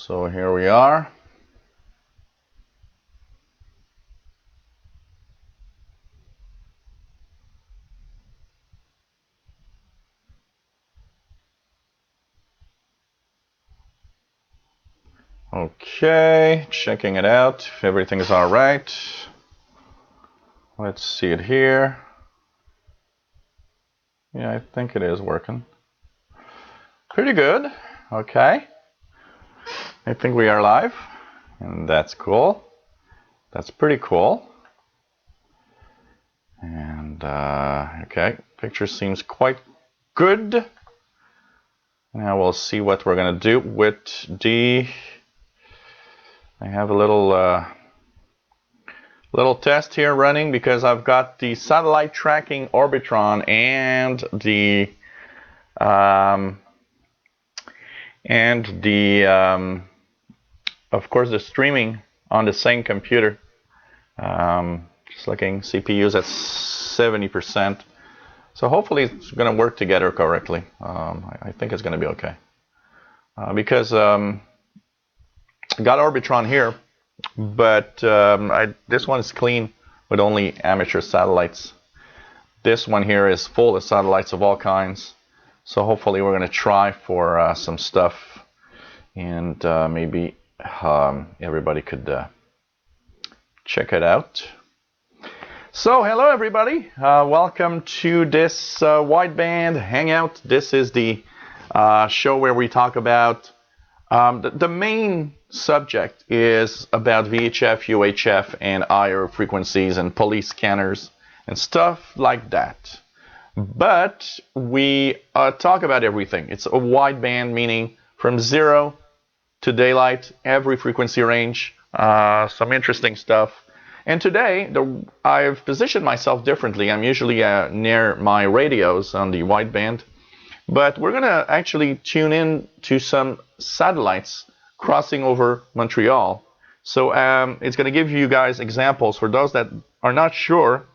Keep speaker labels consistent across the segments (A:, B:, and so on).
A: So here we are. Okay, checking it out. If everything is all right. Let's see it here. Yeah, I think it is working. Pretty good. Okay. I think we are live. And that's cool. That's pretty cool. And, okay, picture seems quite good. Now we'll see what we're going to do with the... I have a little test here running because I've got the satellite tracking Orbitron and the of course the streaming on the same computer. Just looking, CPU's at 70%, so hopefully it's going to work together correctly. I think it's going to be okay because I got Orbitron here, but this one is clean with only amateur satellites. This one here is full of satellites of all kinds. So hopefully we're going to try for some stuff, and maybe everybody could check it out. So hello everybody, welcome to this Wideband Hangout. This is the show where we talk about the main subject is about VHF, UHF, and IR frequencies and police scanners and stuff like that. But we talk about everything. It's a wideband, meaning from 0 to daylight, every frequency range, some interesting stuff. And today, I've positioned myself differently. I'm usually near my radios on the wideband. But we're going to actually tune in to some satellites crossing over Montreal. So it's going to give you guys examples for those that are not sure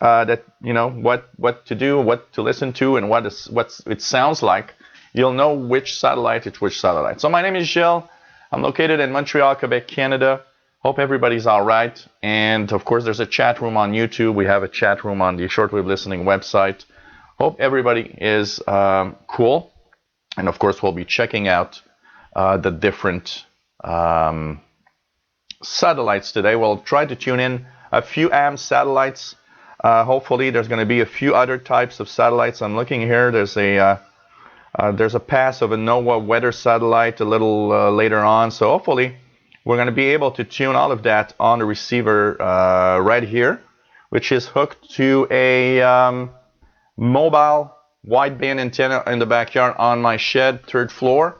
A: that you know what to do, what to listen to, and what it sounds like. You'll know which satellite is which satellite. So my name is Gilles. I'm located in Montreal, Quebec, Canada. Hope everybody's all right. And of course, there's a chat room on YouTube. We have a chat room on the Shortwave Listening website. Hope everybody is cool. And of course, we'll be checking out the different satellites today. We'll try to tune in a few AM satellites. Hopefully, there's going to be a few other types of satellites. I'm looking here. There's a pass of a NOAA weather satellite a little later on. So hopefully, we're going to be able to tune all of that on the receiver right here, which is hooked to a mobile wideband antenna in the backyard on my shed, 3rd floor.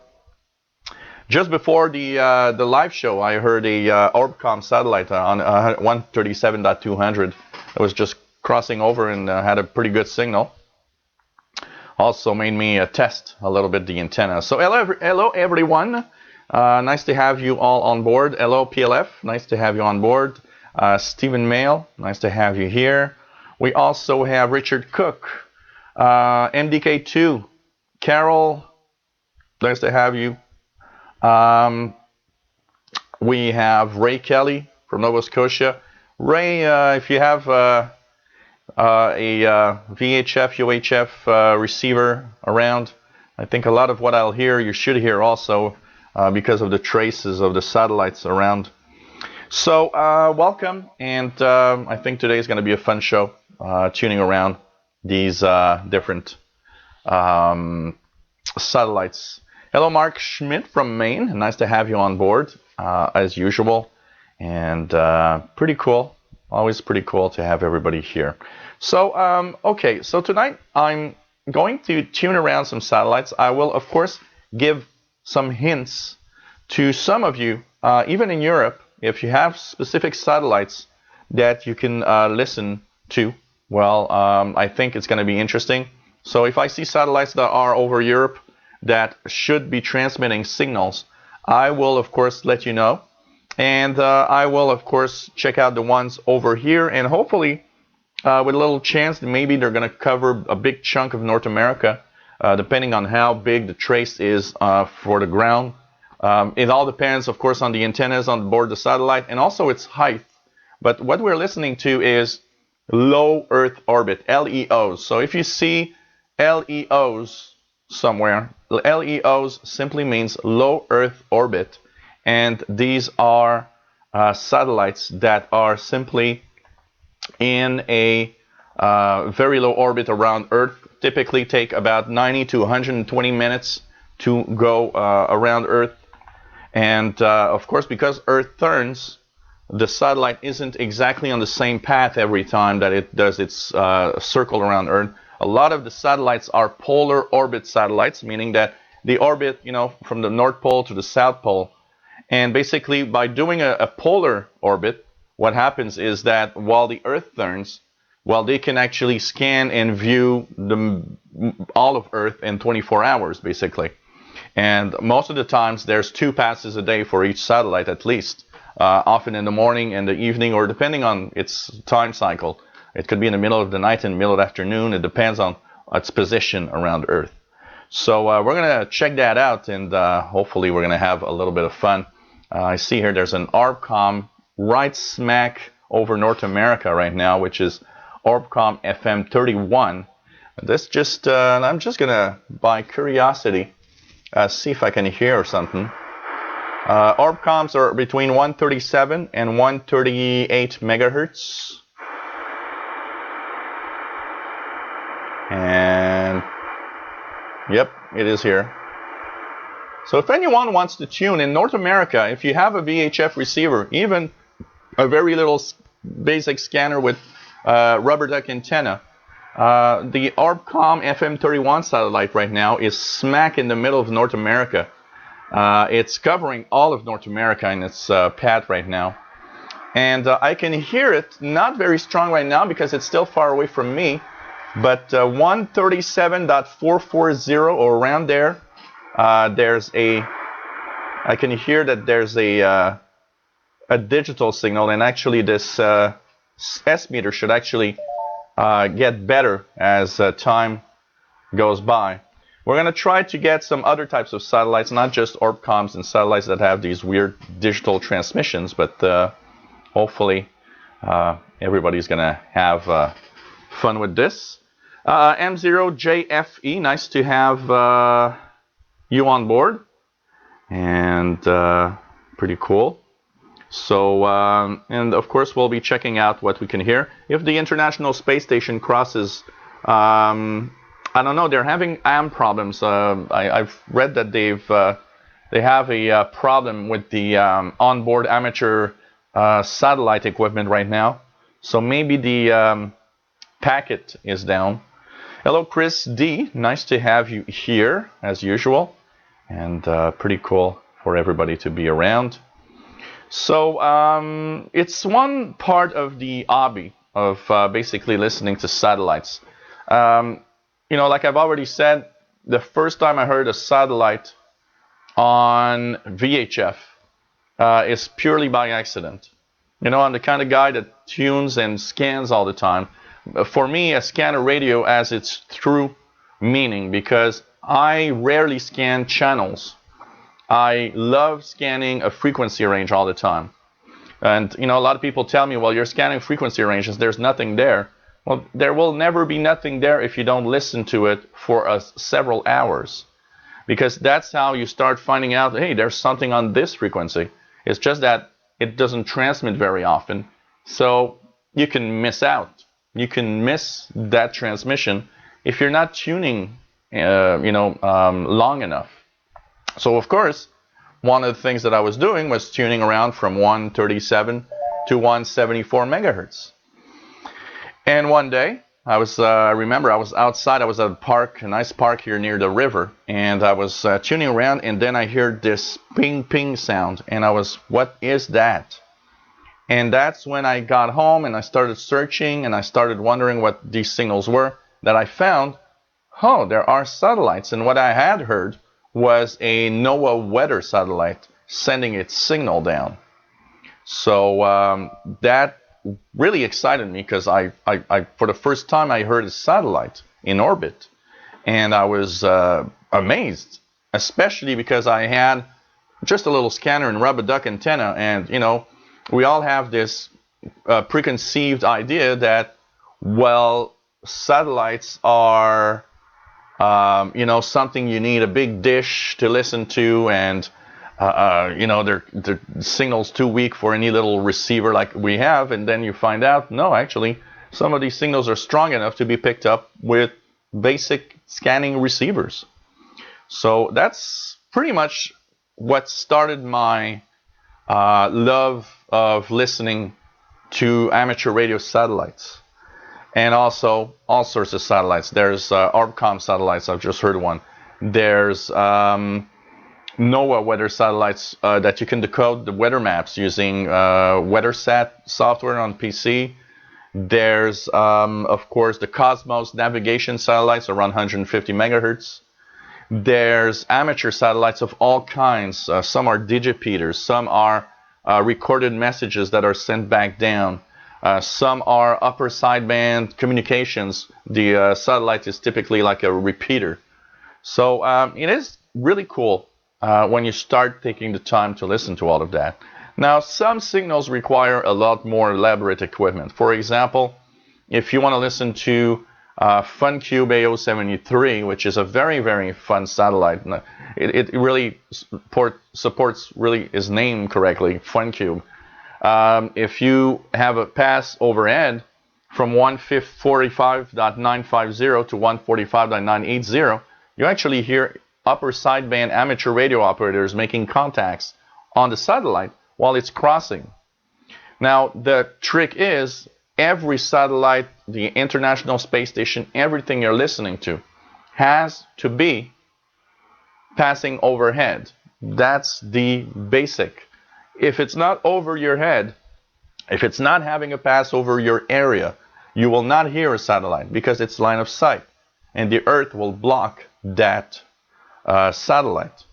A: Just before the live show, I heard a Orbcom satellite on 137.200. It was just crossing over and had a pretty good signal. Also made me test a little bit the antenna. So hello everyone. Nice to have you all on board. Hello PLF. Nice to have you on board. Stephen Mail. Nice to have you here. We also have Richard Cook. MDK2, Carol, nice to have you. We have Ray Kelly from Nova Scotia. Ray, if you have a VHF, UHF receiver around, I think a lot of what I'll hear, you should hear also because of the traces of the satellites around. So welcome, and I think today is going to be a fun show, tuning around these different satellites. Hello, Mark Schmidt from Maine. Nice to have you on board, as usual. And pretty cool. Always pretty cool to have everybody here. So, okay. So tonight I'm going to tune around some satellites. I will, of course, give some hints to some of you, even in Europe, if you have specific satellites that you can listen to. Well, I think it's going to be interesting. So if I see satellites that are over Europe that should be transmitting signals, I will, of course, let you know. And I will, of course, check out the ones over here. And hopefully, with a little chance, maybe they're going to cover a big chunk of North America, depending on how big the trace is for the ground It all depends, of course, on the antennas on board the satellite and also its height. But what we're listening to is low Earth orbit, LEOs. So if you see LEOs somewhere, LEOs simply means low Earth orbit. And these are satellites that are simply in a very low orbit around Earth, typically take about 90 to 120 minutes to go around Earth. And of course, because Earth turns, the satellite isn't exactly on the same path every time that it does its circle around Earth. A lot of the satellites are polar orbit satellites, meaning that they orbit, from the North Pole to the South Pole. And basically, by doing a polar orbit, what happens is that while the Earth turns, they can actually scan and view all of Earth in 24 hours, basically. And most of the times, there's 2 passes a day for each satellite, at least. Often in the morning and the evening, or depending on its time cycle. It could be in the middle of the night, in the middle of the afternoon. It depends on its position around Earth. So we're going to check that out, and hopefully we're going to have a little bit of fun. I see here there's an Orbcom right smack over North America right now, which is Orbcom FM 31. This just, I'm just going to, by curiosity, see if I can hear something. Orbcoms are between 137 and 138 megahertz. And, yep, it is here. So if anyone wants to tune in North America, if you have a VHF receiver, even a very little basic scanner with rubber duck antenna, the Orbcom FM 31 satellite right now is smack in the middle of North America. It's covering all of North America in its path right now. And I can hear it, not very strong right now because it's still far away from me, but 137.440 or around there, I can hear that there's a digital signal, and actually this S-meter should actually get better as time goes by. We're going to try to get some other types of satellites, not just Orbcoms and satellites that have these weird digital transmissions, but hopefully everybody's going to have fun with this. M0JFE, nice to have you on board, and pretty cool. So, and of course we'll be checking out what we can hear. If the International Space Station crosses, I don't know, they're having AM problems. I've read that they have a problem with the onboard amateur satellite equipment right now. So maybe the packet is down. Hello, Chris D. Nice to have you here, as usual. And pretty cool for everybody to be around. So it's one part of the hobby of basically listening to satellites. Like I've already said, the first time I heard a satellite on VHF is purely by accident. I'm the kind of guy that tunes and scans all the time. For me, a scanner radio has its true meaning because I rarely scan channels. I love scanning a frequency range all the time. And, a lot of people tell me, well, you're scanning frequency ranges, there's nothing there. Well, there will never be nothing there if you don't listen to it for several hours. Because that's how you start finding out, hey, there's something on this frequency. It's just that it doesn't transmit very often. So you can miss out. You can miss that transmission if you're not tuning, long enough. So, of course, one of the things that I was doing was tuning around from 137 to 174 megahertz. And one day, I remember I was outside. I was at a park, a nice park here near the river, and I was tuning around, and then I heard this ping ping sound, and I was, what is that? And that's when I got home and I started searching and I started wondering what these signals were, that I found, oh, there are satellites. And what I had heard was a NOAA weather satellite sending its signal down. So that really excited me because I for the first time I heard a satellite in orbit, and I was amazed, especially because I had just a little scanner and rubber duck antenna, and we all have this preconceived idea that, well, satellites are something you need a big dish to listen to, and their signal's too weak for any little receiver like we have. And then you find out, no, actually, some of these signals are strong enough to be picked up with basic scanning receivers. So that's pretty much what started my love of listening to amateur radio satellites, and also all sorts of satellites. There's Orbcom satellites. I've just heard one. There's NOAA weather satellites that you can decode the weather maps using WeatherSat software on PC. There's, of course, the Cosmos navigation satellites around 150 megahertz. There's amateur satellites of all kinds. Some are digipeaters. Some are recorded messages that are sent back down. Some are upper sideband communications. The satellite is typically like a repeater. So it is really cool when you start taking the time to listen to all of that. Now, some signals require a lot more elaborate equipment. For example, if you want to listen to FunCube AO73, which is a very, very fun satellite, it really supports really is named correctly, FunCube. If you have a pass overhead from 145.950 to 145.980, you actually hear upper sideband amateur radio operators making contacts on the satellite while it's crossing. Now, the trick is every satellite, the International Space Station, everything you're listening to has to be passing overhead. That's the basic. If it's not over your head, if it's not having a pass over your area, you will not hear a satellite because it's line of sight, and the Earth will block that satellite.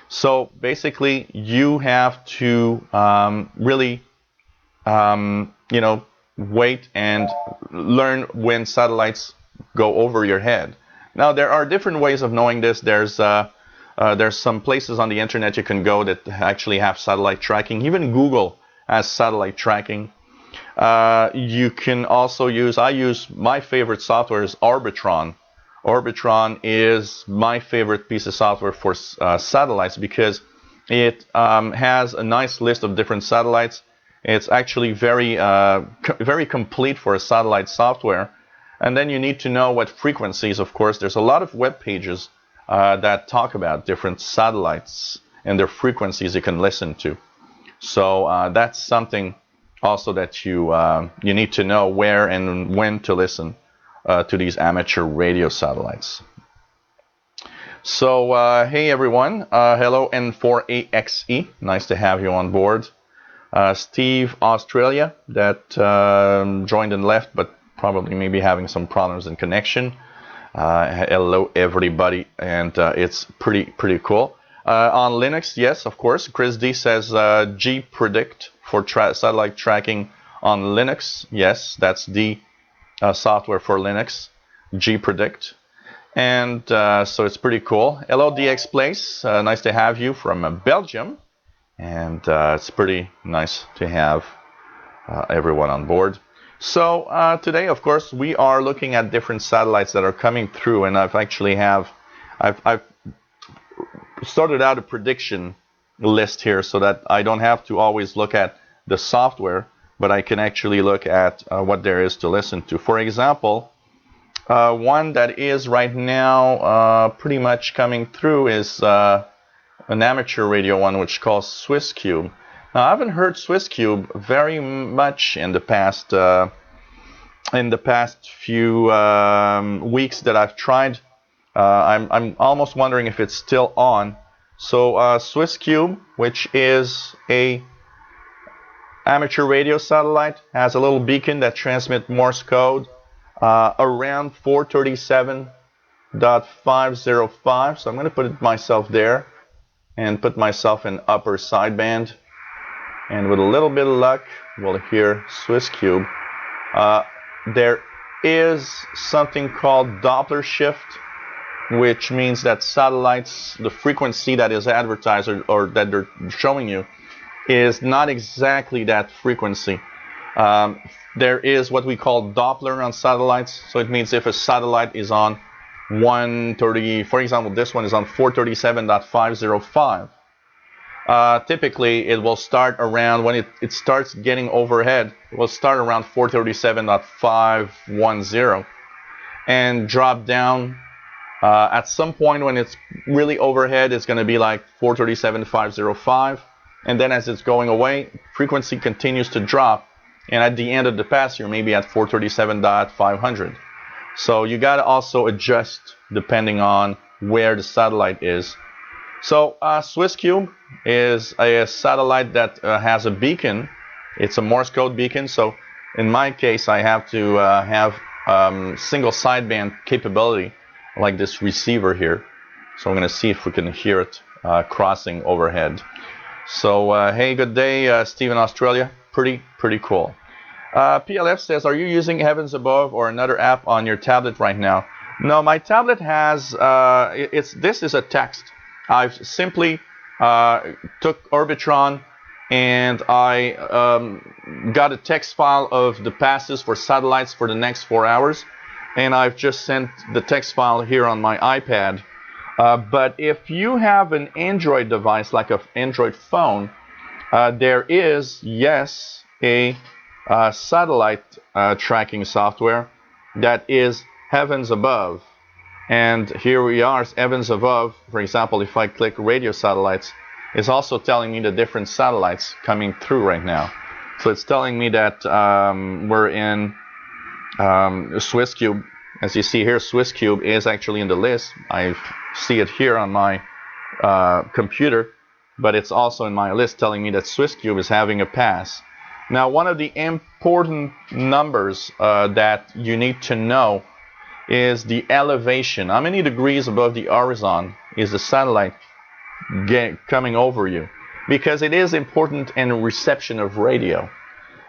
A: So basically, you have to really, wait and learn when satellites go over your head. Now, there are different ways of knowing this. There's some places on the internet you can go that actually have satellite tracking. Even Google has satellite tracking. You can also use my favorite software is Orbitron. Orbitron is my favorite piece of software for satellites because it has a nice list of different satellites. It's actually very complete for a satellite software. And then you need to know what frequencies, of course. There's a lot of web pages that talk about different satellites and their frequencies you can listen to. So that's something also that you need to know where and when to listen to these amateur radio satellites. So hey everyone, hello N4AXE, nice to have you on board. Steve Australia that joined and left, but probably maybe having some problems in connection. Hello everybody, and it's pretty cool. On Linux, yes, of course. Chris D says gpredict for satellite tracking on Linux. Yes, that's the software for Linux, gpredict. And so it's pretty cool. Hello DX Place, nice to have you from Belgium. And it's pretty nice to have everyone on board. So today, of course, we are looking at different satellites that are coming through, and I've started out a prediction list here so that I don't have to always look at the software, but I can actually look at what there is to listen to. For example, one that is right now pretty much coming through is an amateur radio one, which is called SwissCube. Now, I haven't heard SwissCube very much in the past few weeks that I've tried. I'm almost wondering if it's still on. So SwissCube, which is a amateur radio satellite, has a little beacon that transmits Morse code around 437.505. So I'm going to put myself there and put myself in upper sideband. And with a little bit of luck, we'll hear SwissCube. There is something called Doppler shift which means that satellites, the frequency that is advertised or that they're showing you, is not exactly that frequency. There is what we call Doppler on satellites. So it means if a satellite is on 130, for example, this one is on 437.505. Typically, it will start around, when it starts getting overhead, it will start around 437.510 and drop down. At some point when it's really overhead, it's going to be like 437.505. And then as it's going away, frequency continues to drop. And at the end of the pass, you're maybe at 437.500. So you got to also adjust depending on where the satellite is. So SwissCube is a satellite that has a beacon. It's a Morse code beacon. So in my case, I have to have single sideband capability, like this receiver here. So I'm going to see if we can hear it crossing overhead. So hey, good day, Steve in Australia. Pretty cool. PLF says, are you using Heavens Above or another app on your tablet right now? No, my tablet has, this is a text. I've simply took Orbitron and I got a text file of the passes for satellites for the next 4 hours. And I've just sent the text file here on my iPad. But if you have an Android device, like an Android phone, there is, yes, a satellite tracking software that is Heavens Above. And here we are, Heavens Above. For example, if I click radio satellites, it's also telling me the different satellites coming through right now. So it's telling me that we're in SwissCube. As you see here, SwissCube is actually in the list. I see it here on my computer, but it's also in my list telling me that SwissCube is having a pass. Now, one of the important numbers that you need to know is the elevation. How many degrees above the horizon is the satellite coming over you? Because it is important in the reception of radio.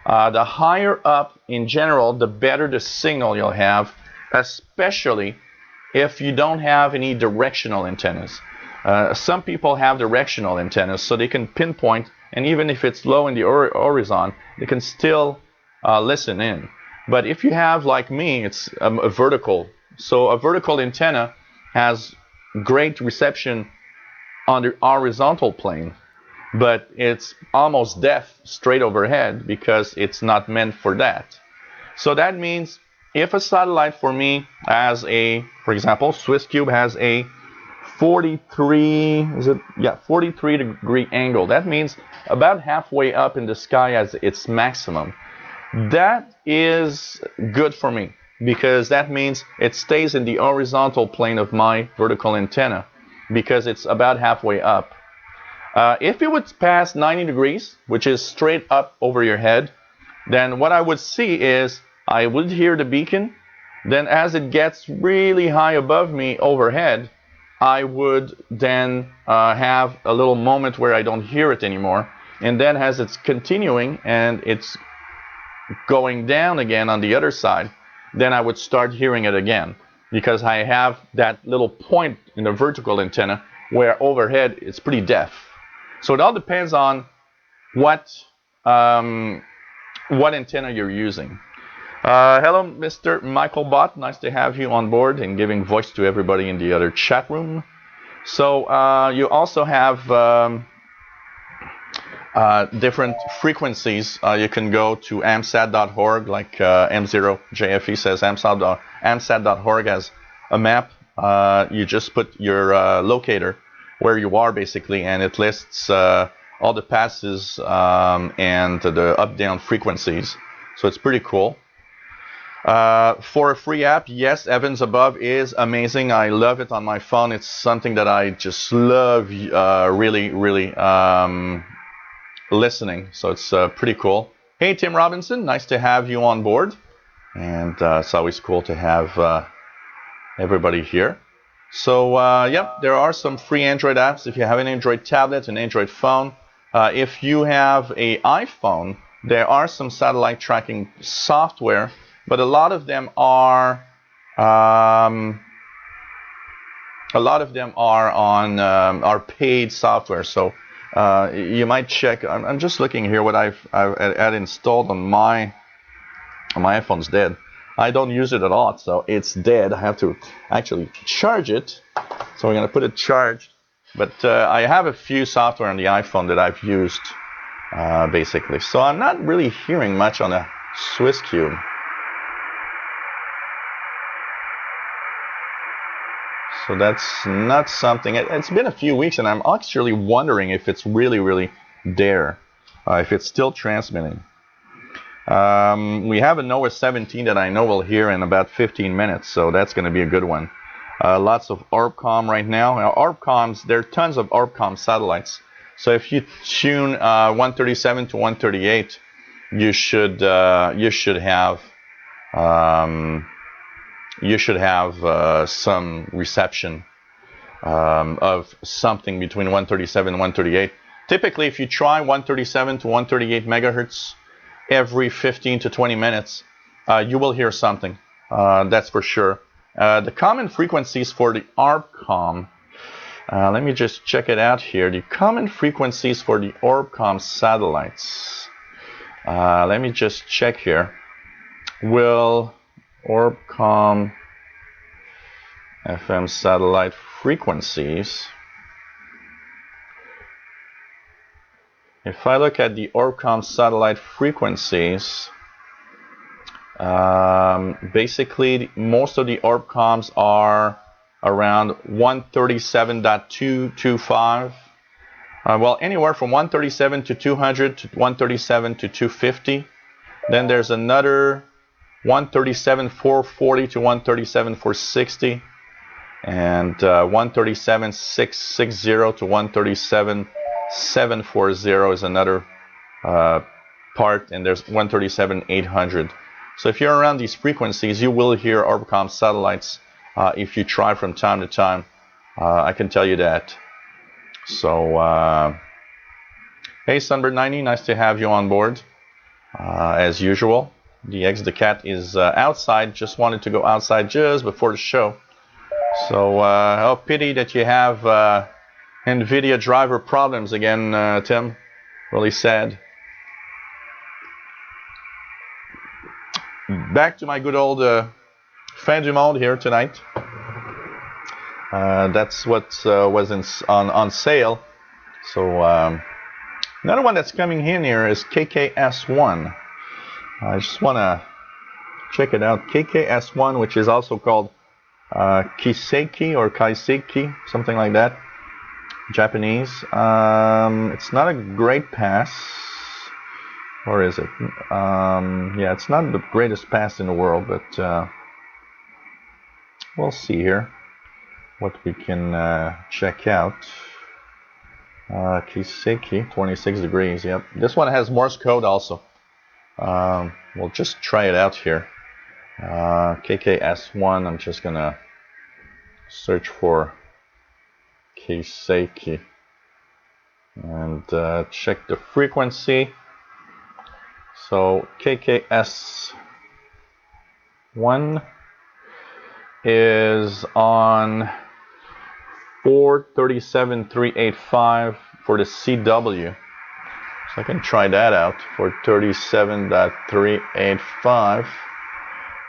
A: The higher up in general, the better the signal you'll have, especially if you don't have any directional antennas. Some people have directional antennas, so they can pinpoint, and even if it's low in the horizon, they can still listen in. But if you have, like me, it's a vertical. So a vertical antenna has great reception on the horizontal plane, but it's almost deaf straight overhead because it's not meant for that. So that means if a satellite for me has a, for example, SwissCube has a 43 degree angle. That means about halfway up in the sky as its maximum. That is good for me because that means it stays in the horizontal plane of my vertical antenna because it's about halfway up. If it would pass 90 degrees, which is straight up over your head, then what I would see is I would hear the beacon. Then as it gets really high above me overhead, I would then have a little moment where I don't hear it anymore. And then as it's continuing and it's going down again on the other side, then I would start hearing it again because I have that little point in the vertical antenna where overhead it's pretty deaf. So it all depends on what antenna you're using. Hello, Mr. Michael Bott. Nice to have you on board and giving voice to everybody in the other chat room. So you also have different frequencies. You can go to amsat.org, like M0JFE says, amsat.org has a map. You just put your locator where you are, basically, and it lists all the passes and the up-down frequencies. So it's pretty cool. For a free app, yes, Heavens Above is amazing. I love it on my phone. It's something that I just love really listening. So it's pretty cool. Hey, Tim Robinson, nice to have you on board. And it's always cool to have everybody here. So, yep, there are some free Android apps. If you have an Android tablet, an Android phone. If you have an iPhone, there are some satellite tracking software. But a lot of them are a lot of them are on our paid software. So you might check. I'm just looking here what I've had installed on my iPhone's dead. I don't use it a lot, so it's dead. I have to actually charge it. So we're going to put it charged. But I have a few software on the iPhone that I've used, basically. So I'm not really hearing much on a Swiss cube. So that's not something. It's been a few weeks, and I'm actually wondering if it's really there, if it's still transmitting. We have a NOAA 17 that I know we'll hear in about 15 minutes, so that's going to be a good one. Lots of Orbcom right now. Now, Orbcoms, there are tons of Orbcom satellites. So if you tune 137 to 138, you should have some reception of something between 137 and 138. Typically, if you try 137 to 138 megahertz every 15 to 20 minutes, you will hear something. That's for sure. The common frequencies for the Orbcom, let me just check it out here. The common frequencies for the Orbcom satellites. Let me just check here. Will Orbcom FM satellite frequencies. If I look at the Orbcom satellite frequencies, basically most of the Orbcoms are around 137.225. Well, anywhere from 137 to 200 to 137 to 250. Then there's another 137.440 to 137.460, and 137.660 to 137.740 is another part, and there's 137.800. So if you're around these frequencies, you will hear Orbcom satellites if you try from time to time. I can tell you that. So, hey, Sunbird 90, nice to have you on board, as usual. The cat is outside, just wanted to go outside just before the show. So, oh, pity that you have NVIDIA driver problems again, Tim. Really sad. Back to my good old fin du monde here tonight. That's what was on sale. So, another one that's coming in here is KKS1. I just want to check it out. KKS1, which is also called Kiseki or Kaiseki, something like that. Japanese. It's not a great pass. Or is it? Yeah, it's not the greatest pass in the world, but we'll see here what we can check out. Kiseki, 26 degrees. Yep. This one has Morse code also. We'll just try it out here. KKS1, I'm just gonna search for Kiseki and check the frequency. So KKS1 is on 437.385 for the CW. So I can try that out for 37.385.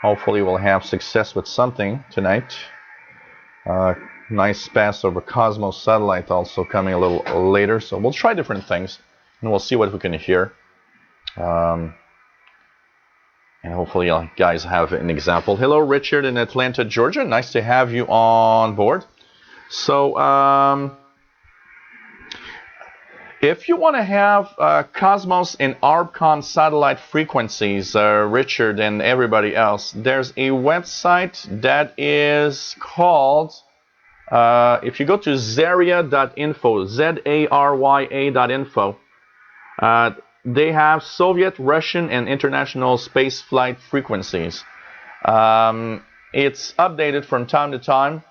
A: Hopefully we'll have success with something tonight. Nice pass over Cosmos satellite also coming a little later. So we'll try different things and we'll see what we can hear. And hopefully you guys have an example. Hello, Richard in Atlanta, Georgia. Nice to have you on board. So, if you want to have Cosmos and Orbcom satellite frequencies, Richard and everybody else, there's a website that is called, if you go to zarya.info, zarya.info, they have Soviet, Russian, and international space flight frequencies. It's updated from time to time,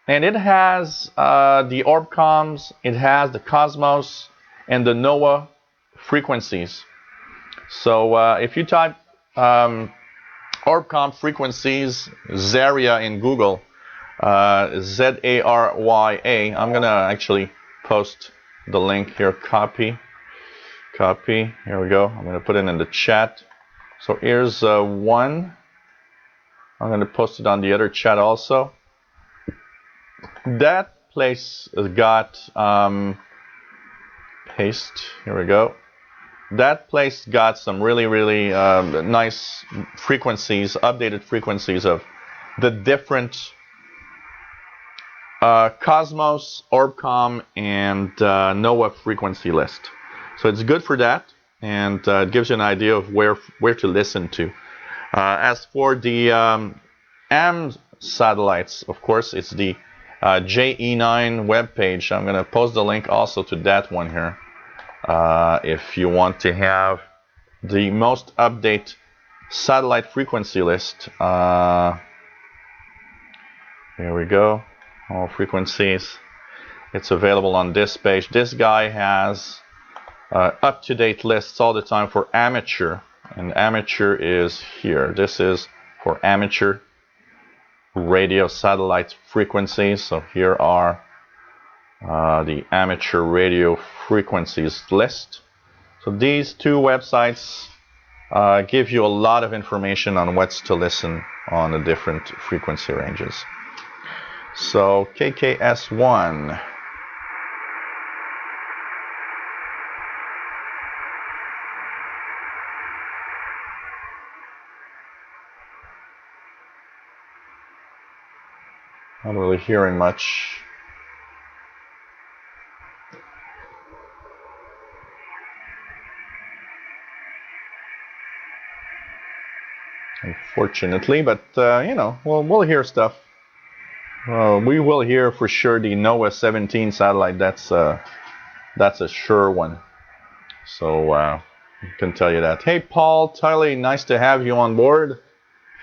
A: and it has the Orbcoms, it has the Cosmos, and the NOAA frequencies. So if you type Orbcom frequencies, Zarya in Google, ZARYA. I'm going to actually post the link here. Copy. Here we go. I'm going to put it in the chat. So here's one. I'm going to post it on the other chat also. That place has got paste. Here we go. That place got some really nice frequencies, updated frequencies of the different Cosmos, Orbcom, and NOAA frequency list. So it's good for that, and it gives you an idea of where to listen to. As for the AM satellites, of course, it's the JE9 webpage. I'm going to post the link also to that one here. If you want to have the most update satellite frequency list. Here we go. All frequencies. It's available on this page. This guy has up-to-date lists all the time for amateur, and amateur is here. This is for amateur radio satellite frequencies. So here are the amateur radio frequencies list. So these two websites give you a lot of information on what's to listen on the different frequency ranges. So KKS1. Not really hearing much. Unfortunately, but you know, we'll hear stuff. We will hear for sure the NOAA 17 satellite. That's a sure one. So I can tell you that. Hey, Paul, Tyler, nice to have you on board.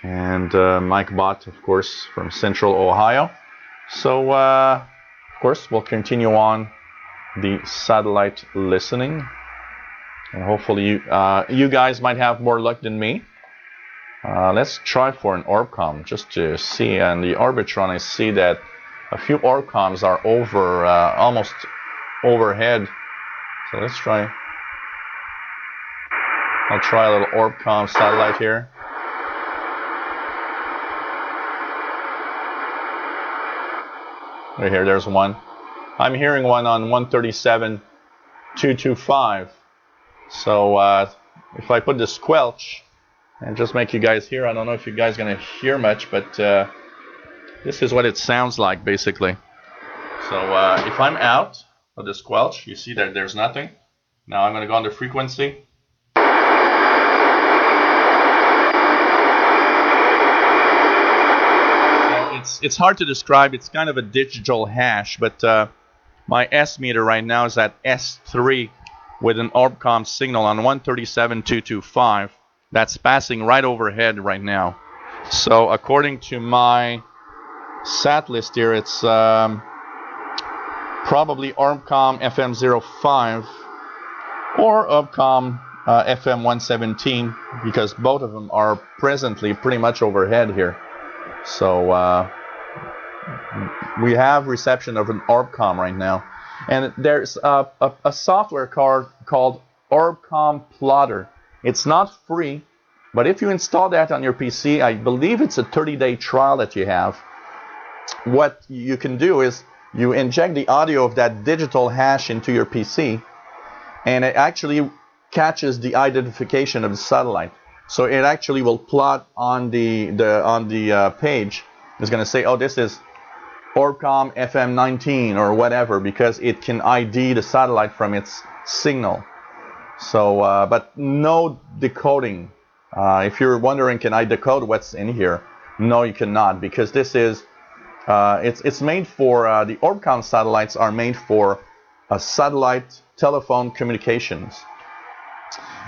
A: And Mike Bott, of course, from Central Ohio. So, of course, we'll continue on the satellite listening. And hopefully you guys might have more luck than me. Let's try for an Orbcom just to see. And the Arbitron, I see that a few Orbcoms are over, almost overhead. So let's try. I'll try a little Orbcom satellite here. Right here, there's one. I'm hearing one on 137.225. So if I put the squelch and just make you guys hear, I don't know if you guys are going to hear much, but this is what it sounds like basically. So if I'm out of the squelch, you see that there's nothing. Now I'm going to go on the frequency. It's hard to describe. It's kind of a digital hash, but my S meter right now is at S3 with an Orbcom signal on 137.225. That's passing right overhead right now. So according to my sat list here, it's probably Orbcom FM05 or Orbcom FM 117, because both of them are presently pretty much overhead here. So we have reception of an Orbcom right now. And there's a software called Orbcom Plotter. It's not free, but if you install that on your PC, I believe it's a 30-day trial that you have. What you can do is you inject the audio of that digital hash into your PC, and it actually catches the identification of the satellite. So it actually will plot on the page. It's going to say, oh, this is Orbcom FM 19 or whatever, because it can ID the satellite from its signal. So, but no decoding. If you're wondering, can I decode what's in here? No, you cannot, because this is, it's made for, the Orbcom satellites are made for satellite telephone communications.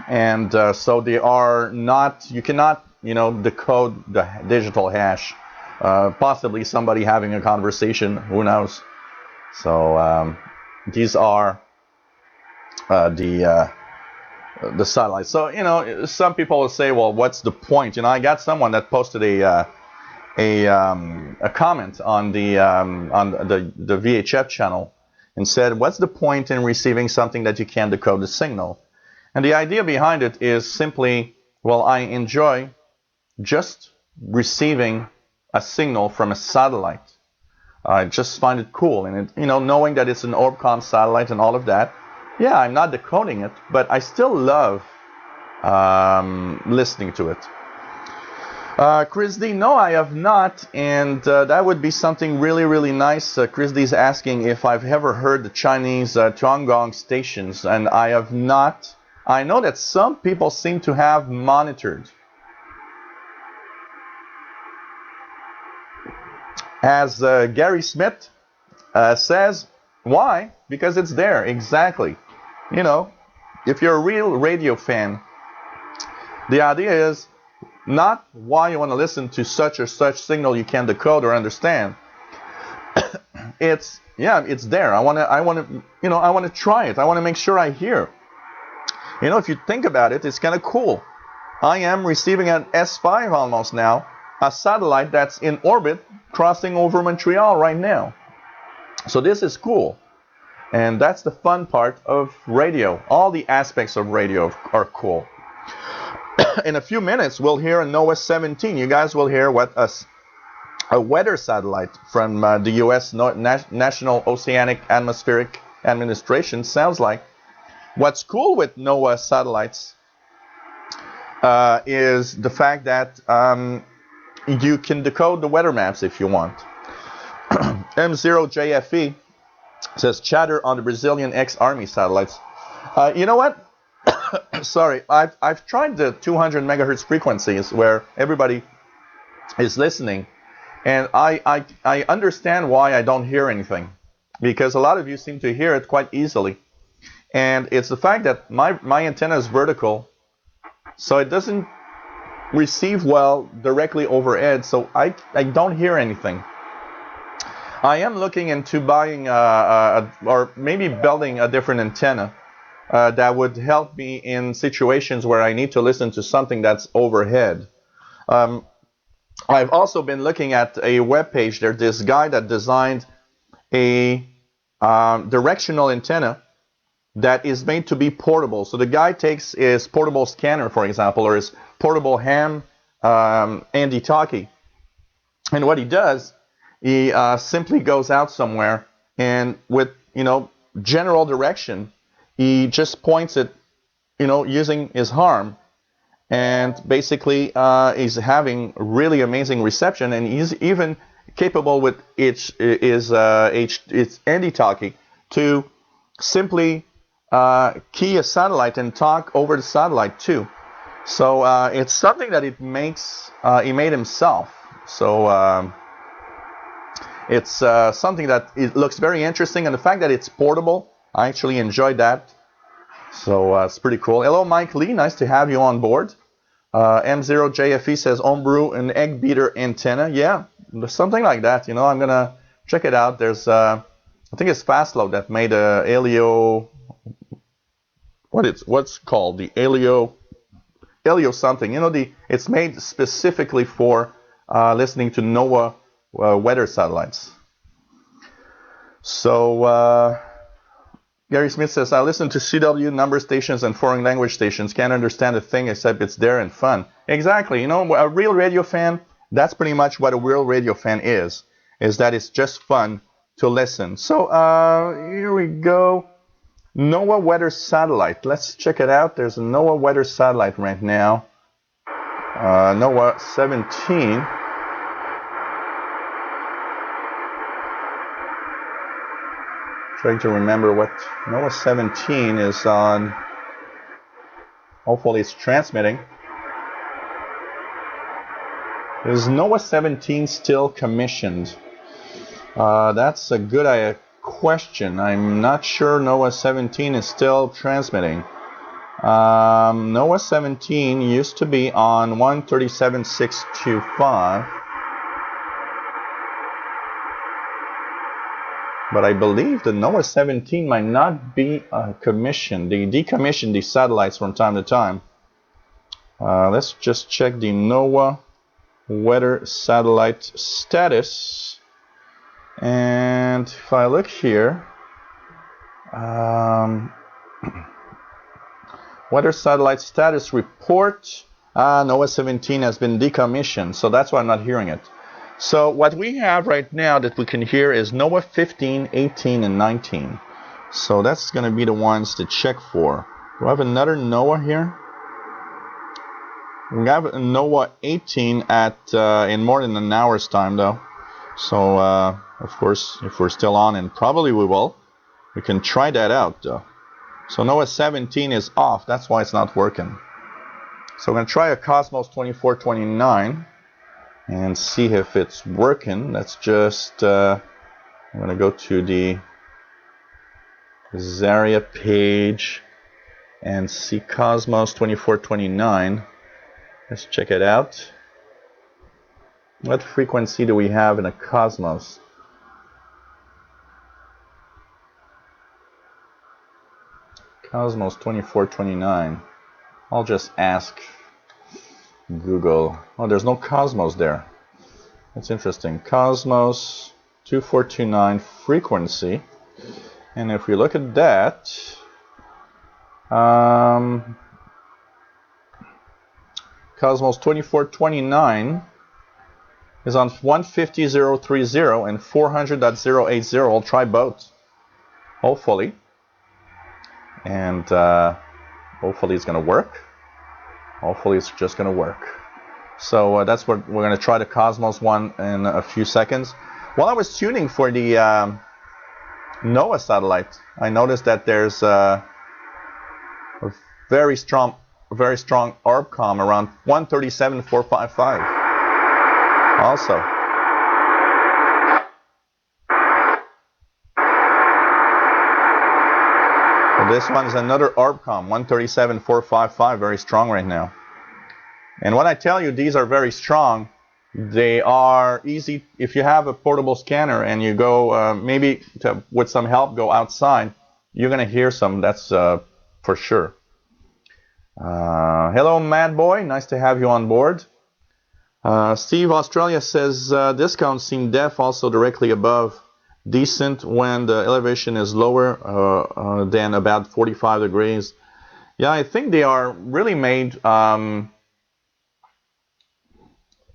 A: And so they are not, you cannot, decode the digital hash. Possibly somebody having a conversation, who knows. So these are the satellites. So, some people will say, well, what's the point? I got someone that posted a a comment on the VHF channel and said, what's the point in receiving something that you can't decode the signal? And the idea behind it is simply, well, I enjoy just receiving a signal from a satellite. I just find it cool, and knowing that it's an Orbcom satellite and all of that. Yeah, I'm not decoding it, but I still love listening to it. Chris D, no, I have not, and that would be something really, really nice. Chris D is asking if I've ever heard the Chinese Tuanggong stations, and I have not. I know that some people seem to have monitored. As Gary Smith says, why? Because it's there, exactly. If you're a real radio fan, the idea is not why you want to listen to such or such signal you can't decode or understand. It's there. I want to try it. I want to make sure I hear. If you think about it, it's kind of cool. I am receiving an S5 almost now, a satellite that's in orbit crossing over Montreal right now. So this is cool. And that's the fun part of radio. All the aspects of radio are cool. In a few minutes, we'll hear a NOAA 17. You guys will hear what a weather satellite from the U.S. National Oceanic Atmospheric Administration sounds like. What's cool with NOAA satellites is the fact that you can decode the weather maps if you want. M0JFE says chatter on the Brazilian ex-army satellites. You know what? Sorry, I've tried the 200 megahertz frequencies where everybody is listening, and I understand why I don't hear anything, because a lot of you seem to hear it quite easily, and it's the fact that my antenna is vertical, so it doesn't receive well directly overhead, so I don't hear anything. I am looking into buying or maybe building a different antenna that would help me in situations where I need to listen to something that's overhead. I've also been looking at a web page. There's this guy that designed a directional antenna that is made to be portable. So the guy takes his portable scanner, for example, or his portable ham Andy Talkie, and what he does, he simply goes out somewhere, and with general direction, he just points it, using his arm, and basically is having really amazing reception, and he's even capable with its Andy Talkie to simply key a satellite and talk over the satellite too. So it's something that he made himself. So it's something that it looks very interesting, and the fact that it's portable, I actually enjoyed that. So it's pretty cool. Hello, Mike Lee. Nice to have you on board. M0JFE says homebrew an egg beater antenna. Yeah, something like that. I'm going to check it out. There's, I think it's Fastload that made a Helio. What's called the Helio something. It's made specifically for listening to NOAA weather satellites. So Gary Smith says, I listen to CW number stations and foreign language stations. Can't understand a thing except it's there and fun. Exactly. A real radio fan, that's pretty much what a real radio fan is that it's just fun to listen. So here we go. NOAA weather satellite. Let's check it out. There's a NOAA weather satellite right now. NOAA 17. Trying to remember what NOAA 17 is on. Hopefully it's transmitting. Is NOAA 17 still commissioned? That's a good question. I'm not sure NOAA 17 is still transmitting. NOAA 17 used to be on 137.625. But I believe the NOAA 17 might not be commissioned. They decommission these satellites from time to time. Let's just check the NOAA weather satellite status. And if I look here, weather satellite status report, NOAA 17 has been decommissioned, so that's why I'm not hearing it. So what we have right now that we can hear is NOAA 15, 18, and 19. So that's going to be the ones to check for. Do I have another NOAA here? We have a NOAA 18 at in more than an hour's time though. So of course, if we're still on, and probably we will, we can try that out though. So NOAA 17 is off, that's why it's not working. So we're going to try a Cosmos 2429 and see if it's working. Let's just, I'm going to go to the Zarya page and see Cosmos 2429. Let's check it out. What frequency do we have in a Cosmos? Cosmos 2429. I'll just ask Google. Oh, there's no Cosmos there. That's interesting. Cosmos 2429 frequency. And if we look at that, Cosmos 2429 is on 150.030 and 400.080. I'll try both, hopefully. And hopefully it's going to work. Hopefully it's just going to work. So that's what we're going to try the Cosmos one in a few seconds. While I was tuning for the NOAA satellite, I noticed that there's a very strong Orbcom around 137.455 also. So this one is another Orbcom, 137.455, very strong right now. And when I tell you these are very strong, they are easy. If you have a portable scanner and you go, maybe with some help, go outside, you're going to hear some, that's for sure. Hello, Mad Boy. Nice to have you on board. Steve Australia says discounts seem def also directly above. Decent when the elevation is lower than about 45 degrees. Yeah, I think they are really made.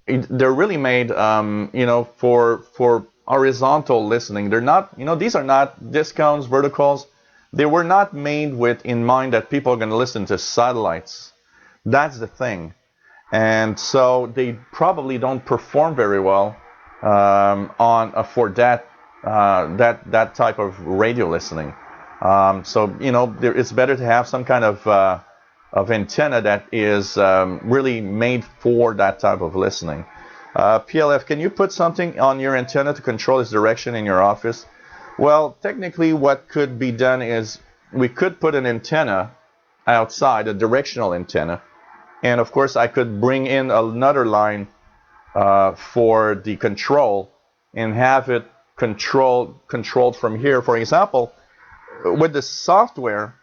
A: They're really made, you know, for horizontal listening. They're not, you know, these are not discounts, verticals. They were not made with in mind that people are going to listen to satellites. That's the thing. And so they probably don't perform very well for that type of radio listening. So, you know, it's better to have some kind of antenna that is really made for that type of listening. PLF, can you put something on your antenna to control its direction in your office? Well, technically what could be done is we could put an antenna outside, a directional antenna, and of course I could bring in another line for the control and have it controlled from here. For example, with the software,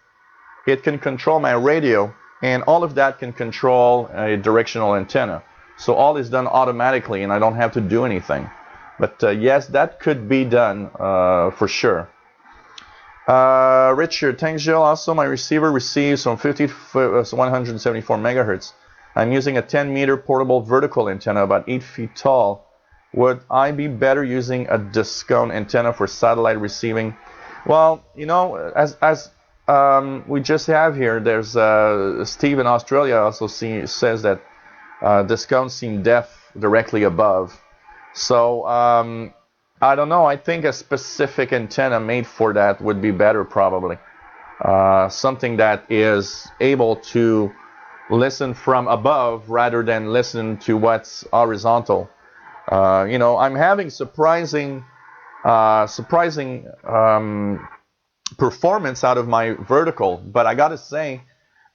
A: it can control my radio, and all of that can control a directional antenna. So all is done automatically, and I don't have to do anything. But yes, that could be done for sure. Richard, thanks, Jill. Also, my receiver receives from 50 to 174 megahertz. I'm using a 10-meter portable vertical antenna, about 8 feet tall. Would I be better using a discount antenna for satellite receiving? Well, you know, as we just have here, there's Steve in Australia also says that discounts seem deaf directly above. So I don't know. I think a specific antenna made for that would be better, probably. Something that is able to listen from above rather than listen to what's horizontal. You know, I'm having surprising performance out of my vertical, but I gotta say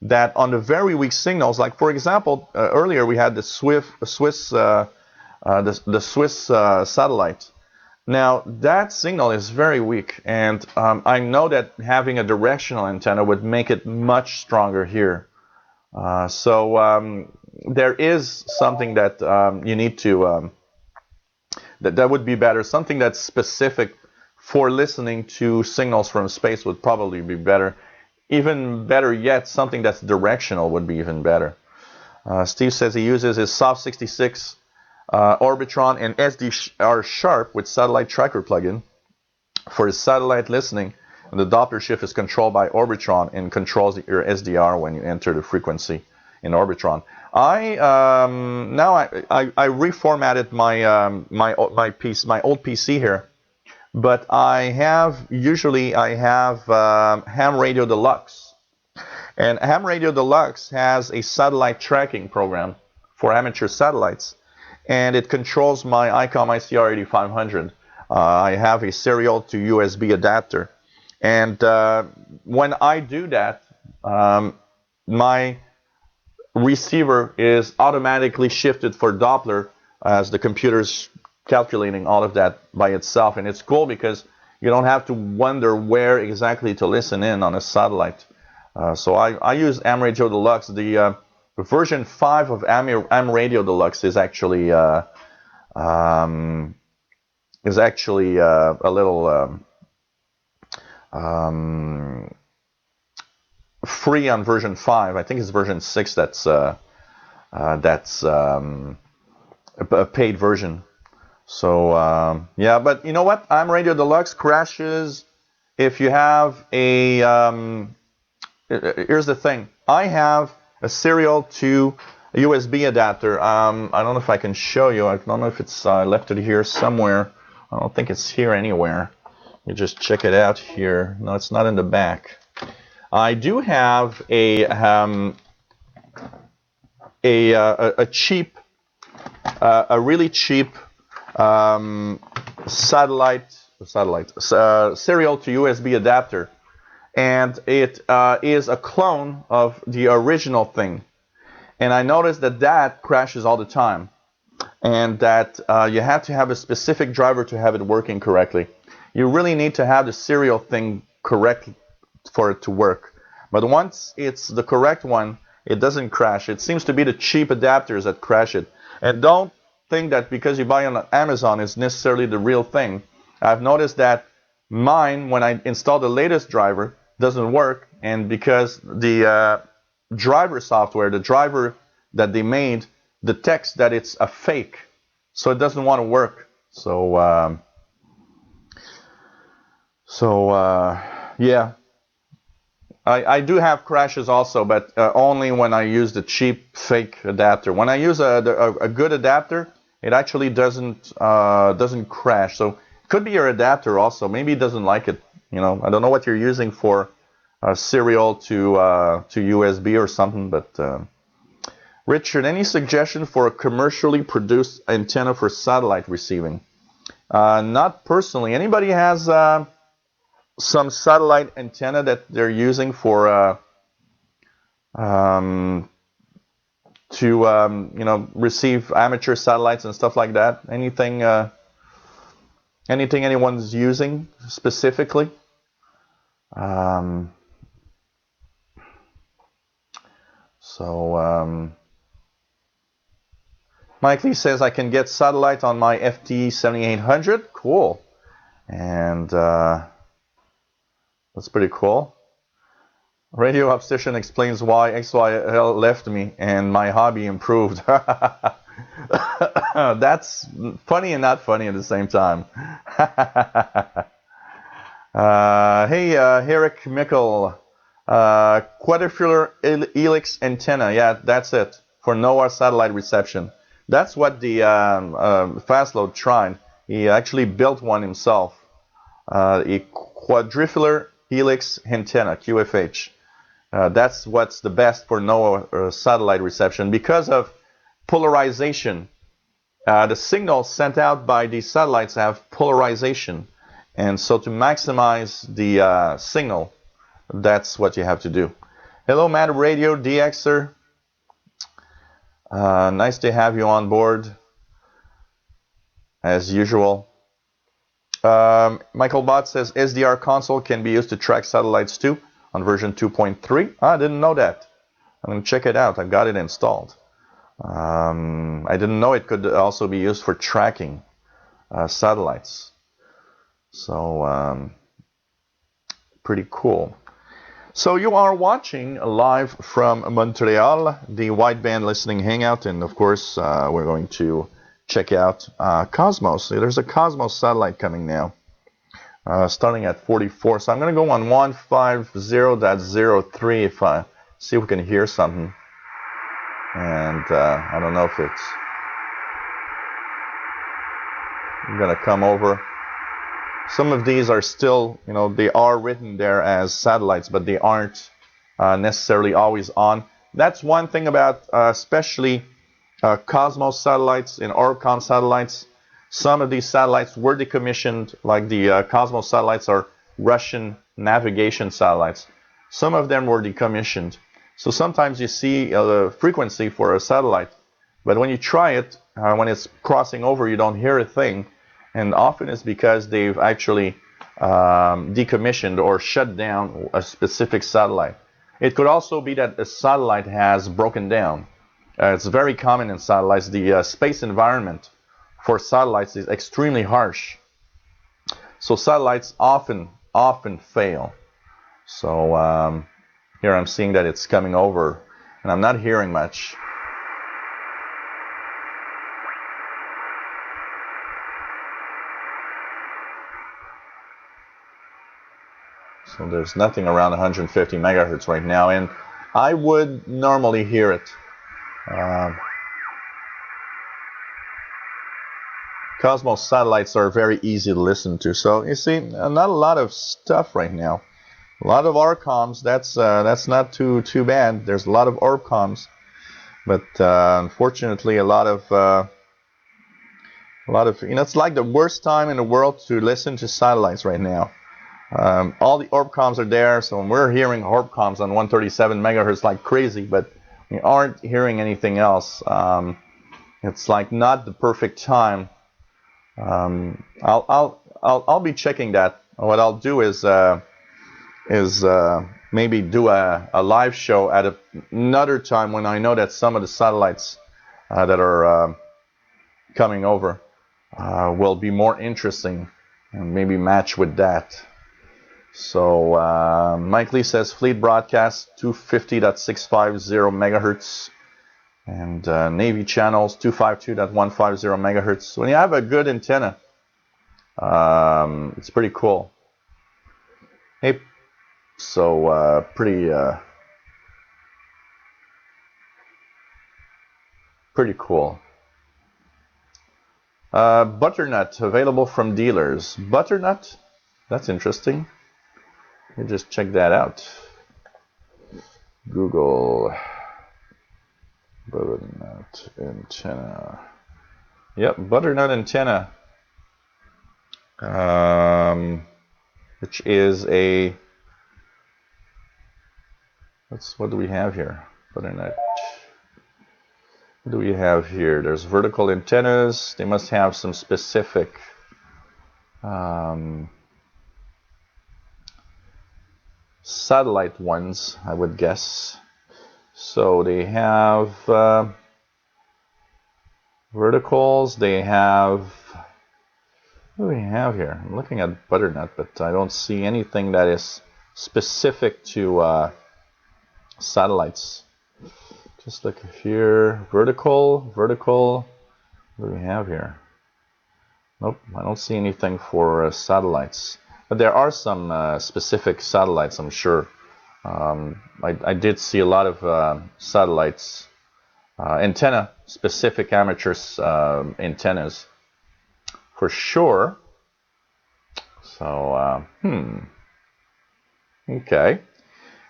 A: that on the very weak signals, like for example, earlier we had the Swiss satellite. Now that signal is very weak, and I know that having a directional antenna would make it much stronger here. So there is something that you need to that would be better. Something that's specific for listening to signals from space would probably be better. Even better yet, something that's directional would be even better. Steve says he uses his Soft 66 Orbitron and SDR Sharp with satellite tracker plugin for his satellite listening. And the Doppler shift is controlled by Orbitron and controls your SDR when you enter the frequency in Orbitron. I reformatted my old PC here, but I have Ham Radio Deluxe, and Ham Radio Deluxe has a satellite tracking program for amateur satellites, and it controls my ICOM ICR 8500. I have a serial to USB adapter, and when I do that, my receiver is automatically shifted for Doppler as the computer's calculating all of that by itself. And it's cool because you don't have to wonder where exactly to listen in on a satellite. So I use Ham Radio Deluxe. The version 5 of Ham Radio Deluxe is actually a little free on version 5. I think it's version 6 that's a paid version. So yeah, but you know what? Ham Radio Deluxe crashes if you have a here's the thing. I have a serial to a USB adapter. I don't know if I can show you. I don't know if it's left it here somewhere. I don't think it's here anywhere. You just check it out here. No, it's not in the back. I do have a really cheap satellite serial to USB adapter, and it is a clone of the original thing. And I noticed that crashes all the time, and that you have to have a specific driver to have it working correctly. You really need to have the serial thing correct for it to work. But once it's the correct one, it doesn't crash. It seems to be the cheap adapters that crash it. And don't think that because you buy on Amazon is necessarily the real thing. I've noticed that mine, when I install the latest driver, doesn't work. And because the driver software, the driver that they made, detects that it's a fake. So it doesn't want to work. Yeah. I do have crashes also, but only when I use the cheap fake adapter. When I use a good adapter, it actually doesn't crash. So it could be your adapter also. Maybe it doesn't like it. You know, I don't know what you're using for serial to USB or something. But Richard, any suggestion for a commercially produced antenna for satellite receiving? Not personally. Anybody has some satellite antenna that they're using for to receive amateur satellites and stuff like that? Anything anyone's using specifically? Mike Lee says I can get satellite on my FT 7800. Cool. And that's pretty cool. Radio Obsession explains why XYL left me and my hobby improved. That's funny and not funny at the same time. Hey, Eric Mickle, quadrifular helix antenna. Yeah, that's it for NOAA satellite reception. That's what the Fastload tried. He actually built one himself. A quadrifular helix antenna, QFH. That's what's the best for NOAA satellite reception because of polarization. The signals sent out by these satellites have polarization. And so to maximize the signal, that's what you have to do. Hello, Mad Radio, DXer. Nice to have you on board, as usual. Michael Bott says SDR console can be used to track satellites too on version 2.3. I didn't know that. I'm going to check it out. I've got it installed. I didn't know it could also be used for tracking satellites. So pretty cool. So you are watching live from Montreal, the Wideband Listening Hangout, and of course we're going to check out Cosmos. There's a Cosmos satellite coming now, starting at 44. So I'm going to go on 150.03 if I see if we can hear something. And I don't know if it's going to come over. Some of these are still, they are written there as satellites, but they aren't necessarily always on. That's one thing about especially Cosmos satellites and Orbcom satellites. Some of these satellites were decommissioned, like the Cosmos satellites are Russian navigation satellites. Some of them were decommissioned. So sometimes you see the frequency for a satellite, but when you try it, when it's crossing over, you don't hear a thing. And often it's because they've actually decommissioned or shut down a specific satellite. It could also be that a satellite has broken down. It's very common in satellites. The space environment for satellites is extremely harsh. So satellites often fail. So here I'm seeing that it's coming over, and I'm not hearing much. So there's nothing around 150 megahertz right now, and I would normally hear it. Cosmos satellites are very easy to listen to. So you see, not a lot of stuff right now. A lot of Orbcoms. That's not too bad. There's a lot of Orbcoms, but unfortunately, a lot of it's like the worst time in the world to listen to satellites right now. All the Orbcoms are there, so we're hearing Orbcoms on 137 megahertz like crazy, but we aren't hearing anything else. It's like not the perfect time. I'll be checking that. What I'll do is maybe do a live show at another time when I know that some of the satellites that are coming over will be more interesting and maybe match with that. So Mike Lee says fleet broadcast 250.650 megahertz and Navy channels 252.150 megahertz. When you have a good antenna, it's pretty cool. Hey, so pretty cool. Butternut available from dealers. Butternut, that's interesting. Let me just check that out. Google butternut antenna. Yep, butternut antenna. Which is a. What do we have here? Butternut. What do we have here? There's vertical antennas. They must have some specific. Satellite ones, I would guess. So they have verticals. They have. What do we have here? I'm looking at butternut, but I don't see anything that is specific to satellites. Just look here. Vertical. What do we have here? Nope, I don't see anything for satellites. But there are some specific satellites, I'm sure. I did see a lot of satellites, antenna-specific amateur antennas, for sure. So, okay.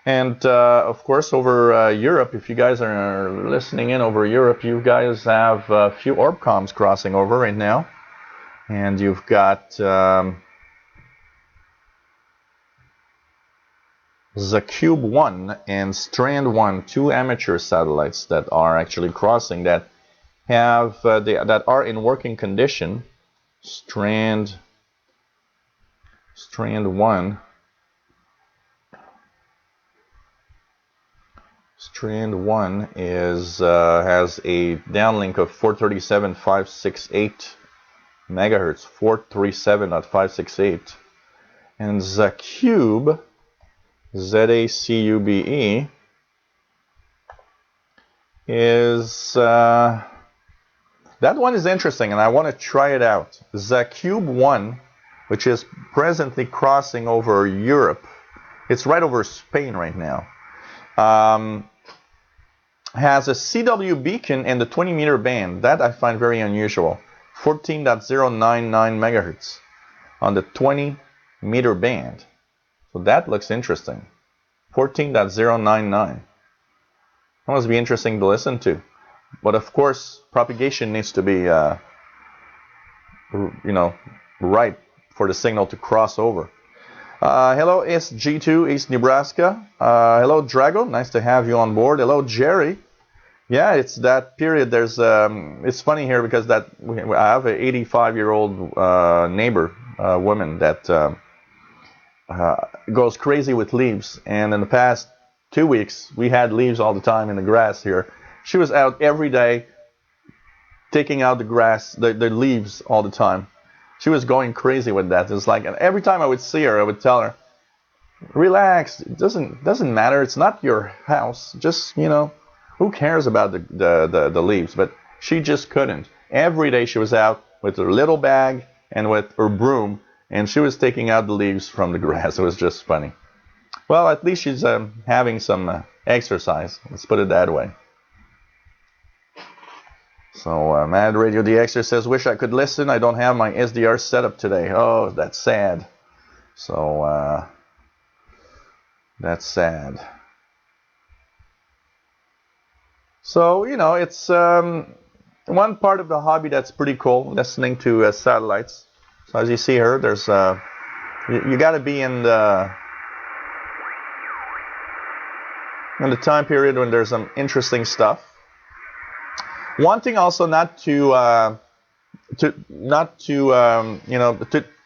A: And, of course, over Europe, if you guys are listening in over Europe, you guys have a few Orbcoms crossing over right now. And you've got... the Cube 1 and Strand 1, two amateur satellites that are actually crossing that have that are in working condition. Strand 1 Strand 1 is has a downlink of 437.568 megahertz, 437.568, and Zacube, Z-A-C-U-B-E, is that one is interesting, and I want to try it out. Zacube 1, which is presently crossing over Europe, it's right over Spain right now, has a CW beacon in the 20-meter band. That I find very unusual. 14.099 megahertz on the 20-meter band. So that looks interesting. 14.099. That must be interesting to listen to. But of course, propagation needs to be, right for the signal to cross over. Hello, SG2, East Nebraska. Hello, Drago. Nice to have you on board. Hello, Jerry. Yeah, it's that period. There's, it's funny here because I have an 85-year-old neighbor, woman that goes crazy with leaves. And in the past 2 weeks, we had leaves all the time in the grass here. She was out every day taking out the grass, the leaves all the time. She was going crazy with that. It's like, and every time I would see her, I would tell her, relax, it doesn't matter, it's not your house, just, who cares about the leaves? But she just couldn't. Every day she was out with her little bag and with her broom, and she was taking out the leaves from the grass. It was just funny. Well, at least she's having some exercise, let's put it that way. So, Mad Radio DXer says, wish I could listen. I don't have my SDR set up today. Oh, that's sad. So, that's sad. So, it's one part of the hobby that's pretty cool, listening to satellites. So, as you see here, there's, you got to be in the time period when there's some interesting stuff. One thing also not to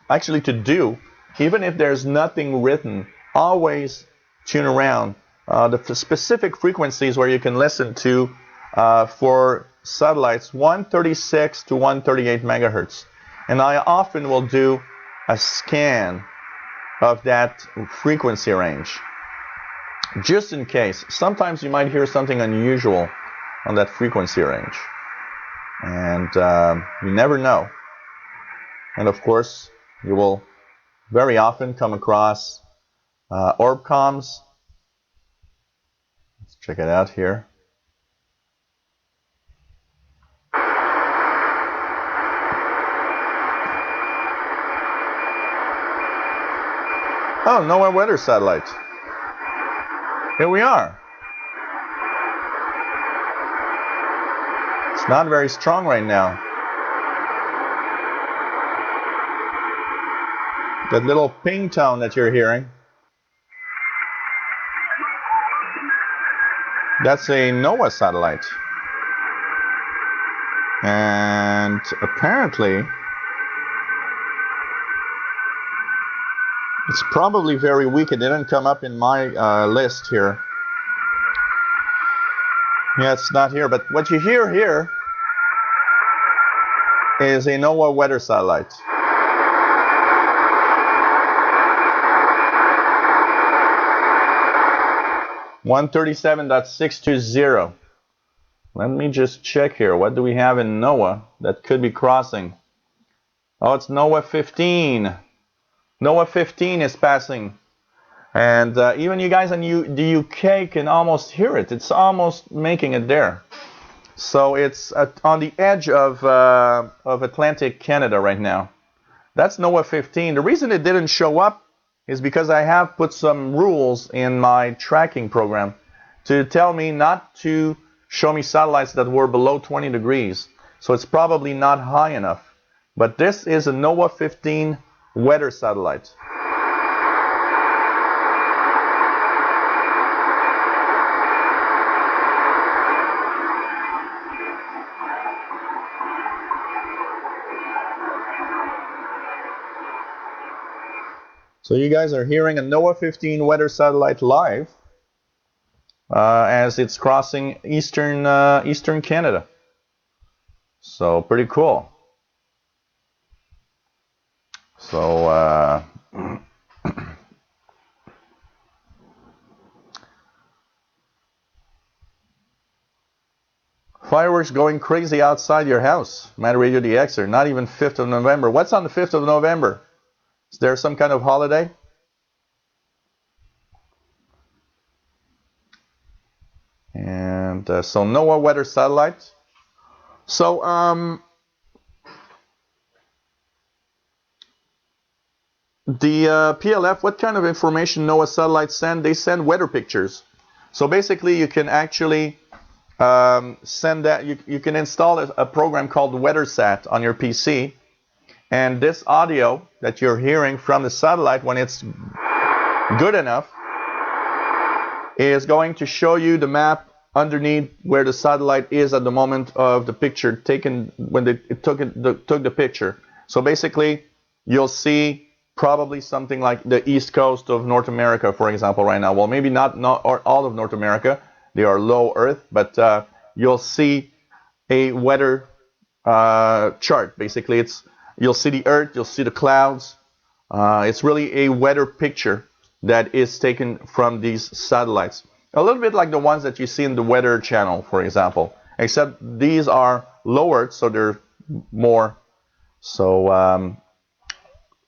A: actually to do, even if there's nothing written, always tune around the specific frequencies where you can listen to for satellites 136 to 138 megahertz. And I often will do a scan of that frequency range, just in case. Sometimes you might hear something unusual on that frequency range, and you never know. And of course, you will very often come across Orbcoms. Let's check it out here. Oh, NOAA weather satellite. Here we are. It's not very strong right now. That little ping tone that you're hearing, that's a NOAA satellite. And apparently, it's probably very weak. It didn't come up in my list here. Yeah, it's not here, but what you hear here is a NOAA weather satellite. (137.620). Let me just check here. What do we have in NOAA that could be crossing? Oh, it's NOAA 15. NOAA 15 is passing. And even you guys in the UK can almost hear it. It's almost making it there. So it's on the edge of Atlantic Canada right now. That's NOAA 15. The reason it didn't show up is because I have put some rules in my tracking program to tell me not to show me satellites that were below 20 degrees. So it's probably not high enough. But this is a NOAA 15 weather satellite. So you guys are hearing a NOAA 15 weather satellite live. as it's crossing eastern Canada. So pretty cool. So fireworks going crazy outside your house. Mad Radio DXer. Not even 5th of November. What's on the 5th of November? Is there some kind of holiday? And so NOAA weather satellite. So the PLF, what kind of information NOAA satellites send? They send weather pictures. So basically you can actually send that, you can install a program called WeatherSat on your PC, and this audio that you're hearing from the satellite, when it's good enough, is going to show you the map underneath where the satellite is at the moment of the picture taken, when it took the picture. So basically you'll see probably something like the east coast of North America, for example, right now. Well, maybe not all of North America. They are low Earth, but you'll see a weather chart. Basically, you'll see the Earth, you'll see the clouds. It's really a weather picture that is taken from these satellites. A little bit like the ones that you see in the Weather Channel, for example, except these are lowered, so they're more. So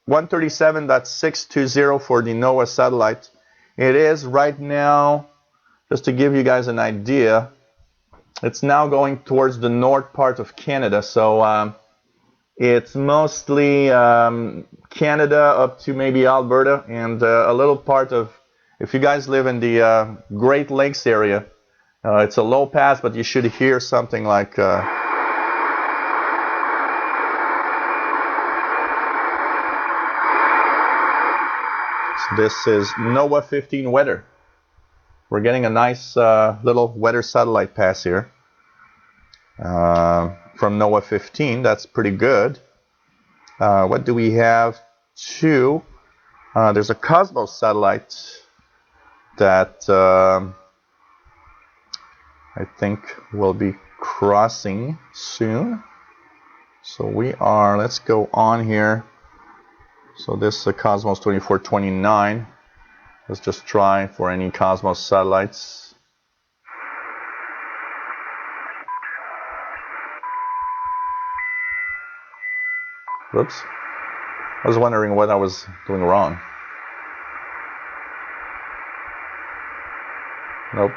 A: 137.620 for the NOAA satellite. It is right now, just to give you guys an idea, it's now going towards the north part of Canada. So it's mostly Canada up to maybe Alberta, and a little part of, if you guys live in the Great Lakes area, it's a low pass, but you should hear something like so this is NOAA 15 weather. We're getting a nice little weather satellite pass here from NOAA 15. That's pretty good. What do we have too? There's a Cosmos satellite that I think will be crossing soon. So we are, let's go on here. So this is a Cosmos 2429. Let's just try for any Cosmos satellites. Whoops. I was wondering what I was doing wrong. Nope.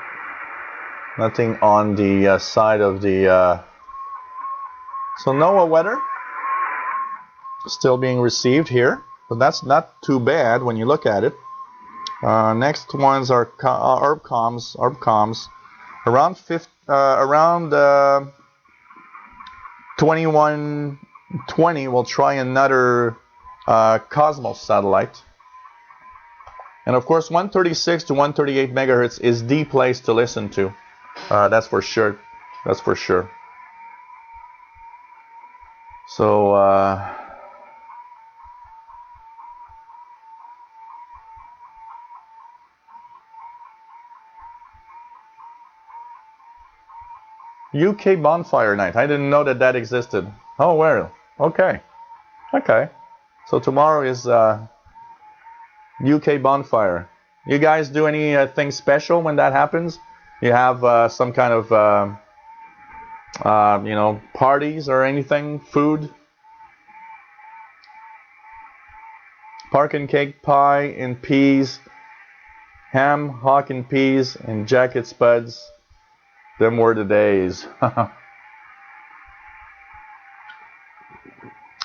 A: Nothing on the side of the... So NOAA weather still being received here, but that's not too bad when you look at it. Next ones are Orbcoms. Around 2120, we'll try another Cosmos satellite. And of course, 136 to 138 megahertz is the place to listen to. That's for sure. That's for sure. So UK bonfire night. I didn't know that that existed. Oh well. Okay. Okay. So tomorrow is UK bonfire. You guys do anything special when that happens? You have some kind of you know, parties or anything? Food? Park and cake, pie and peas, ham, hock and peas, and jacket spuds. Them were the days.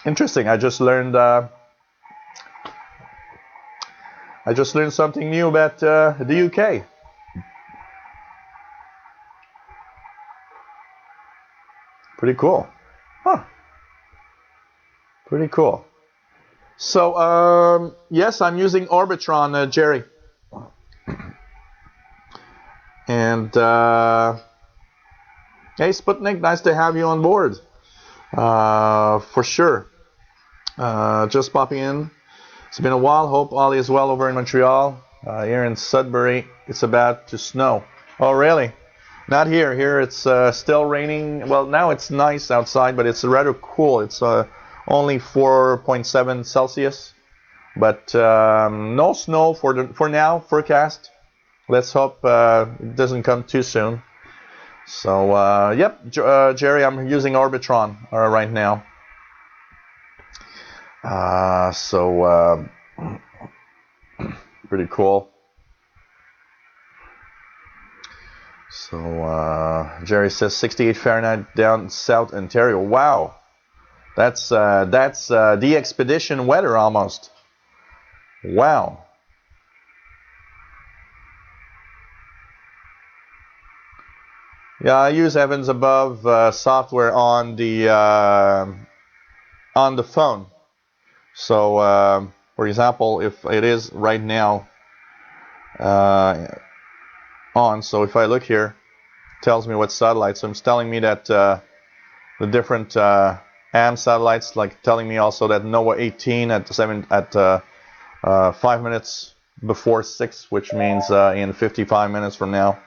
A: Interesting. I just learned something new about the UK. Pretty cool. Huh. Pretty cool. So, yes, I'm using Orbitron, Jerry. And, hey, Sputnik, nice to have you on board. For sure. Just popping in. It's been a while. Hope all is well over in Montreal. Here in Sudbury, it's about to snow. Oh, really? Not here. Here it's still raining. Well, now it's nice outside, but it's rather cool. It's only 4.7 Celsius, but no snow for now. Forecast. Let's hope it doesn't come too soon. So, yep, Jerry, I'm using Orbitron right now. Pretty cool. So, Jerry says 68 Fahrenheit down South Ontario. Wow, that's the expedition weather almost. Wow. Yeah, I use Heavens Above software on the phone. So, for example, if it is right now on, so if I look here, it tells me what satellites. So it's telling me that the different AM satellites, like telling me also that NOAA 18 at 5 minutes before 6, which means in 55 minutes from now.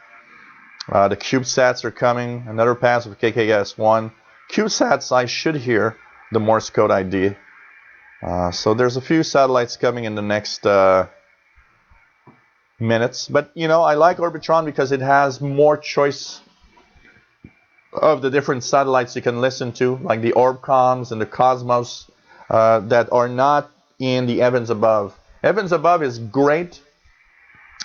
A: The CubeSats are coming. Another pass of KKS-1. CubeSats, I should hear the Morse code ID. So there's a few satellites coming in the next minutes. But, you know, I like Orbitron because it has more choice of the different satellites you can listen to, like the Orbcoms and the Cosmos that are not in the Heavens Above. Heavens Above is great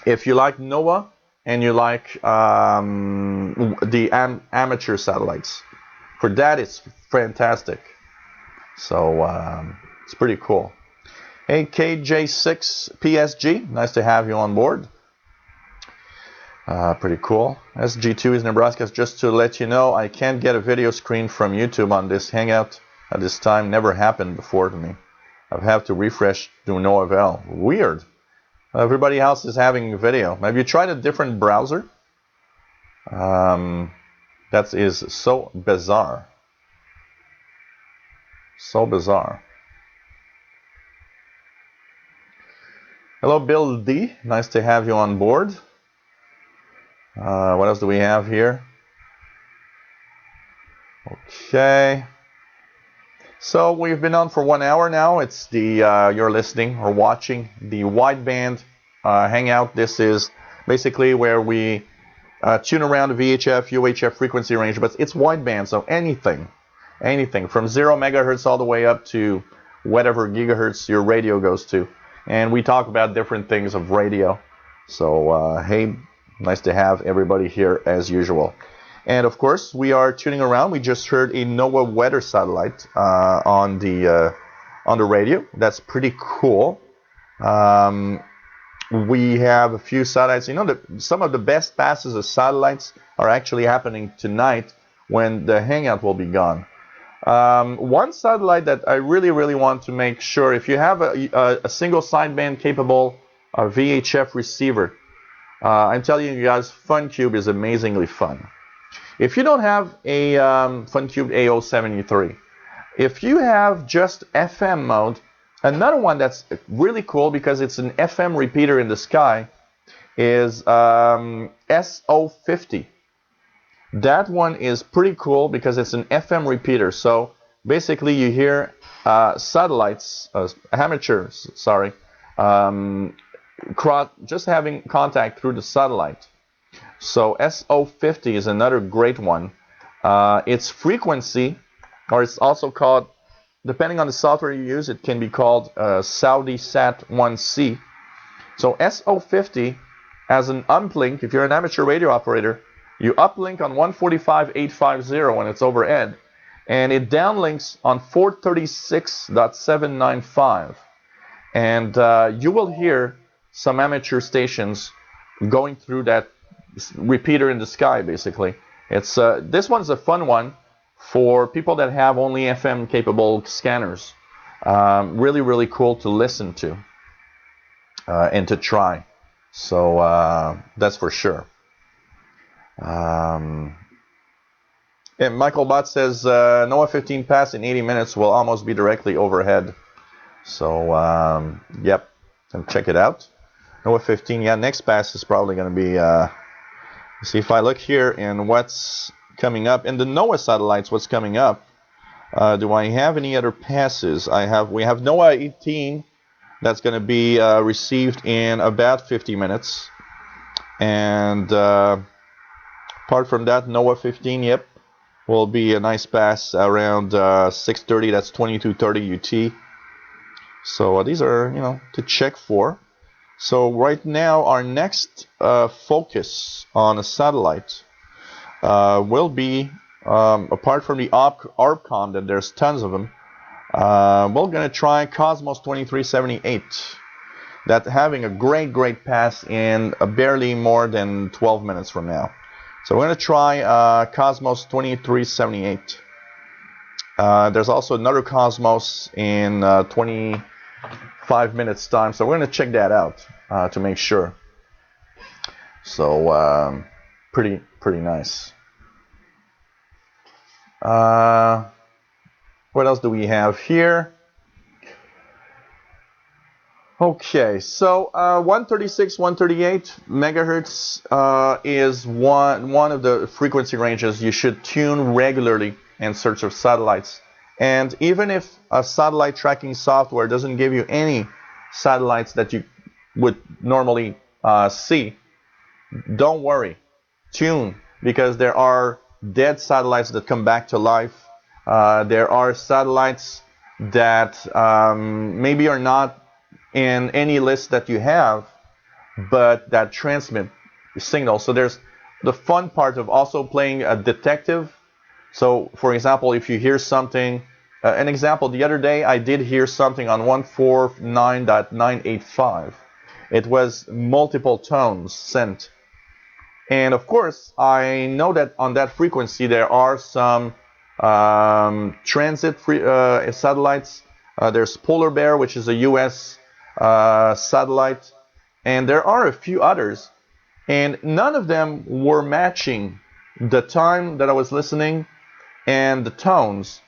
A: if you like NOAA and you like the amateur satellites. For that, it's fantastic. So it's pretty cool. Hey, KJ6 PSG, nice to have you on board. Pretty cool. SG2 is Nebraska. Just to let you know, I can't get a video screen from YouTube on this Hangout at this time. Never happened before to me. I have to refresh to no avail. Weird. Everybody else is having a video. Have you tried a different browser? That is so bizarre. So bizarre. Hello, Bill D. Nice to have you on board. What else do we have here? Okay. So we've been on for 1 hour now. It's the you're listening or watching the Wideband Hangout. This is basically where we tune around the VHF, UHF frequency range, but it's wideband, so anything from 0 megahertz all the way up to whatever gigahertz your radio goes to. And we talk about different things of radio. So, hey, nice to have everybody here as usual. And of course, we are tuning around. We just heard a NOAA weather satellite on the radio. That's pretty cool. We have a few satellites. You know, some of the best passes of satellites are actually happening tonight when the Hangout will be gone. One satellite that I really, really want to make sure, if you have a single sideband capable VHF receiver, I'm telling you guys, FunCube is amazingly fun. If you don't have a FunCube AO73, if you have just FM mode, another one that's really cool because it's an FM repeater in the sky is SO50. That one is pretty cool because it's an FM repeater. So basically you hear satellites, amateurs, sorry, just having contact through the satellite. So SO50 is another great one. Its frequency, or it's also called, depending on the software you use, it can be called Saudi Sat 1C. So SO50 has an uplink. If you're an amateur radio operator, you uplink on 145.850 when it's overhead, and it downlinks on 436.795. And you will hear some amateur stations going through that repeater in the sky, basically. It's this one's a fun one for people that have only FM capable scanners. Really, really cool to listen to and to try. So that's for sure. And Michael Bott says NOAA 15 pass in 80 minutes will almost be directly overhead. So yep, and check it out. NOAA 15, yeah, next pass is probably going to be See, if I look here and what's coming up in the NOAA satellites, what's coming up? Do I have any other passes? We have NOAA 18 that's going to be received in about 50 minutes, and apart from that, NOAA 15, yep, will be a nice pass around 6:30. That's 22:30 UT. So these are, to check for. So right now, our next focus on a satellite will be, apart from the Orbcom, that there's tons of them, we're going to try Cosmos 2378. That having a great pass in barely more than 12 minutes from now. So we're going to try Cosmos 2378. There's also another Cosmos in 25 minutes time, so we're going to check that out to make sure. So pretty nice. What else do we have here? Okay, so 136, 138 megahertz is one of the frequency ranges you should tune regularly in search of satellites. And even if a satellite tracking software doesn't give you any satellites that you would normally see, don't worry, tune, because there are dead satellites that come back to life. There are satellites that maybe are not in any list that you have, but that transmit signals. So there's the fun part of also playing a detective. So for example, if you hear something, an example, the other day I did hear something on 149.985. It was multiple tones sent. And of course, I know that on that frequency there are some transit satellites. There's Polar Bear, which is a US satellite, and there are a few others, and none of them were matching the time that I was listening and the tones.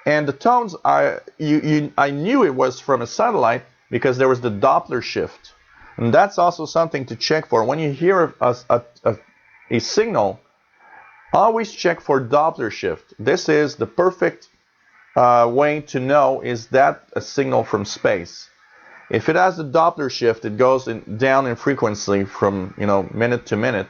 A: And the tones, I knew it was from a satellite because there was the Doppler shift. And that's also something to check for. When you hear a signal, always check for Doppler shift. This is the perfect way to know, is that a signal from space? If it has a Doppler shift, it goes down in frequency from minute to minute,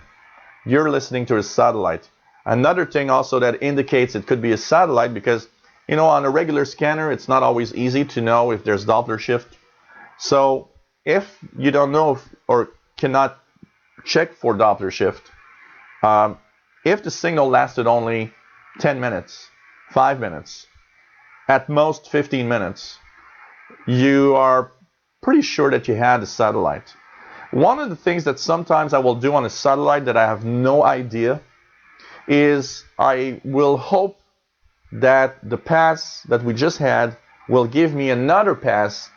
A: you're listening to a satellite. Another thing also that indicates it could be a satellite, because on a regular scanner it's not always easy to know if there's Doppler shift. So if you don't know or cannot check for Doppler shift, if the signal lasted only 10 minutes, 5 minutes, at most 15 minutes, you are pretty sure that you had a satellite. One of the things that sometimes I will do on a satellite that I have no idea is I will hope that the pass that we just had will give me another pass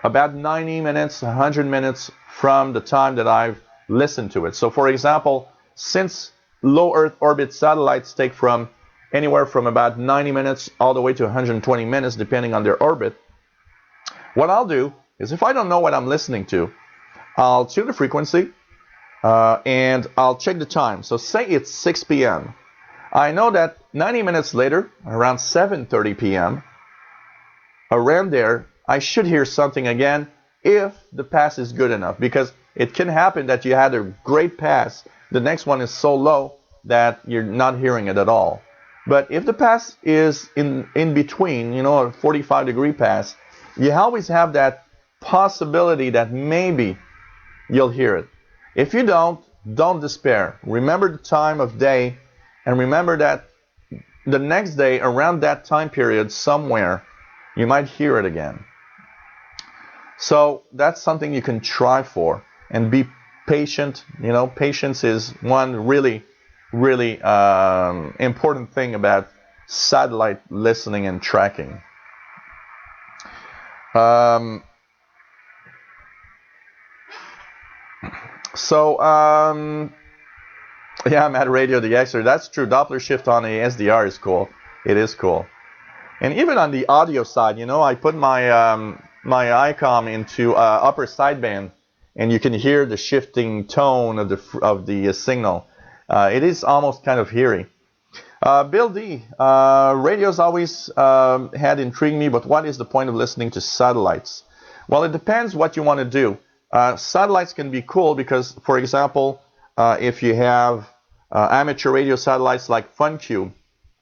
A: about 90 minutes, 100 minutes from the time that I've listened to it. So for example, since low Earth orbit satellites take from anywhere from about 90 minutes all the way to 120 minutes depending on their orbit, what I'll do is, if I don't know what I'm listening to, I'll tune the frequency and I'll check the time. So say it's 6 p.m. I know that 90 minutes later, around 7:30 p.m., around there, I should hear something again if the pass is good enough. Because it can happen that you had a great pass, the next one is so low that you're not hearing it at all. But if the pass is in between, a 45-degree pass, you always have that possibility that maybe you'll hear it. If you don't despair. Remember the time of day, and remember that the next day around that time period somewhere you might hear it again. So that's something you can try for, and be patient. Patience is one really important thing about satellite listening and tracking. Yeah, I'm at Radio DXer. That's true. Doppler shift on the SDR is cool. It is cool. And even on the audio side, I put my my ICOM into upper sideband, and you can hear the shifting tone of the signal. It is almost kind of eerie. Bill D, radios always had intrigued me, but what is the point of listening to satellites? Well, it depends what you want to do. Satellites can be cool because, for example, if you have amateur radio satellites like FunCube,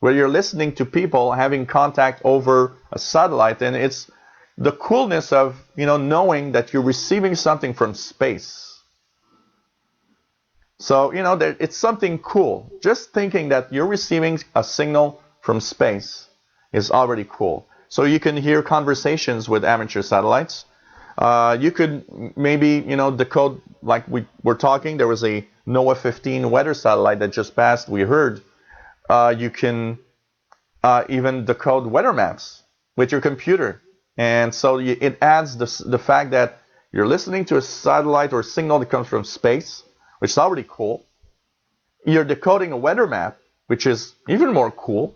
A: where you're listening to people having contact over a satellite, and it's the coolness of, knowing that you're receiving something from space. So, it's something cool. Just thinking that you're receiving a signal from space is already cool. So you can hear conversations with amateur satellites. You could maybe, decode, like we were talking, there was a NOAA 15 weather satellite that just passed, we heard. You can even decode weather maps with your computer. And so it adds the fact that you're listening to a satellite or signal that comes from space, which is already cool. You're decoding a weather map, which is even more cool.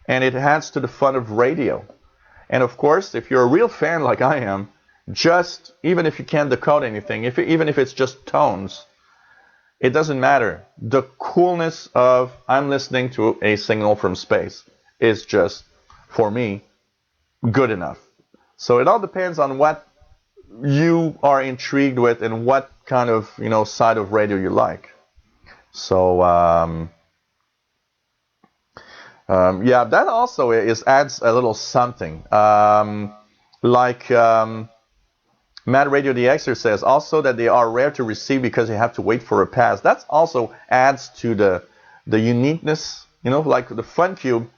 A: And it adds to the fun of radio. And of course, if you're a real fan like I am, even if you can't decode anything, even if it's just tones, it doesn't matter. The coolness of I'm listening to a signal from space is just, for me, good enough. So it all depends on what you are intrigued with and what kind of side of radio you like. So yeah, that also adds a little something. Like Mad Radio DXer says, also that they are rare to receive because you have to wait for a pass. That also adds to the uniqueness. Like the FunCube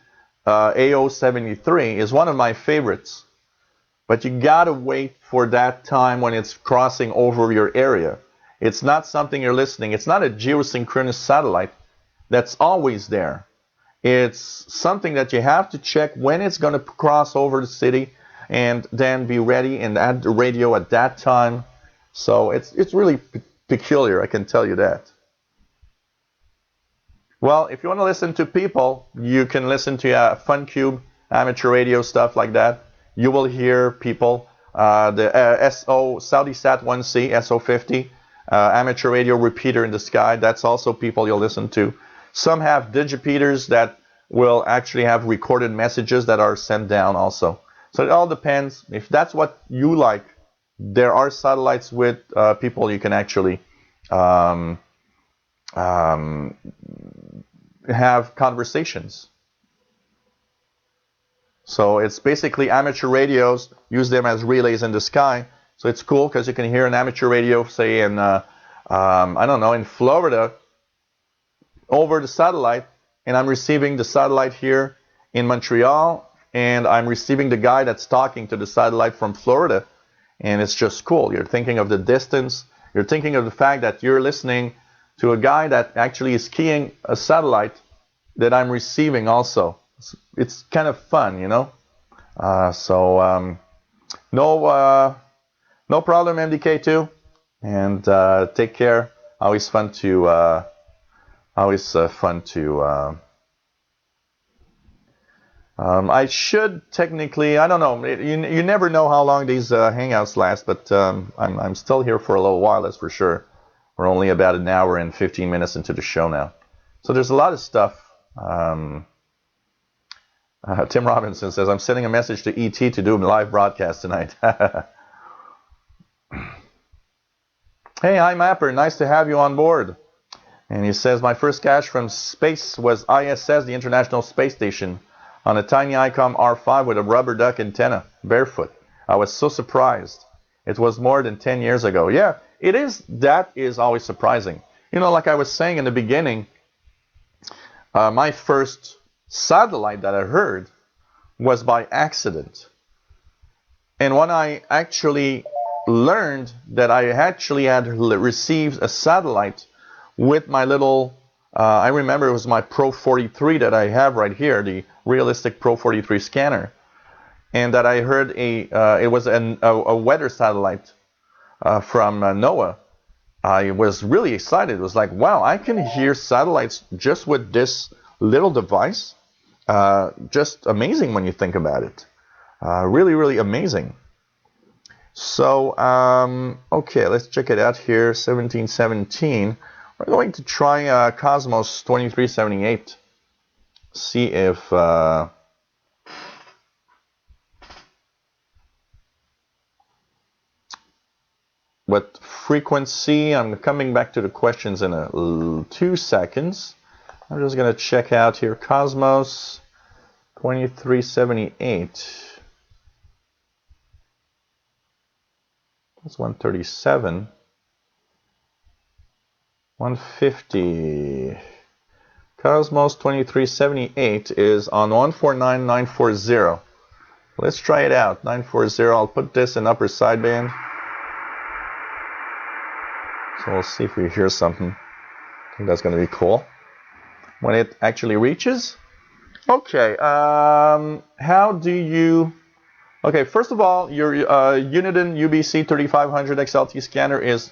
A: AO73 is one of my favorites. But you gotta wait for that time when it's crossing over your area. It's not something you're listening. It's not a geosynchronous satellite that's always there. It's something that you have to check when it's going to cross over the city and then be ready and add the radio at that time. So it's really peculiar, I can tell you that. Well, if you want to listen to people, you can listen to FunCube, amateur radio, stuff like that. You will hear people, the SO Saudi Sat 1C, SO50, amateur radio repeater in the sky. That's also people you'll listen to. Some have digipeaters that will actually have recorded messages that are sent down also. So it all depends. If that's what you like, there are satellites with people you can actually have conversations. So it's basically amateur radios, use them as relays in the sky. So it's cool because you can hear an amateur radio, say in, I don't know, in Florida, over the satellite, and I'm receiving the satellite here in Montreal, and I'm receiving the guy that's talking to the satellite from Florida, and it's just cool. You're thinking of the distance. You're thinking of the fact that you're listening to a guy that actually is keying a satellite that I'm receiving also. It's kind of fun, no problem, MDK2, and take care. Always fun to I should technically, I don't know, you never know how long these hangouts last, but I'm still here for a little while, that's for sure. We're only about an hour and 15 minutes into the show now, so there's a lot of stuff. Tim Robinson says, I'm sending a message to ET to do a live broadcast tonight. Hey, hi Mapper, nice to have you on board. And he says, my first cache from space was ISS, the International Space Station, on a tiny ICOM R5 with a rubber duck antenna, barefoot. I was so surprised. It was more than 10 years ago. Yeah, it is. That is always surprising. Like I was saying in the beginning, my first satellite that I heard was by accident. And when I actually learned that I actually had received a satellite with my little, I remember it was my Pro 43 that I have right here, the realistic Pro 43 scanner, and that I heard it was a weather satellite from NOAA. I was really excited. It was like, wow, I can hear satellites just with this little device. Just amazing when you think about it. Really, really amazing. So, okay, let's check it out here. 1717. We're going to try Cosmos 2378. See if what frequency. I'm coming back to the questions in 2 seconds. I'm just going to check out here Cosmos 2378. That's 137. 150. Cosmos 2378 is on 149940. Let's try it out. 940. I'll put this in upper sideband. So we'll see if we hear something. I think that's going to be cool. When it actually reaches. Okay. How do you... Okay, first of all, your Uniden UBC 3500 XLT scanner is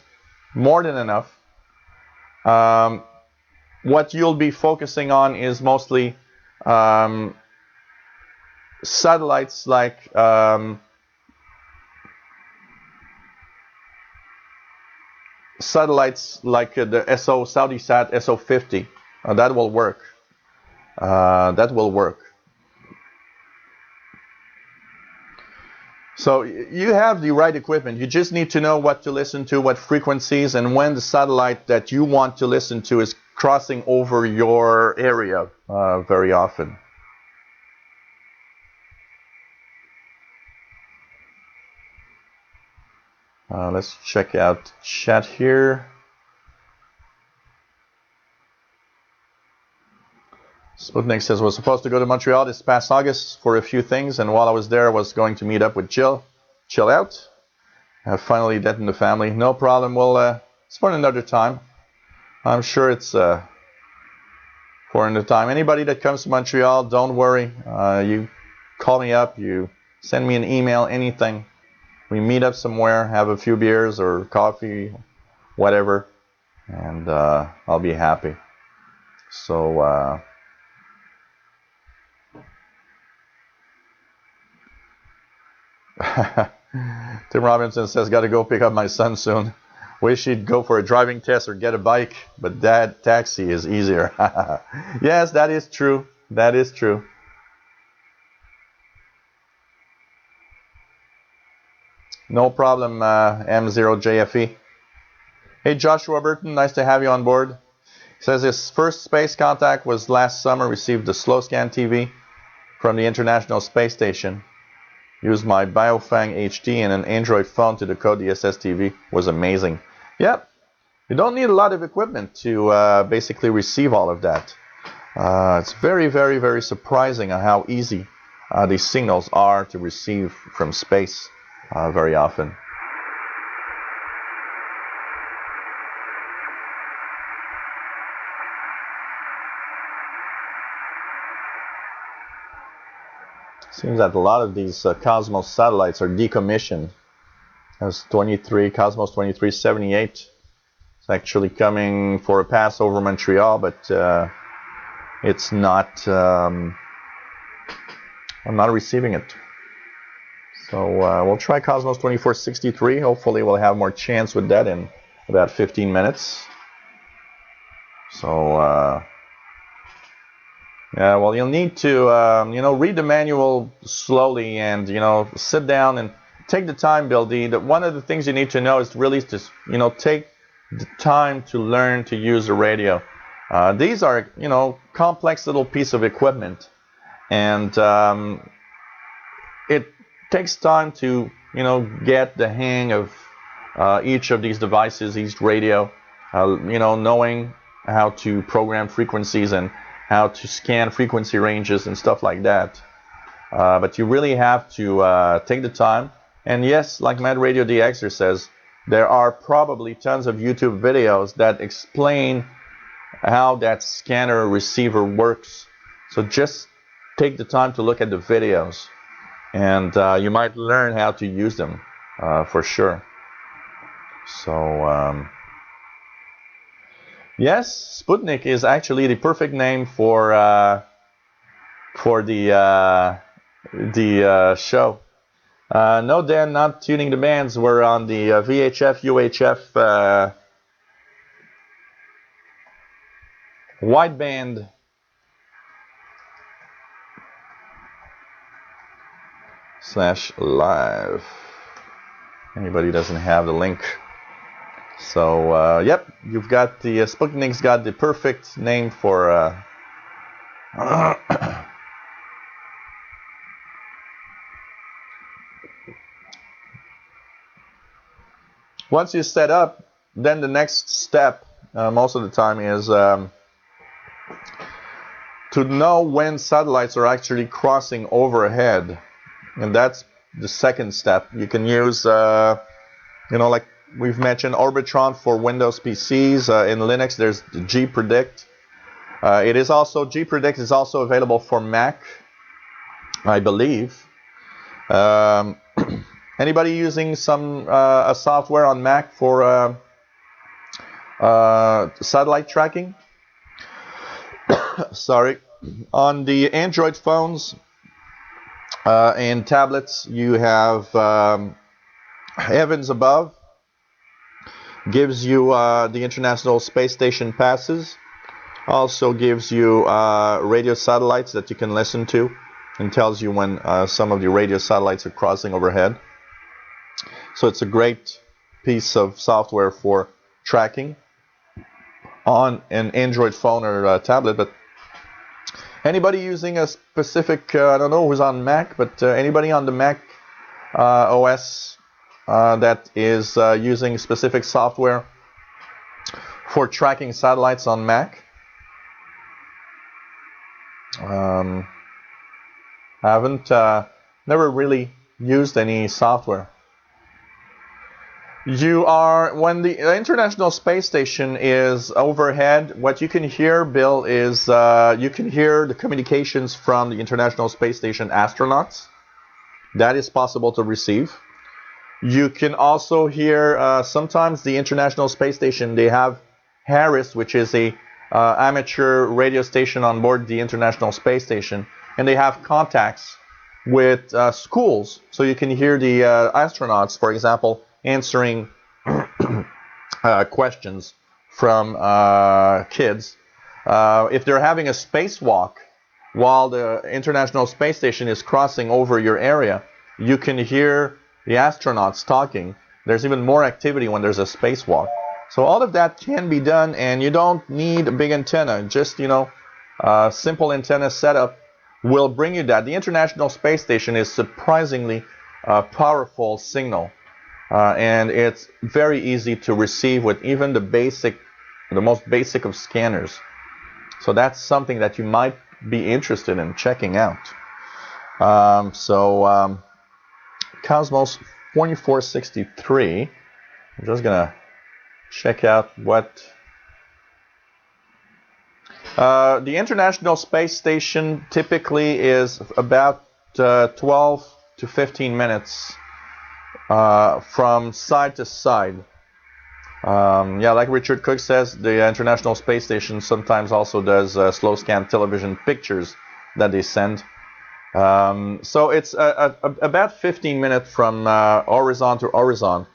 A: more than enough. What you'll be focusing on is mostly satellites like the SO SaudiSat SO50. That will work. That will work. So you have the right equipment. You just need to know what to listen to, what frequencies, and when the satellite that you want to listen to is crossing over your area very often. Let's check out chat here. Sputnik says, was supposed to go to Montreal this past August for a few things, and while I was there, I was going to meet up with Jill. Chill out. Finally, that in the family. No problem. Well, it's for another time. I'm sure it's for another time. Anybody that comes to Montreal, don't worry. You call me up. You send me an email, anything. We meet up somewhere, have a few beers or coffee, whatever, and I'll be happy. So... Tim Robinson says, got to go pick up my son soon. Wish he'd go for a driving test or get a bike, but Dad, taxi is easier. Yes, that is true. That is true. No problem, M0JFE. Hey, Joshua Burton, nice to have you on board. Says his first space contact was last summer, received a slow scan TV from the International Space Station. Used my Biofang HD and an Android phone to decode the SSTV. Was amazing. Yep. You don't need a lot of equipment to basically receive all of that. It's very, very, very surprising how easy these signals are to receive from space very often. Seems that a lot of these Cosmos satellites are decommissioned. There's Cosmos 2378. It's actually coming for a pass over Montreal, but it's not. I'm not receiving it. So we'll try Cosmos 2463. Hopefully, we'll have more chance with that in about 15 minutes. So. Yeah, well, you'll need to, read the manual slowly and, sit down and take the time, Bill D. One of the things you need to know is really to, take the time to learn to use a radio. These are, complex little piece of equipment, and it takes time to, get the hang of each of these devices, each radio, knowing how to program frequencies and how to scan frequency ranges and stuff like that. But you really have to take the time. And yes, like Mad Radio DXer says, there are probably tons of YouTube videos that explain how that scanner receiver works. So just take the time to look at the videos, and you might learn how to use them for sure. So yes, Sputnik is actually the perfect name for the show. No, Dan, not tuning the bands. We're on the VHF, UHF Wideband /live. Anybody doesn't have the link. So, yep, you've got the Sputnik's got the perfect name for once you set up, then the next step most of the time is to know when satellites are actually crossing overhead, and that's the second step. You can use, like we've mentioned, Orbcom for Windows PCs. In Linux, there's gpredict. Gpredict is also available for Mac, I believe. Anybody using some a software on Mac for satellite tracking? Sorry. On the Android phones and tablets, you have Heavens Above. Gives you the International Space Station passes. Also gives you radio satellites that you can listen to, and tells you when some of the radio satellites are crossing overhead. So it's a great piece of software for tracking on an Android phone or tablet. But anybody using a specific, I don't know who's on Mac, but anybody on the Mac OS that is using specific software for tracking satellites on Mac? I haven't, never really used any software. When the International Space Station is overhead, what you can hear, Bill, is you can hear the communications from the International Space Station astronauts. That is possible to receive. You can also hear, sometimes the International Space Station, they have Harris, which is a amateur radio station on board the International Space Station, and they have contacts with schools, so you can hear the astronauts, for example, answering questions from kids. If they're having a spacewalk while the International Space Station is crossing over your area, you can hear the astronauts talking. There's even more activity when there's a spacewalk. So all of that can be done, and you don't need a big antenna. Just, simple antenna setup will bring you that. The International Space Station is surprisingly powerful signal. And it's very easy to receive with even the most basic of scanners. So that's something that you might be interested in checking out. Cosmos 2463. I'm just gonna check out what the International Space Station typically is about 12 to 15 minutes. From side to side. Like Richard Cook says, the International Space Station sometimes also does slow scan television pictures that they send. So it's about 15 minutes from horizon to horizon.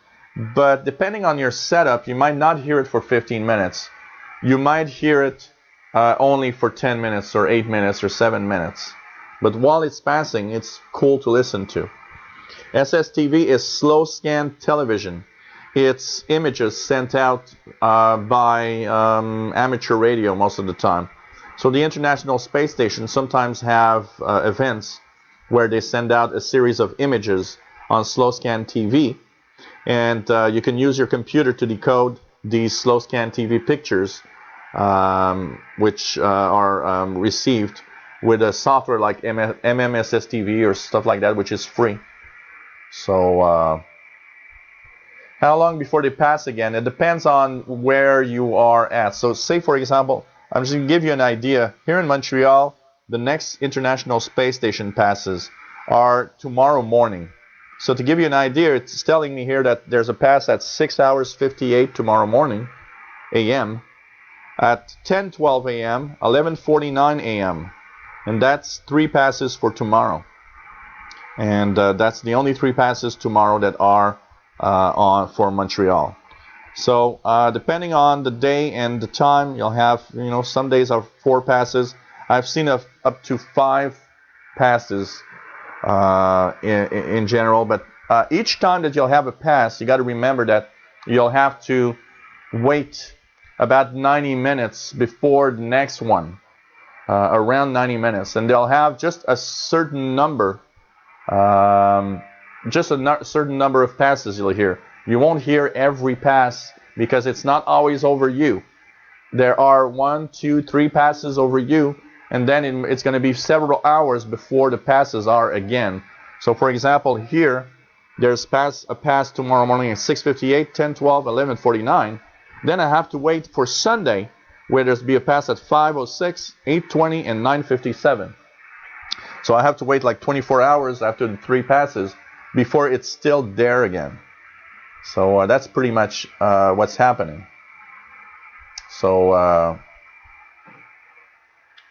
A: But depending on your setup, you might not hear it for 15 minutes. You might hear it only for 10 minutes or 8 minutes or 7 minutes. But while it's passing, it's cool to listen to. SSTV is slow scan television. It's images sent out by amateur radio most of the time. So the International Space Station sometimes have events where they send out a series of images on slow scan TV, and you can use your computer to decode these slow scan TV pictures, which are received with a software like MMSSTV or stuff like that, which is free. So how long before they pass again? It depends on where you are at. So say, for example, I'm just going to give you an idea. Here in Montreal, the next International Space Station passes are tomorrow morning. So to give you an idea, it's telling me here that there's a pass at 6 hours 58 tomorrow morning, a.m., at 10:12 a.m., 11:49 a.m., and that's 3 passes for tomorrow. And that's the only 3 passes tomorrow that are on for Montreal. So depending on the day and the time, you'll have, some days are 4 passes. I've seen up to 5 passes in general, but each time that you'll have a pass, you got to remember that you'll have to wait about 90 minutes before the next one, around 90 minutes, and they'll have just a certain number, certain number of passes you'll hear. You won't hear every pass because it's not always over you. There are 1, 2, 3 passes over you, and then it's going to be several hours before the passes are again. So for example, here, there's a pass tomorrow morning at 6:58, 10:12, 11:49. Then I have to wait for Sunday, where there's be a pass at 5:06, 8:20, and 9:57. So I have to wait like 24 hours after the 3 passes before it's still there again. So that's pretty much what's happening. So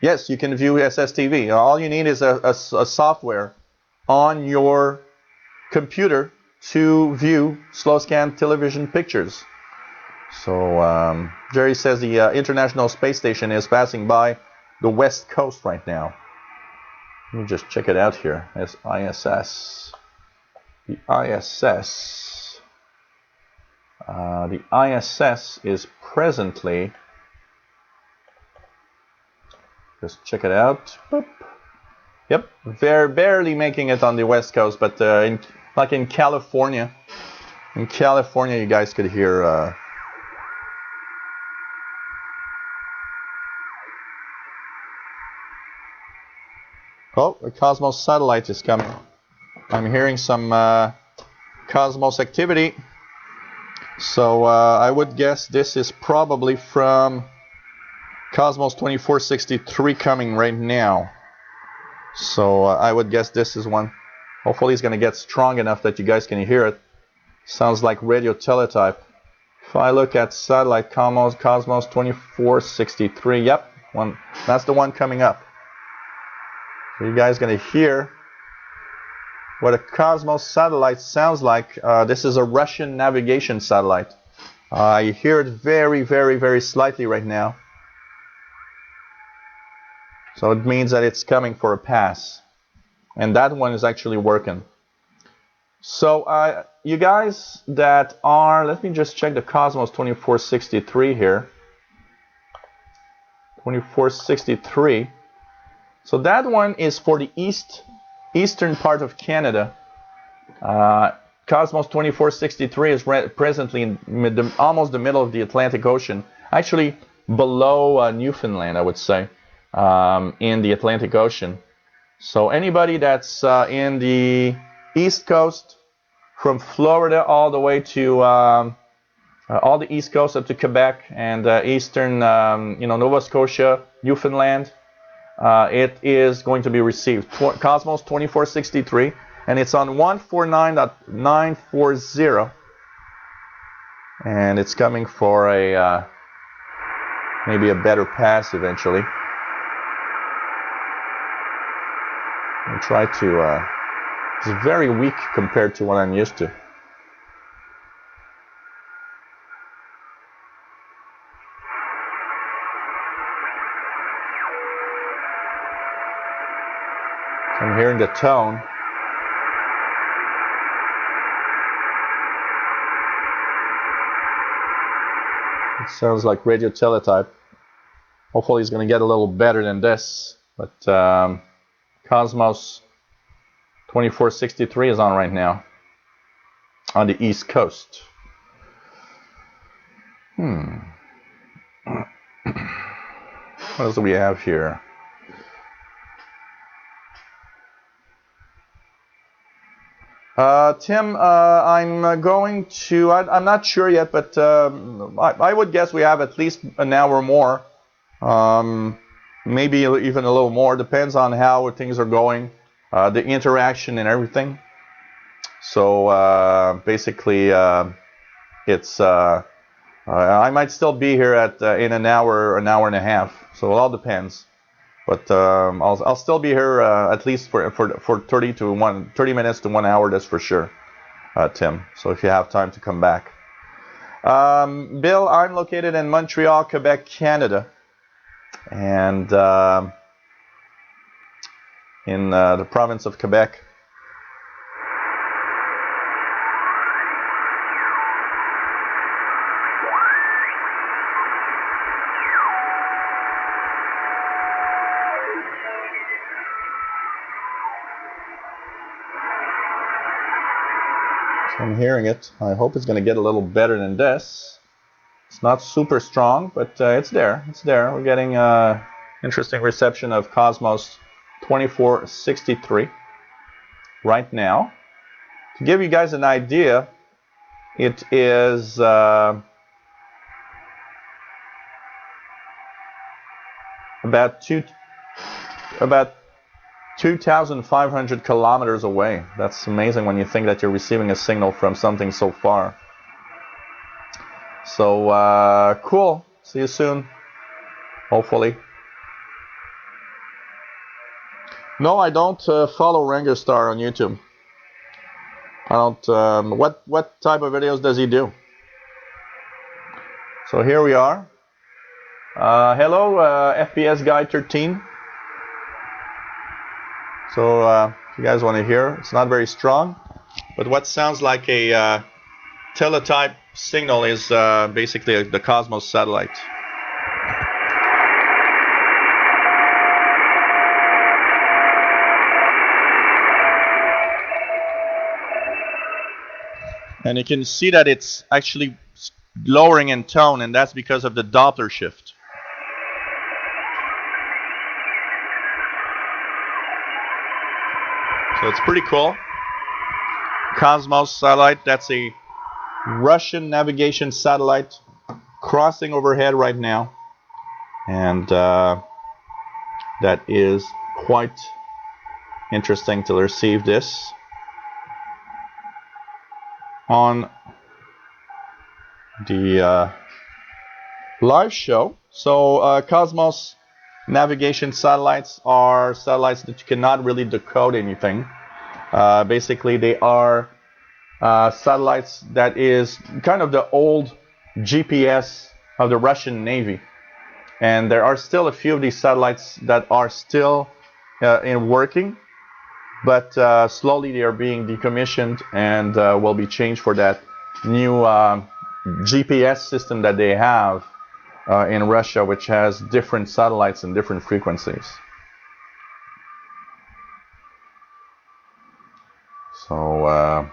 A: yes, you can view SSTV. All you need is a software on your computer to view slow scan television pictures. So Jerry says the International Space Station is passing by the West Coast right now. Let me just check it out here. It's ISS. The ISS. The ISS is presently, just check it out. Boop. Yep, they're barely making it on the West Coast, but like in California, you guys could hear. Oh, a Cosmos satellite is coming. I'm hearing some Cosmos activity. So I would guess this is probably from Cosmos 2463 coming right now. So I would guess this is one. Hopefully it's going to get strong enough that you guys can hear it. Sounds like radio teletype. If I look at satellite Cosmos 2463, yep, that's the one coming up. So you guys going to hear what a Cosmos satellite sounds like. This is a Russian navigation satellite. You hear it very, very, very slightly right now. So it means that it's coming for a pass. And that one is actually working. So you guys that are, let me just check the Cosmos 2463 here. 2463. So that one is for the eastern part of Canada. Cosmos 2463 is presently in almost the middle of the Atlantic Ocean, actually below Newfoundland, I would say, in the Atlantic Ocean. So anybody that's in the East Coast, from Florida all the way to all the East Coast up to Quebec and eastern, Nova Scotia, Newfoundland, it is going to be received. Cosmos 2463, and it's on 149.940, and it's coming for a maybe a better pass eventually. I'll try to. It's very weak compared to what I'm used to. I'm hearing the tone. It sounds like radio teletype. Hopefully it's going to get a little better than this. But Cosmos 2463 is on right now on the East Coast. What else do we have here? Tim, I'm going to, I'm not sure yet, but I would guess we have at least an hour more, maybe even a little more, depends on how things are going, the interaction and everything. So basically, it's, I might still be here in an hour and a half, so it all depends. But I'll still be here at least for 30 minutes to 1 hour, that's for sure, Tim. So if you have time to come back. Bill, I'm located in Montreal, Quebec, Canada, and in the province of Quebec. I'm hearing it. I hope it's going to get a little better than this. It's not super strong, but it's there. It's there. We're getting interesting reception of Cosmos 2463 right now. To give you guys an idea, it is about 2,500 kilometers away. That's amazing when you think that you're receiving a signal from something so far. So cool. See you soon, hopefully. No, I don't follow Rangerstar on YouTube. I don't. What type of videos does he do? So here we are. Hello, FPS Guy 13. So if you guys want to hear, it's not very strong, but what sounds like a teletype signal is basically the Cosmos satellite. And you can see that it's actually lowering in tone, and that's because of the Doppler shift. So it's pretty cool. Cosmos satellite, that's a Russian navigation satellite crossing overhead right now. And that is quite interesting to receive this on the live show. So Cosmos navigation satellites are satellites that you cannot really decode anything. Basically, they are satellites that is kind of the old GPS of the Russian Navy. And there are still a few of these satellites that are still in working, but slowly they are being decommissioned and will be changed for that new GPS system that they have in Russia, which has different satellites and different frequencies. So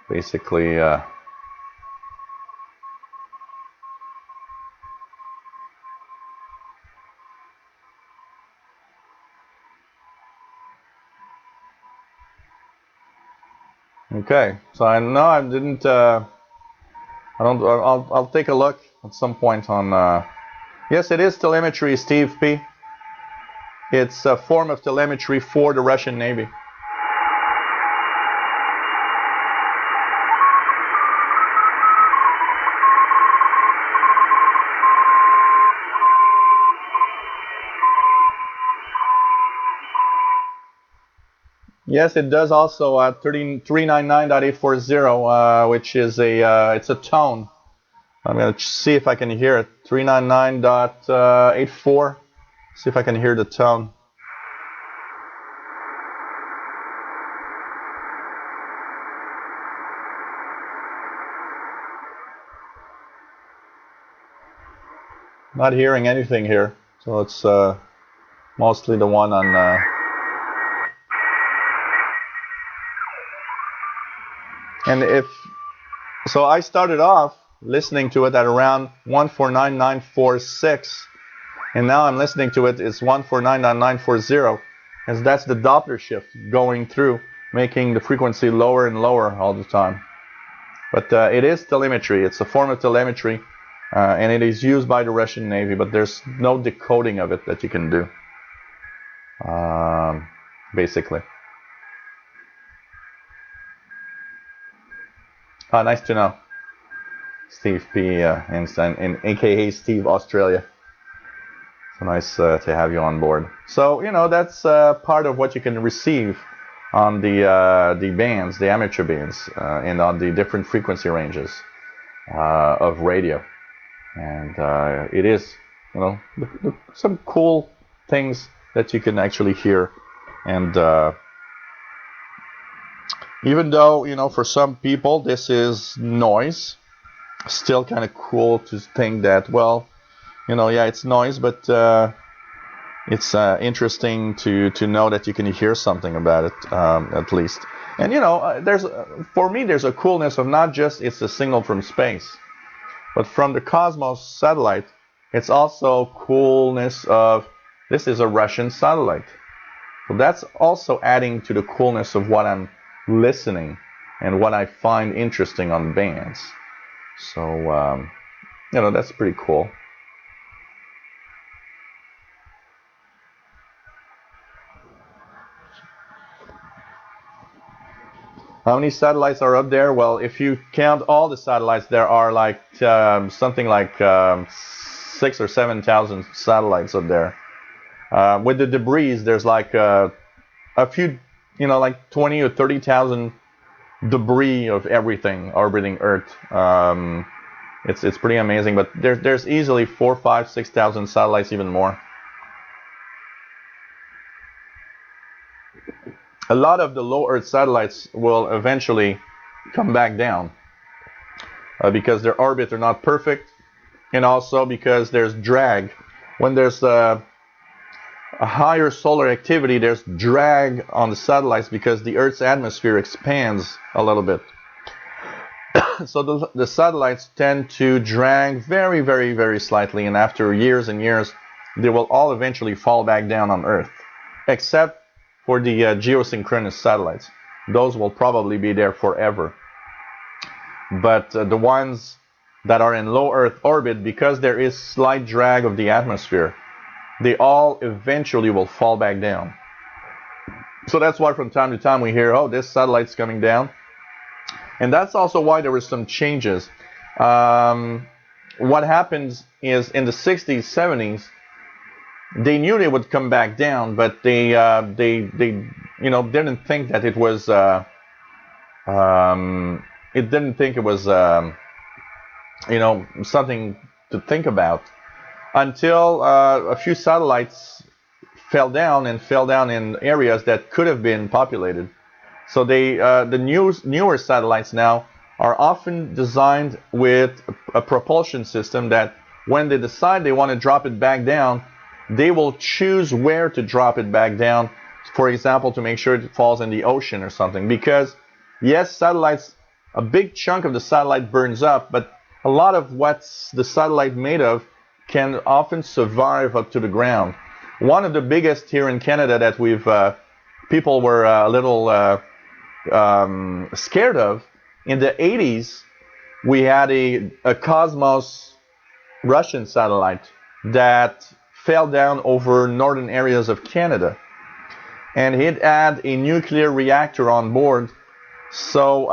A: basically okay, so I know I didn't I'll take a look at some point on yes, it is telemetry, Steve P. It's a form of telemetry for the Russian Navy. Yes, it does also 399.840, which is it's a tone. I'm going to see if I can hear it. 399.84. See if I can hear the tone. Not hearing anything here, so it's mostly the one on. And if so, I started off listening to it at around 149.946, and now I'm listening to it. It's 149.940, and that's the Doppler shift going through, making the frequency lower and lower all the time. But it is telemetry. It's a form of telemetry, and it is used by the Russian Navy. But there's no decoding of it that you can do, basically. Nice to know, Steve P. in AKA Steve Australia. So nice to have you on board. So, you know, that's part of what you can receive on the bands, the amateur bands, and on the different frequency ranges of radio. And it is, some cool things that you can actually hear. And even though, for some people this is noise, still kind of cool to think that, well, yeah, it's noise, but it's interesting to know that you can hear something about it, at least. And for me, there's a coolness of not just it's a signal from space, but from the Cosmos satellite. It's also coolness of this is a Russian satellite. So that's also adding to the coolness of what I'm listening and what I find interesting on bands. So that's pretty cool. How many satellites are up there? Well, if you count all the satellites, there are like something like 6,000 or 7,000 satellites up there. With the debris, there's like a few, like 20 or 30,000 debris of everything orbiting Earth. It's pretty amazing, but there's easily 4,000, 5,000, 6,000 satellites, even more. A lot of the low Earth satellites will eventually come back down because their orbits are not perfect, and also because there's drag. When there's a higher solar activity, there's drag on the satellites because the Earth's atmosphere expands a little bit. So the satellites tend to drag very, very, very slightly, and after years and years, they will all eventually fall back down on Earth, except for the geosynchronous satellites. Those will probably be there forever. But the ones that are in low Earth orbit, because there is slight drag of the atmosphere, they all eventually will fall back down. So that's why from time to time we hear, oh, this satellite's coming down. And that's also why there were some changes. What happens is in the 60s, 70s, they knew they would come back down, but they didn't think that it was something to think about until a few satellites fell down in areas that could have been populated. So the newer satellites now are often designed with a propulsion system that when they decide they want to drop it back down, they will choose where to drop it back down, for example, to make sure it falls in the ocean or something. Because, yes, satellites, a big chunk of the satellite burns up, but a lot of what's the satellite made of can often survive up to the ground. One of the biggest here in Canada that people were a little scared of, in the 80s, we had a Cosmos Russian satellite that fell down over northern areas of Canada, and it had a nuclear reactor on board. So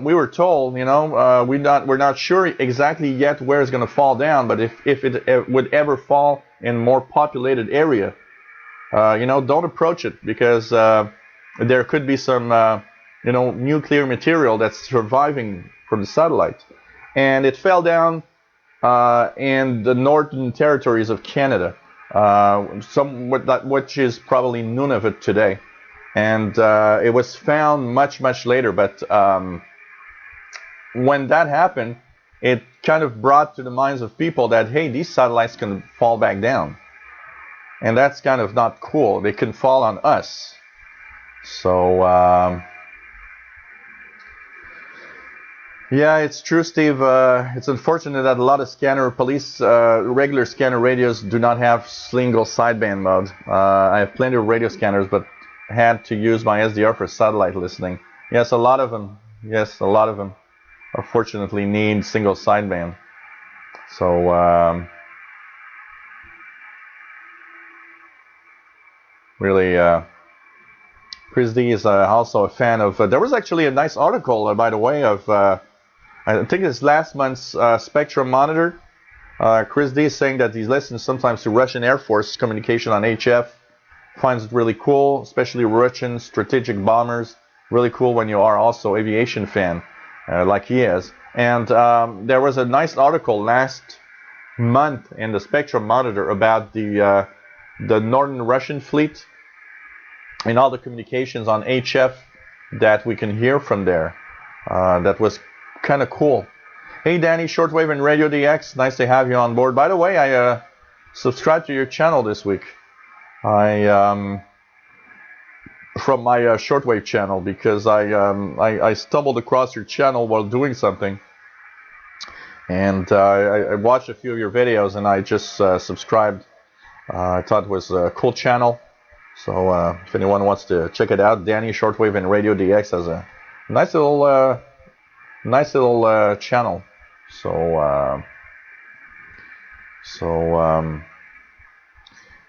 A: we were told, we're not sure exactly yet where it's going to fall down, but if it would ever fall in a more populated area, don't approach it, because there could be some nuclear material that's surviving from the satellite. And it fell down in the northern territories of Canada, which is probably Nunavut today, and it was found much, much later. But when that happened, it kind of brought to the minds of people that, hey, these satellites can fall back down, and that's kind of not cool. They can fall on us. So yeah, it's true, Steve. It's unfortunate that a lot of regular scanner radios do not have single sideband mode. I have plenty of radio scanners, but had to use my SDR for satellite listening. Yes, a lot of them, unfortunately need single sideband. So really, Chris D is also a fan of. There was actually a nice article, by the way, of. I think it's last month's Spectrum Monitor. Chris D is saying that he listens sometimes to Russian Air Force communication on HF finds it really cool, especially Russian strategic bombers. Really cool when you are also aviation fan, like he is. And there was a nice article last month in the Spectrum Monitor about the Northern Russian fleet and all the communications on HF that we can hear from there. That was kind of cool. Hey Danny, Shortwave and Radio DX, nice to have you on board. By the way, I subscribed to your channel this week. From my Shortwave channel, because I stumbled across your channel while doing something, and I watched a few of your videos, and I just subscribed. I thought it was a cool channel, so if anyone wants to check it out, Danny Shortwave and Radio DX has a nice little channel.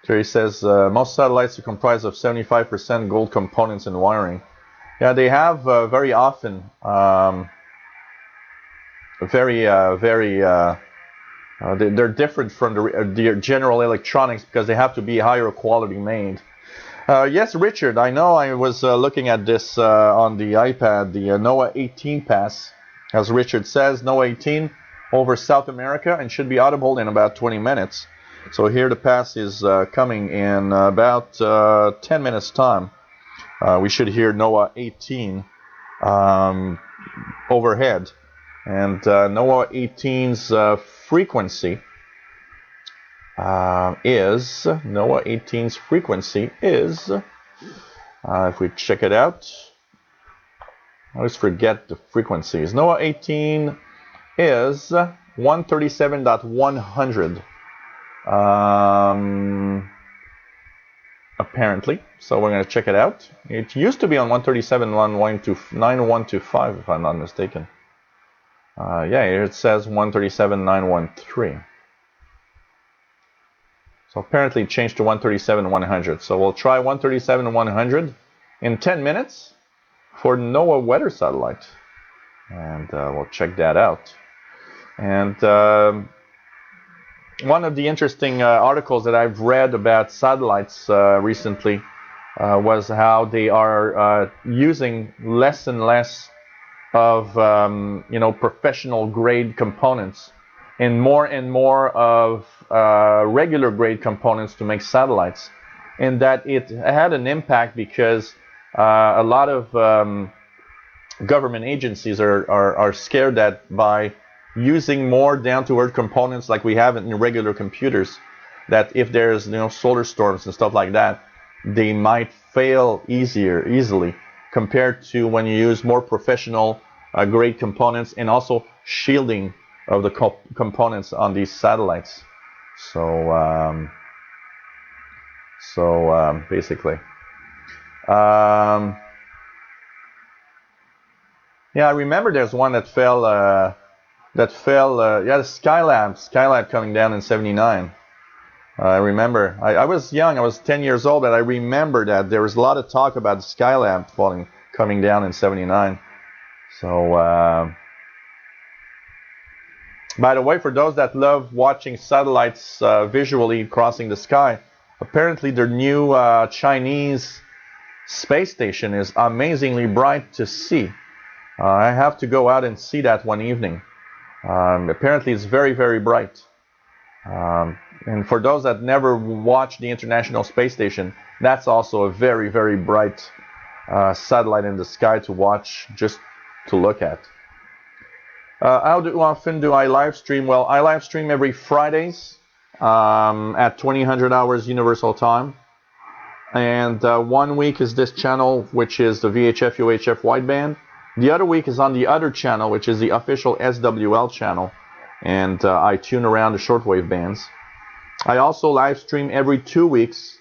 A: Terry says most satellites are comprised of 75% gold components and wiring. Yeah, they have very often they're different from the general electronics because they have to be higher quality made. Yes, Richard, I know. I was looking at this on the iPad, the NOAA 18 pass. As Richard says, NOAA 18 over South America and should be audible in about 20 minutes. So here the pass is coming in about 10 minutes time. We should hear NOAA 18 overhead. And NOAA 18's frequency is, if we check it out, I always forget the frequencies. NOAA 18 is 137.100. Apparently, so we're going to check it out. It used to be on 137.9125, if I'm not mistaken. Yeah, here it says 137.913. So apparently it changed to 137.100. So we'll try 137.100 in 10 minutes for NOAA weather satellite, and we'll check that out. And one of the interesting articles that I've read about satellites recently was how they are using less and less of professional grade components and more of regular grade components to make satellites, and that it had an impact because a lot of government agencies are scared that by using more down-to-earth components like we have in regular computers, that if there's solar storms and stuff like that, they might fail easily compared to when you use more professional grade components and also shielding of the components on these satellites. So basically, yeah, I remember there's one that fell. Yeah, the Skylab coming down in '79. I remember. I was young. I was 10 years old, but I remember that there was a lot of talk about the Skylab coming down in '79. So, by the way, for those that love watching satellites visually crossing the sky, apparently their new Chinese space station is amazingly bright to see. I have to go out and see that one evening. Apparently it's very, very bright. And for those that never watched the International Space Station, that's also a very, very bright satellite in the sky to watch, just to look at. How often do I live stream? Well, I live stream every Fridays at 2000 hours Universal Time. And 1 week is this channel, which is the VHF UHF wideband. The other week is on the other channel, which is the official SWL channel, and I tune around the shortwave bands. I also live stream every 2 weeks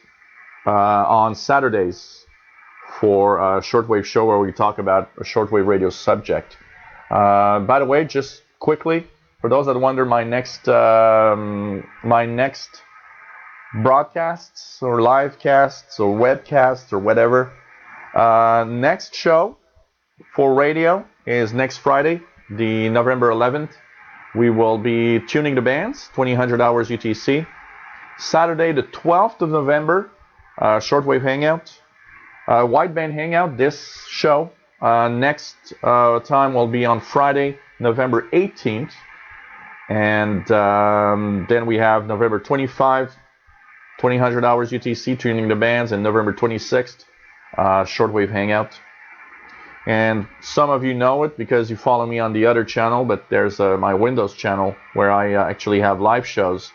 A: on Saturdays for a shortwave show where we talk about a shortwave radio subject. By the way, just quickly, for those that wonder, my next broadcasts or live casts or webcasts or whatever, next show for radio is next Friday, the November 11th. We will be tuning the bands, 2000 hours UTC. Saturday, the 12th of November, shortwave hangout, wideband hangout. This show next time will be on Friday, November 18th, and then we have November 25, 2000 hours UTC tuning the bands, and November 26th, shortwave hangout. And some of you know it because you follow me on the other channel, but there's my Windows channel where I actually have live shows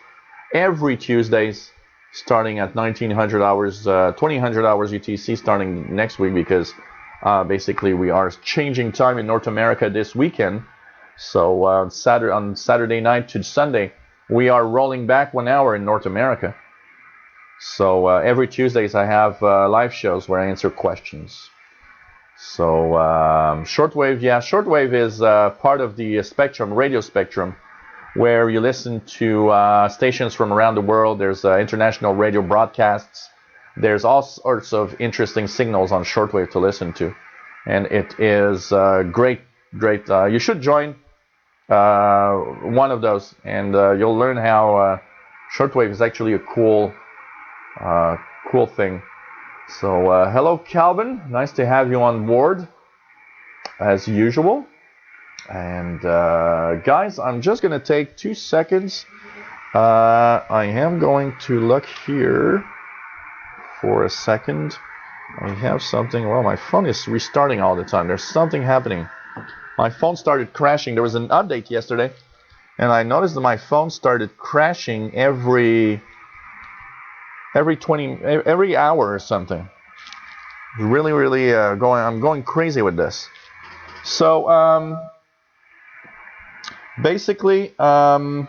A: every Tuesdays starting at 1900 hours, 2000 hours UTC starting next week, because basically we are changing time in North America this weekend. So on Saturday night to Sunday, we are rolling back 1 hour in North America. So every Tuesdays I have live shows where I answer questions. So shortwave, yeah, shortwave is part of the spectrum, radio spectrum, where you listen to stations from around the world. There's international radio broadcasts. There's all sorts of interesting signals on shortwave to listen to, and it is great. You should join one of those, and you'll learn how shortwave is actually a cool thing. So hello, Calvin. Nice to have you on board, as usual. And guys, I'm just going to take 2 seconds. I am going to look here for a second. I have something. Well, my phone is restarting all the time. There's something happening. My phone started crashing. There was an update yesterday, and I noticed that my phone started crashing every hour or something. Really I'm going crazy with this. So basically I'm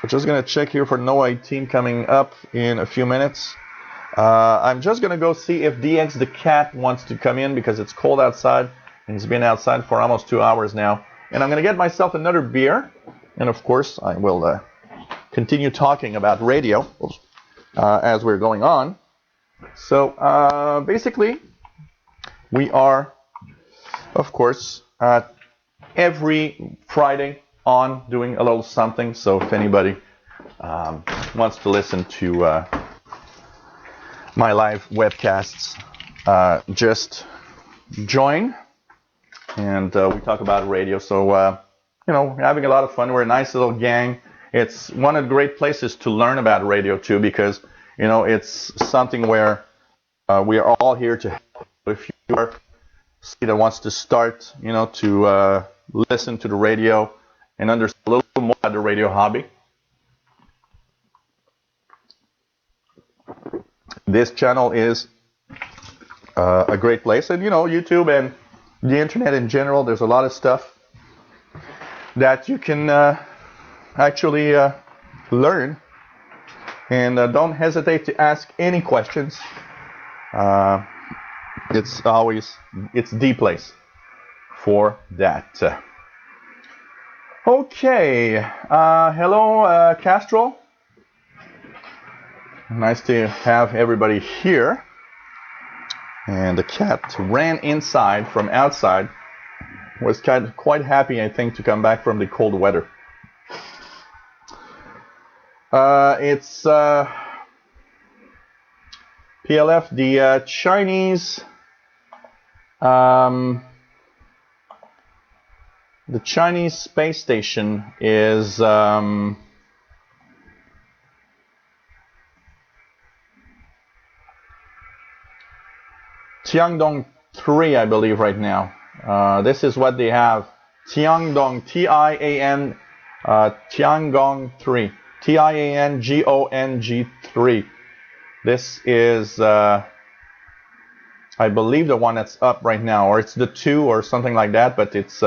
A: just gonna check here for NOAA 18 coming up in a few minutes. I'm just gonna go see if DX the cat wants to come in, because it's cold outside and he's been outside for almost 2 hours now, and I'm gonna get myself another beer, and of course I will continue talking about radio as we're going on. So basically, we are, of course, every Friday on doing a little something. So if anybody wants to listen to my live webcasts, just join, and we talk about radio. So we're having a lot of fun. We're a nice little gang. It's one of the great places to learn about radio too, because it's something where we are all here to help. If you are somebody that wants to start, to listen to the radio and understand a little more about the radio hobby, this channel is a great place. And YouTube and the internet in general, there's a lot of stuff that you can actually learn, and don't hesitate to ask any questions. It's the place for that. Okay, hello Castrol. Nice to have everybody here. And the cat ran inside from outside. Was quite happy, I think, to come back from the cold weather. It's PLF, the Chinese space station is Tiangong 3, I believe, right now. This is what they have. Tiangong, T-I-A-N, Tiangong 3. Tiangong 3. This is, I believe, the one that's up right now, or it's the 2 or something like that. But it's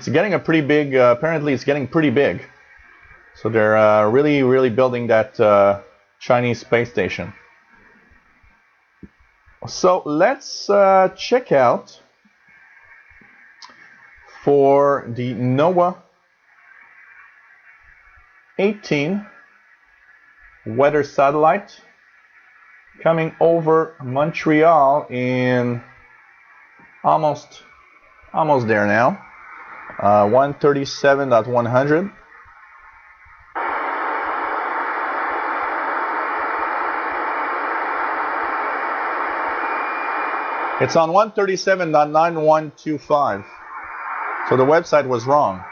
A: getting a pretty big. Apparently, it's getting pretty big. So they're really building that Chinese space station. So let's check out for the NOAA 18 weather satellite coming over Montreal in almost there now. 137.100. It's on 137.9125. So the website was wrong.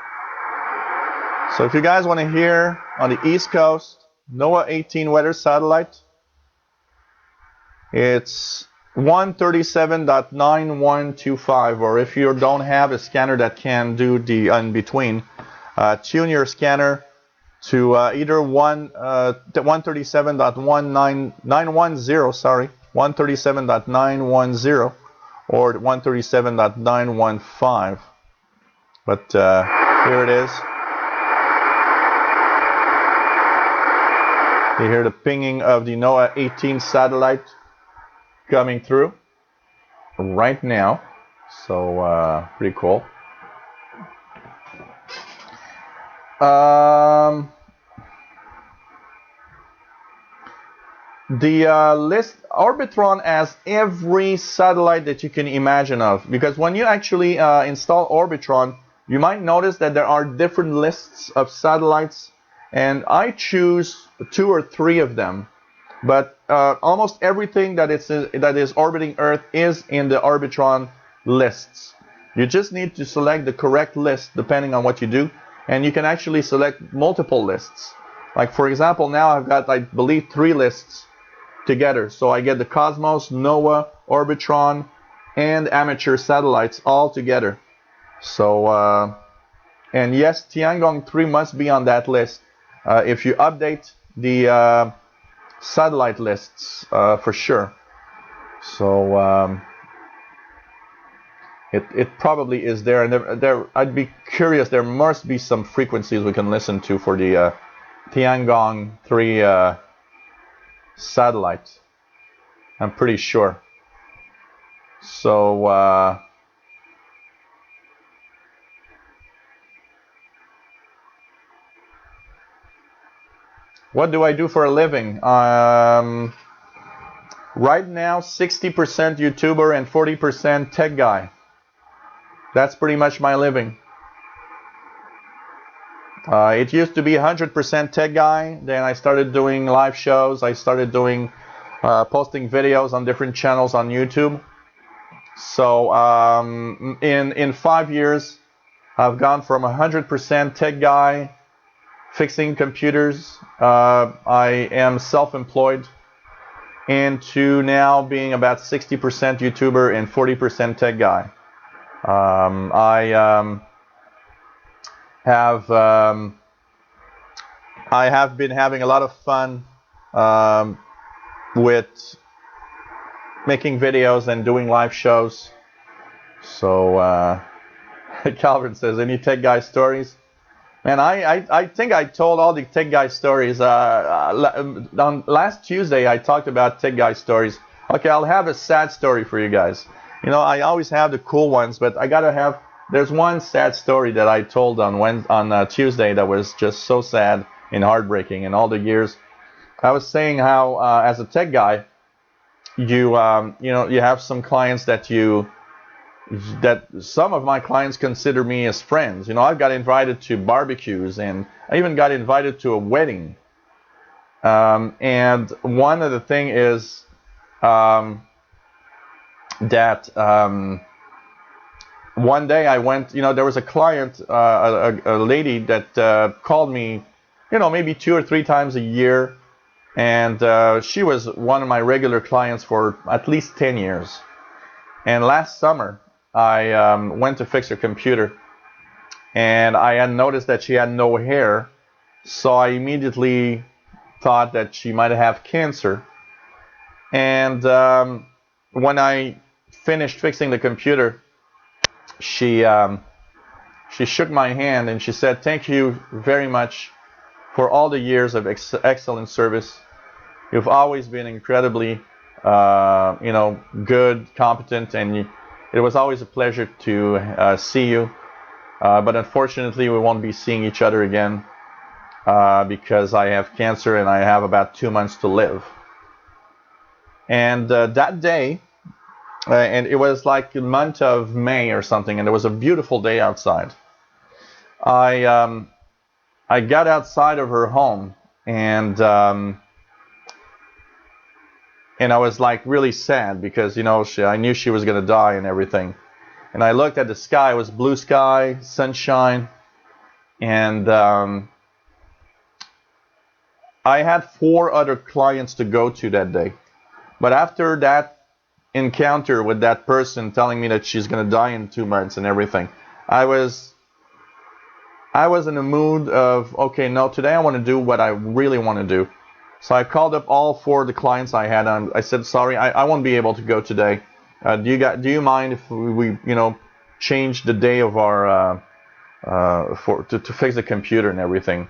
A: So if you guys want to hear on the East Coast, NOAA 18 weather satellite, it's 137.9125. Or if you don't have a scanner that can do the in between, tune your scanner to either 137.910, sorry, 137.910 or 137.915. But here it is. You hear the pinging of the NOAA 18 satellite coming through right now. So pretty cool. The list, Orbitron has every satellite that you can imagine of, because when you actually install Orbitron, you might notice that there are different lists of satellites, and I choose 2 or 3 of them, but almost everything that is orbiting Earth is in the Orbitron lists. You just need to select the correct list depending on what you do, and you can actually select multiple lists. Like for example, now I've got, I believe, 3 lists together. So I get the Cosmos, NOAA, Orbitron, and amateur satellites all together. So, and yes, Tiangong 3 must be on that list. If you update the satellite lists, for sure. So it probably is there, and there I'd be curious. There must be some frequencies we can listen to for the Tiangong 3 satellite. I'm pretty sure. So what do I do for a living? Right now, 60% YouTuber and 40% tech guy. That's pretty much my living. It used to be 100% tech guy. Then I started doing live shows. I started doing posting videos on different channels on YouTube. So in 5 years, I've gone from 100% tech guy, fixing computers. I am self-employed, into now being about 60% YouTuber and 40% tech guy. I have been having a lot of fun with making videos and doing live shows. So Calvin says, any tech guy stories? Man, I think I told all the tech guy stories. On last Tuesday, I talked about tech guy stories. Okay, I'll have a sad story for you guys. You know, I always have the cool ones, but I gotta have. There's one sad story that I told on Tuesday that was just so sad and heartbreaking. In all the years, I was saying how as a tech guy, you have some clients that some of my clients consider me as friends. You know, I've got invited to barbecues, and I even got invited to a wedding. And one of the thing is that one day I went, there was a client, a lady that called me, maybe 2 or 3 times a year. And she was one of my regular clients for at least 10 years. And last summer, I went to fix her computer, and I had noticed that she had no hair, so I immediately thought that she might have cancer. And when I finished fixing the computer, she shook my hand and she said, "Thank you very much for all the years of excellent service. You've always been incredibly good, competent, and it was always a pleasure to see you. But unfortunately, we won't be seeing each other again because I have cancer and I have about 2 months to live." And that day, and it was like the month of May or something, and it was a beautiful day outside. I got outside of her home, and and I was like really sad because, you know, I knew she was gonna die and everything. And I looked at the sky. It was blue sky, sunshine, and I had 4 other clients to go to that day. But after that encounter with that person telling me that she's gonna die in 2 months and everything, I was in a mood of, okay, no, today I want to do what I really want to do. So I called up all 4 of the clients I had. I said, sorry, I won't be able to go today. Do you mind if we you know, change the day of our to fix the computer and everything?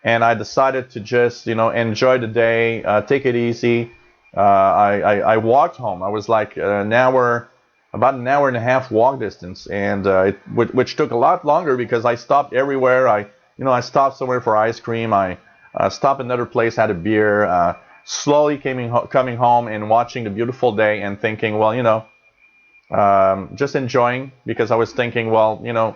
A: And I decided to just, you know, enjoy the day, take it easy. I walked home. I was like about an hour and a half walk distance, and which took a lot longer because I stopped everywhere. I stopped somewhere for ice cream. I stopped another place, had a beer. Slowly coming home and watching the beautiful day and thinking, well, you know, just enjoying, because I was thinking, well, you know,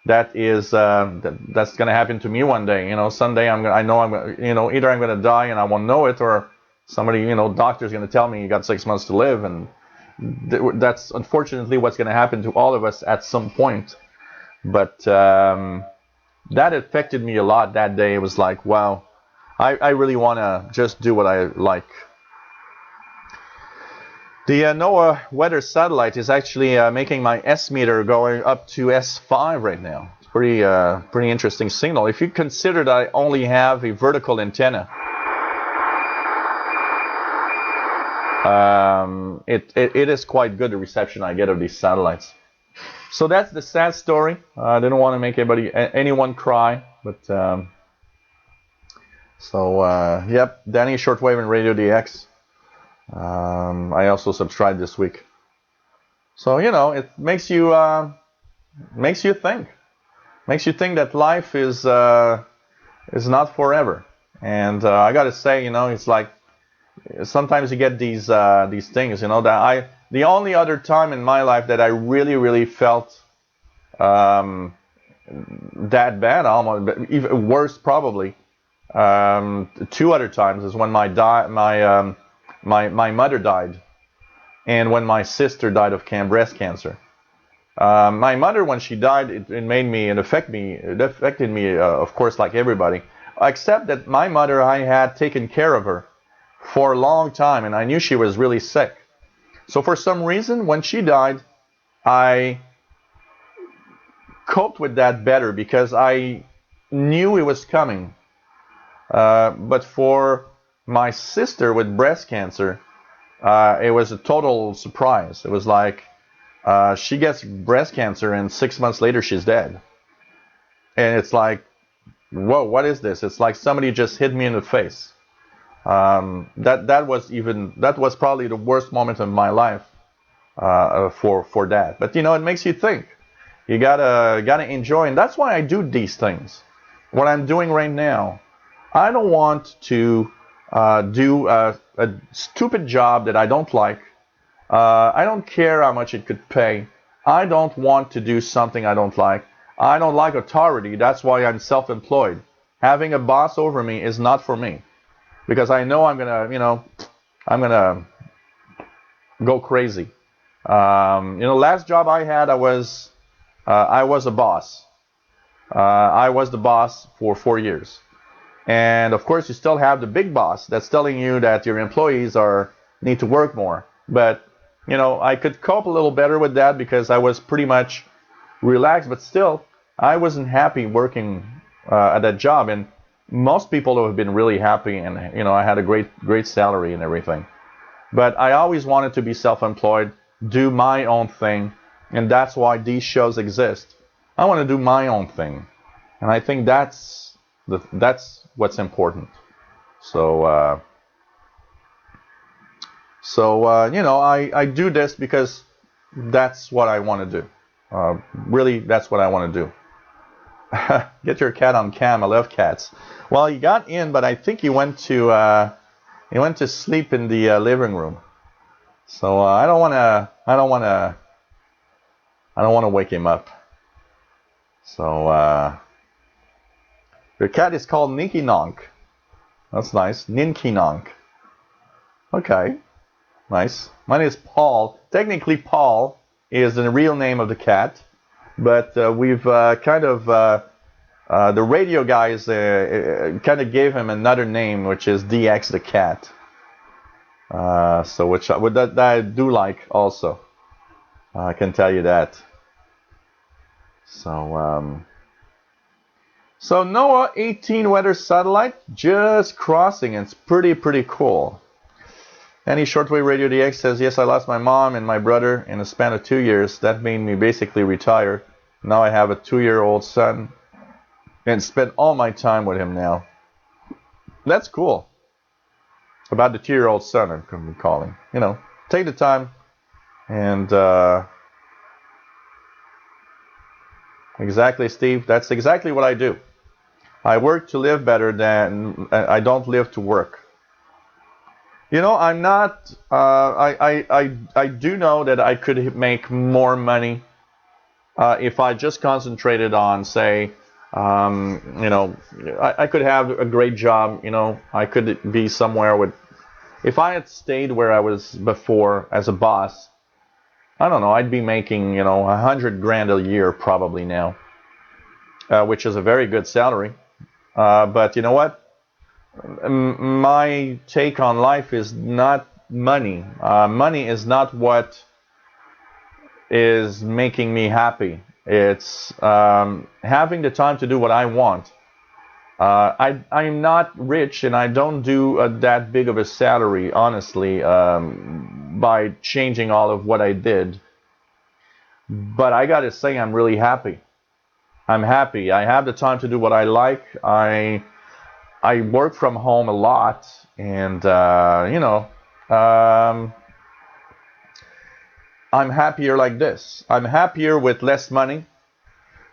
A: that's going to happen to me one day. You know, someday I know I'm gonna, you know, either I'm going to die and I won't know it, or somebody, you know, doctor's going to tell me you got 6 months to live, and that's unfortunately what's going to happen to all of us at some point. But that affected me a lot that day. It was like, wow, I really want to just do what I like. The NOAA weather satellite is actually making my S meter going up to S5 right now. It's pretty interesting signal. If you consider that I only have a vertical antenna, it is quite good, the reception I get of these satellites. So that's the sad story. I didn't want to make anyone cry, but yep, Danny, Shortwave and Radio DX. I also subscribed this week. So, you know, it makes you think. Makes you think that life is not forever. And I gotta say, you know, it's like sometimes you get these things, you know, the only other time in my life that I really felt that bad, almost even worse probably, 2 other times is when my mother died, and when my sister died of breast cancer. My mother, when she died, it affected me, of course, like everybody, except that my mother, I had taken care of her for a long time, and I knew she was really sick. So for some reason, when she died, I coped with that better because I knew it was coming. But for my sister with breast cancer, it was a total surprise. It was like she gets breast cancer and 6 months later she's dead. And it's like, whoa, what is this? It's like somebody just hit me in the face. That was probably the worst moment of my life for that. But you know, it makes you think. You gotta enjoy, and that's why I do these things. What I'm doing right now, I don't want to do a stupid job that I don't like. I don't care how much it could pay. I don't want to do something I don't like. I don't like authority. That's why I'm self-employed. Having a boss over me is not for me, because I know I'm gonna go crazy. Last job I had, I was a boss. I was the boss for 4 years. And of course, you still have the big boss that's telling you that your employees need to work more. But, you know, I could cope a little better with that because I was pretty much relaxed. But still, I wasn't happy working at that job. And most people have been really happy. And, you know, I had a great salary and everything. But I always wanted to be self-employed, do my own thing. And that's why these shows exist. I want to do my own thing. And I think that's what's important. So I do this because that's what I want to do. Really, that's what I want to do. Get your cat on cam. I love cats. Well, he got in, but I think he went to sleep in the living room. So I don't want to wake him up. So your cat is called Ninky Nonk. That's nice. Ninky Nonk. Okay. Nice. My name is Paul. Technically, Paul is the real name of the cat, but we've the radio guys kind of gave him another name, which is DX the cat. So that I do like also. I can tell you that. So so NOAA 18 weather satellite just crossing. It's pretty cool. Any shortwave radio DX says, yes, I lost my mom and my brother in a span of 2 years. That made me basically retire. Now I have a 2-year-old son and spend all my time with him now. That's cool. About the 2-year-old son, I'm calling. You know, take the time and exactly, Steve. That's exactly what I do. I work to live better than I don't live to work. You know, I'm not. I do know that I could make more money if I just concentrated on, say, you know, I could have a great job. You know, I could be somewhere with. If I had stayed where I was before as a boss, I don't know. I'd be making, you know, $100,000 a year probably now, which is a very good salary. But you know what? My take on life is not money. Money is not what is making me happy. It's having the time to do what I want. I'm not rich and I don't do that big of a salary, honestly, by changing all of what I did. But I gotta say, I'm really happy. I'm happy. I have the time to do what I like. I work from home a lot, and you know, I'm happier like this. I'm happier with less money.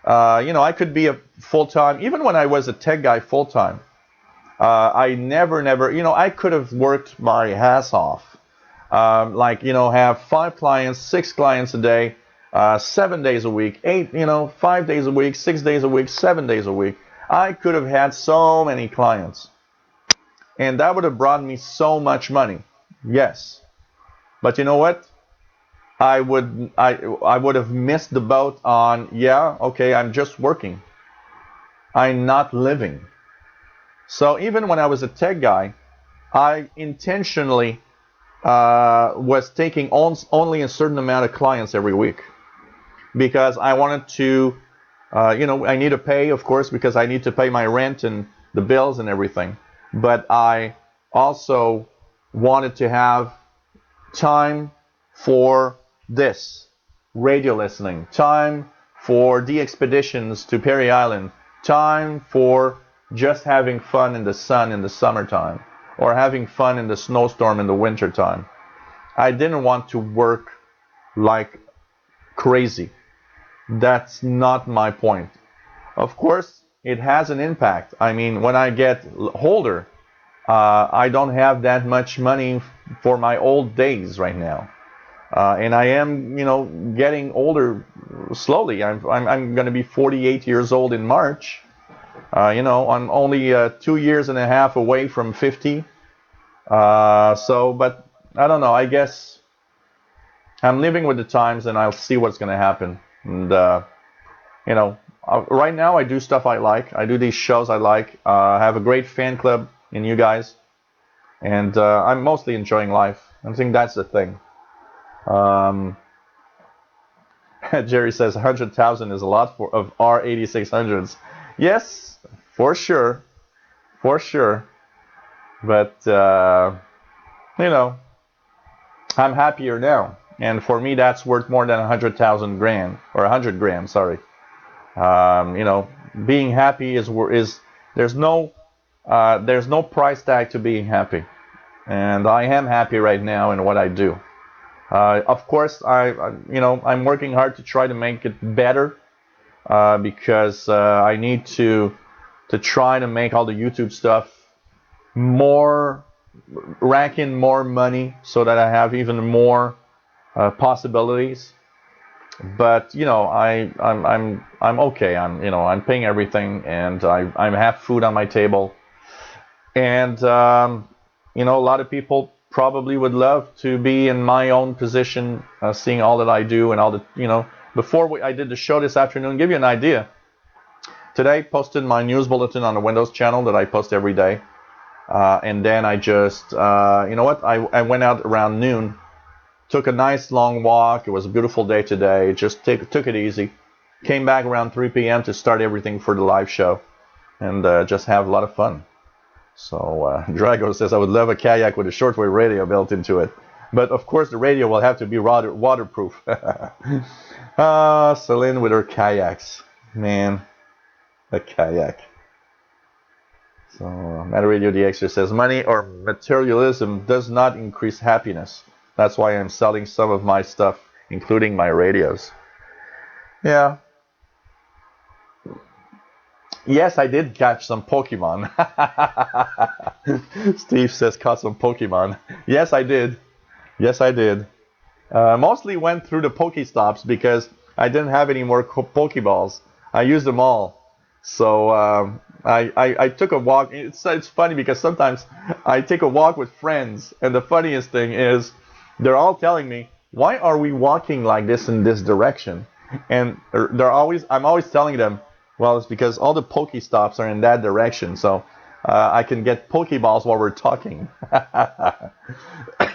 A: You know, I could be a full-time, even when I was a tech guy full-time. I never, you know, I could have worked my ass off. Like, you know, have 5 clients, 6 clients a day, 7 days a week, 8, you know, 5 days a week, 6 days a week, 7 days a week. I could have had so many clients. And that would have brought me so much money. Yes. But you know what? I would have missed the boat on, yeah, okay, I'm just working. I'm not living. So even when I was a tech guy, I intentionally was taking only a certain amount of clients every week because I wanted to, you know, I need to pay, of course, because I need to pay my rent and the bills and everything. But I also wanted to have time for this, radio listening, time for the expeditions to Perry Island, time for just having fun in the sun in the summertime, or having fun in the snowstorm in the wintertime. I didn't want to work like crazy. That's not my point. Of course, it has an impact. I mean, when I get older, I don't have that much money for my old days right now. And I am, you know, getting older slowly. I'm going to be 48 years old in March. You know, I'm only 2 years and a half away from 50. So, but I don't know. I guess I'm living with the times, and I'll see what's going to happen. And you know, right now I do stuff I like. I do these shows I like. I have a great fan club in you guys, and I'm mostly enjoying life. I think that's the thing. Jerry says 100,000 is a lot of our 8600s. Yes, for sure, for sure. But you know, I'm happier now, and for me, that's worth more than 100,000 grand or 100 grand. Sorry. You know, being happy is there's no price tag to being happy, and I am happy right now in what I do. Of course, you know, I'm working hard to try to make it better because I need to try to make all the YouTube stuff more, rack in more money so that I have even more possibilities. But you know, I'm okay. You know, I'm paying everything, and I have food on my table, and you know, a lot of people probably would love to be in my own position, seeing all that I do and all the, before I did the show this afternoon, give you an idea. Today, I posted my news bulletin on the Windows channel that I post every day. And then I just, I went out around noon, took a nice long walk. It was a beautiful day today. Just took it easy. Came back around 3 p.m. to start everything for the live show and just have a lot of fun. So Drago says, I would love a kayak with a shortwave radio built into it. But of course, the radio will have to be waterproof. Celine with her kayaks. Man, a kayak. So, Matter Radio DXer says, money or materialism does not increase happiness. That's why I'm selling some of my stuff, including my radios. Yeah. Yes, I did catch some Pokemon. Steve says, caught some Pokemon. Yes, I did. Yes, I did. Mostly went through the Pokestops because I didn't have any more Pokeballs. I used them all. So I took a walk. It's funny because sometimes I take a walk with friends, and the funniest thing is they're all telling me, why are we walking like this in this direction? And I'm always telling them, well, it's because all the Pokestops are in that direction, so I can get Pokeballs while we're talking.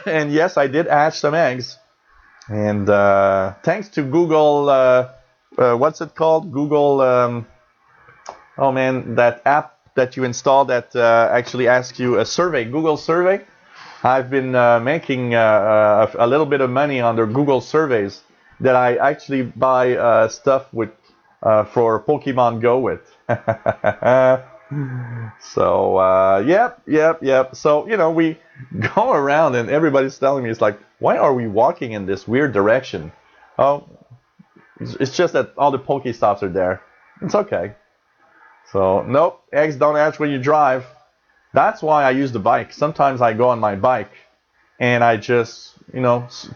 A: And yes, I did hatch some eggs. And thanks to Google, what's it called? Google, that app that you install that actually asks you a survey, Google survey. I've been making a little bit of money under Google surveys that I actually buy stuff with for Pokemon Go with. So, yep. So, we go around and everybody's telling me, it's like, why are we walking in this weird direction? Oh, it's just that all the Pokestops are there. It's okay. So, nope, eggs don't hatch when you drive. That's why I use the bike. Sometimes I go on my bike and I just,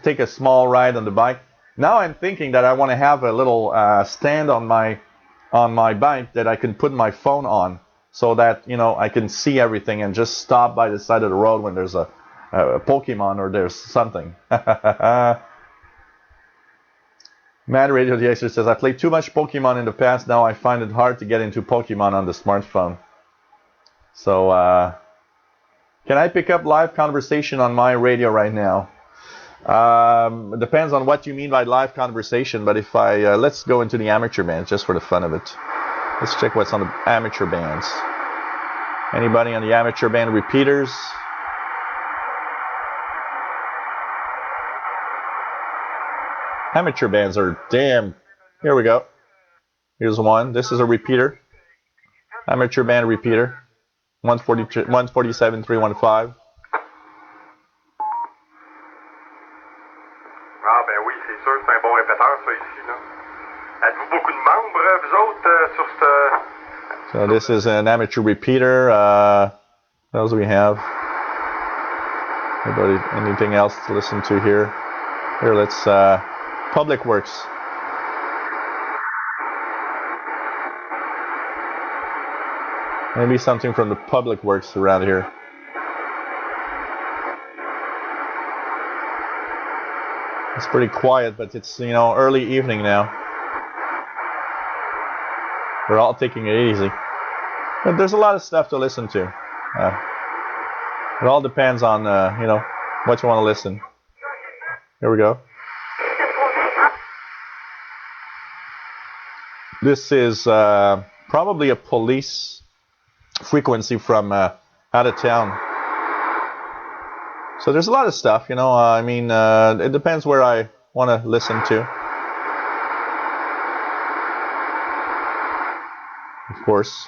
A: take a small ride on the bike. Now I'm thinking that I want to have a little stand on my bike that I can put my phone on so that, I can see everything and just stop by the side of the road when there's a Pokemon or there's something. Mad Radio DXer says, I played too much Pokemon in the past. Now I find it hard to get into Pokemon on the smartphone. So, can I pick up live conversation on my radio right now? It depends on what you mean by live conversation, but if let's go into the amateur bands just for the fun of it. Let's check what's on the amateur bands. Anybody on the amateur band repeaters? Amateur bands are damn. Here we go. Here's one. This is a repeater. Amateur band repeater. 147, 315.
B: Ah ben oui, c'est sûr, c'est un bon répéteur ça ici là. Avez-vous beaucoup de membres vous autres sur ce...
A: So this is an amateur repeater. What else do we have? Anything else to listen to here? Here, let's Public Works. Maybe something from the Public Works around here. It's pretty quiet, but it's, early evening now. We're all taking it easy. But there's a lot of stuff to listen to. It all depends on, what you want to listen. Here we go. This is probably a police frequency from out of town. So there's a lot of stuff, it depends where I want to listen to. Of course.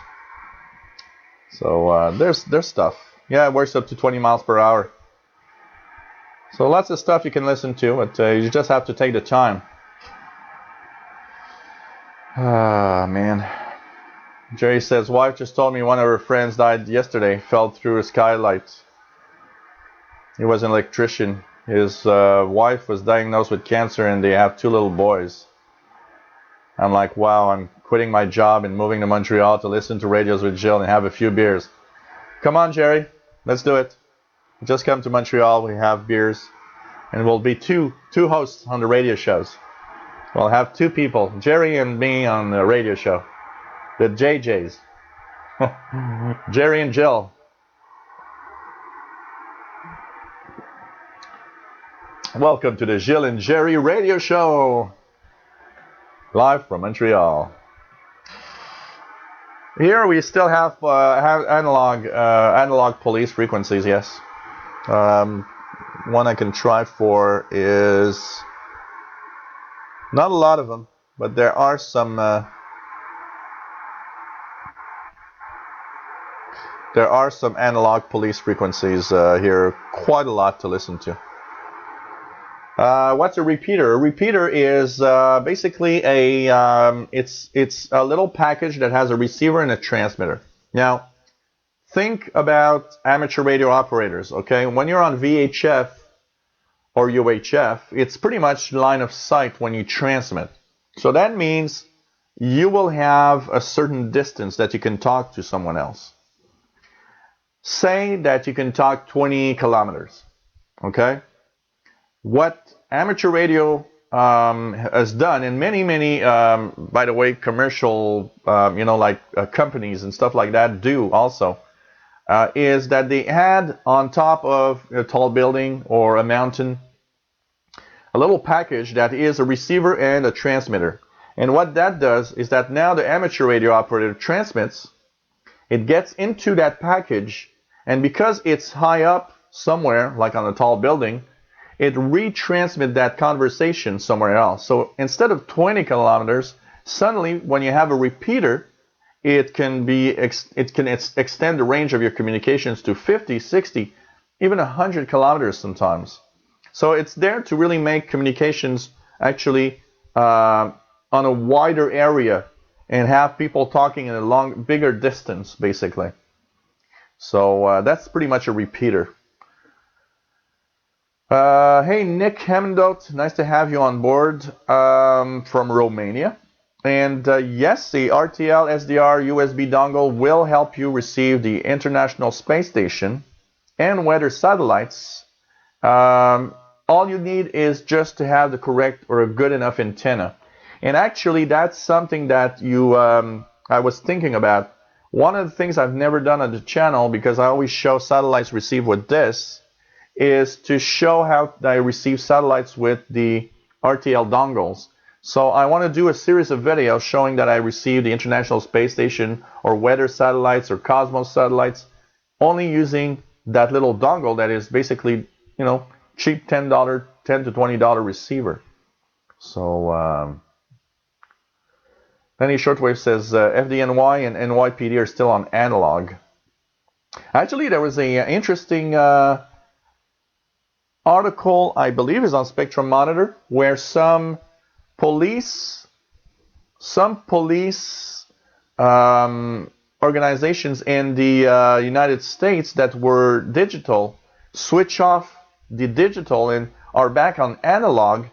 A: So there's stuff. Yeah, it works up to 20 miles per hour. So lots of stuff you can listen to, but you just have to take the time. Ah, man. Jerry says, wife just told me one of her friends died yesterday, fell through a skylight. He was an electrician. His wife was diagnosed with cancer and they have 2 little boys. I'm like, wow, I'm quitting my job and moving to Montreal to listen to Radios with Jill and have a few beers. Come on, Jerry. Let's do it. Just come to Montreal. We have beers, and we'll be two hosts on the radio shows. We'll have two people, Jerry and me, on the radio show. The JJs. Jerry and Jill. Welcome to the Jill and Jerry radio show. Live from Montreal. Here we still have analog police frequencies, yes. One I can try for is not a lot of them, but there are some analog police frequencies here, quite a lot to listen to. What's a repeater? A repeater is basically it's a little package that has a receiver and a transmitter. Now, think about amateur radio operators, okay? When you're on VHF or UHF, it's pretty much line of sight when you transmit. So that means you will have a certain distance that you can talk to someone else. Say that you can talk 20 kilometers, okay? What amateur radio has done, and many, by the way, commercial, companies and stuff like that do also, is that they add on top of a tall building or a mountain a little package that is a receiver and a transmitter. And what that does is that now the amateur radio operator transmits, it gets into that package, and because it's high up somewhere, like on a tall building, it retransmits that conversation somewhere else. So instead of 20 kilometers, suddenly when you have a repeater, it can extend the range of your communications to 50, 60, even 100 kilometers sometimes. So it's there to really make communications actually on a wider area and have people talking in a bigger distance, basically. So that's pretty much a repeater. Hey, Nick Hemendot, nice to have you on board from Romania. And yes, the RTL SDR USB dongle will help you receive the International Space Station and weather satellites. All you need is just to have the correct or a good enough antenna. And actually, that's something that I was thinking about. One of the things I've never done on the channel, because I always show satellites received with this, is to show how I receive satellites with the RTL dongles. So I want to do a series of videos showing that I receive the International Space Station or weather satellites or Cosmos satellites only using that little dongle that is basically, cheap $10 to $20 receiver. So Penny Shortwave says FDNY and NYPD are still on analog. Actually, there was an interesting article, I believe is on Spectrum Monitor, where some police organizations in the United States that were digital switch off the digital and are back on analog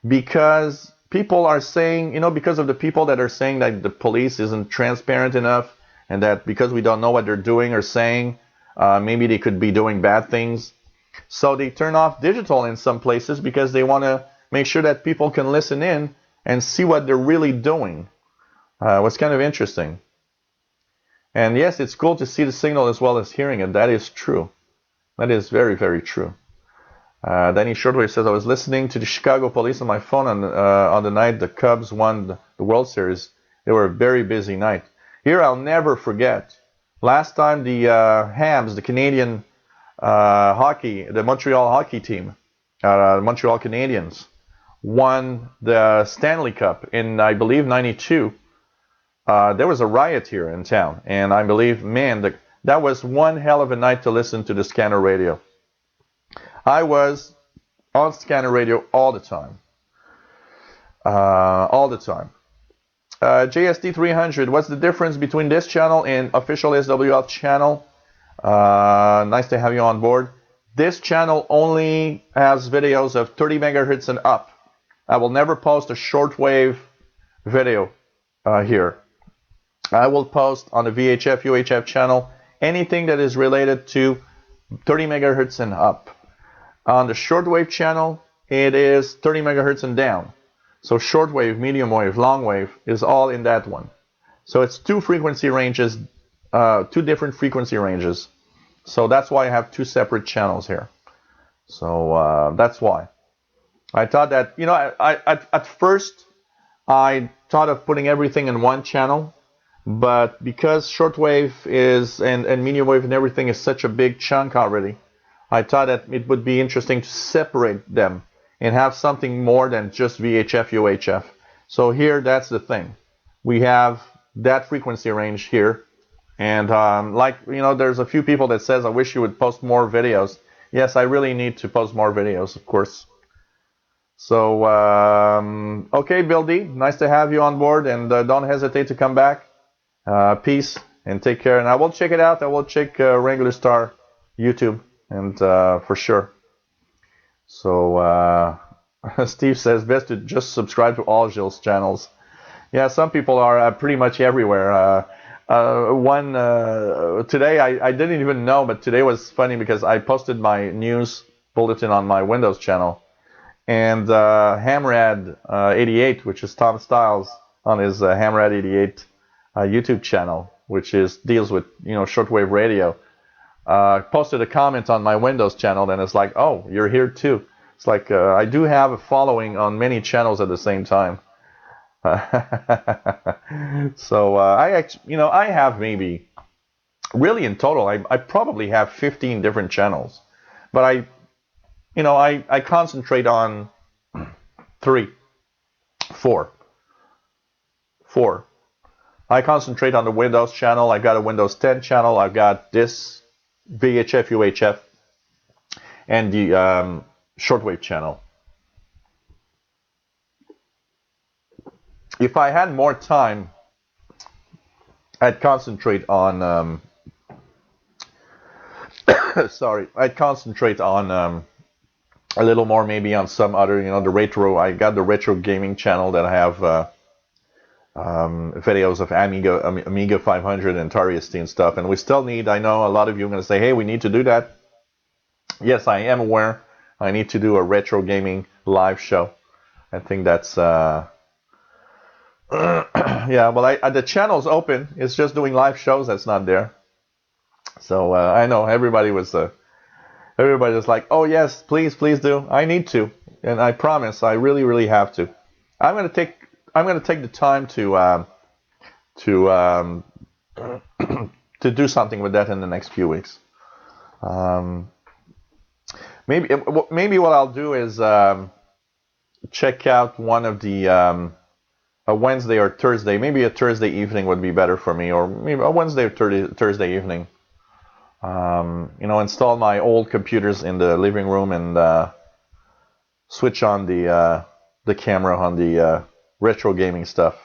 A: because people are saying, because of the people that are saying that the police isn't transparent enough and that because we don't know what they're doing or saying, maybe they could be doing bad things. So they turn off digital in some places because they want to make sure that people can listen in and see what they're really doing. What's kind of interesting. And yes, it's cool to see the signal as well as hearing it. That is true. That is very, very true. Danny Shortwave says, I was listening to the Chicago police on my phone on the night the Cubs won the World Series. They were a very busy night. Here, I'll never forget. Last time the Hams, the Canadian the Montreal hockey team, the Montreal Canadiens, won the Stanley Cup in, I believe, 92. There was a riot here in town. And I believe, man, that was one hell of a night to listen to the scanner radio. I was on scanner radio all the time. JSD 300, what's the difference between this channel and official SWF channel? Nice to have you on board. This channel only has videos of 30 megahertz and up. I will never post a shortwave video here. I will post on the VHF, UHF channel anything that is related to 30 megahertz and up. On the shortwave channel, it is 30 megahertz and down. So shortwave, medium wave, long wave is all in that one. So it's two frequency ranges, two different frequency ranges. So that's why I have two separate channels here. So that's why. I thought that, you know, at first I thought of putting everything in one channel, but because shortwave is and medium wave and everything is such a big chunk already, I thought that it would be interesting to separate them and have something more than just VHF, UHF. So here, that's the thing. We have that frequency range here. And like, you know, there's a few people that says, I wish you would post more videos. Yes, I really need to post more videos, of course. So, okay, Bill D, nice to have you on board, and don't hesitate to come back. Peace, and take care. And I will check it out. I will check Regular Star YouTube, and for sure. So, Steve says, best to just subscribe to all Gilles' channels. Yeah, some people are pretty much everywhere. Today, I didn't even know, but today was funny because I posted my news bulletin on my Windows channel. And Hamrad 88, which is Tom Stiles on his Hamrad 88 YouTube channel, which deals with, you know, shortwave radio, posted a comment on my Windows channel, and it's like, oh, you're here too. It's like I do have a following on many channels at the same time. So I have maybe, really in total, I probably have 15 different channels, but I concentrate on four. I concentrate on the Windows channel. I've got a Windows 10 channel. I've got this VHF, UHF, and the shortwave channel. If I had more time, I'd concentrate on I'd concentrate on a little more maybe on some other, you know, the retro. I got the retro gaming channel that I have videos of Amiga 500 and Atari ST and stuff. And we still need, I know a lot of you are going to say, hey, we need to do that. Yes, I am aware. I need to do a retro gaming live show. I think that's yeah, well, the channel's open. It's just doing live shows that's not there. So I know everybody was like, oh yes, please do. I need to, and I promise, I really, really have to. I'm gonna take the time to to do something with that in the next few weeks. Maybe what I'll do is check out one of the a Wednesday or Thursday. Maybe a Thursday evening would be better for me, or maybe a Wednesday or Thursday evening. Install my old computers in the living room and switch on the camera on the retro gaming stuff.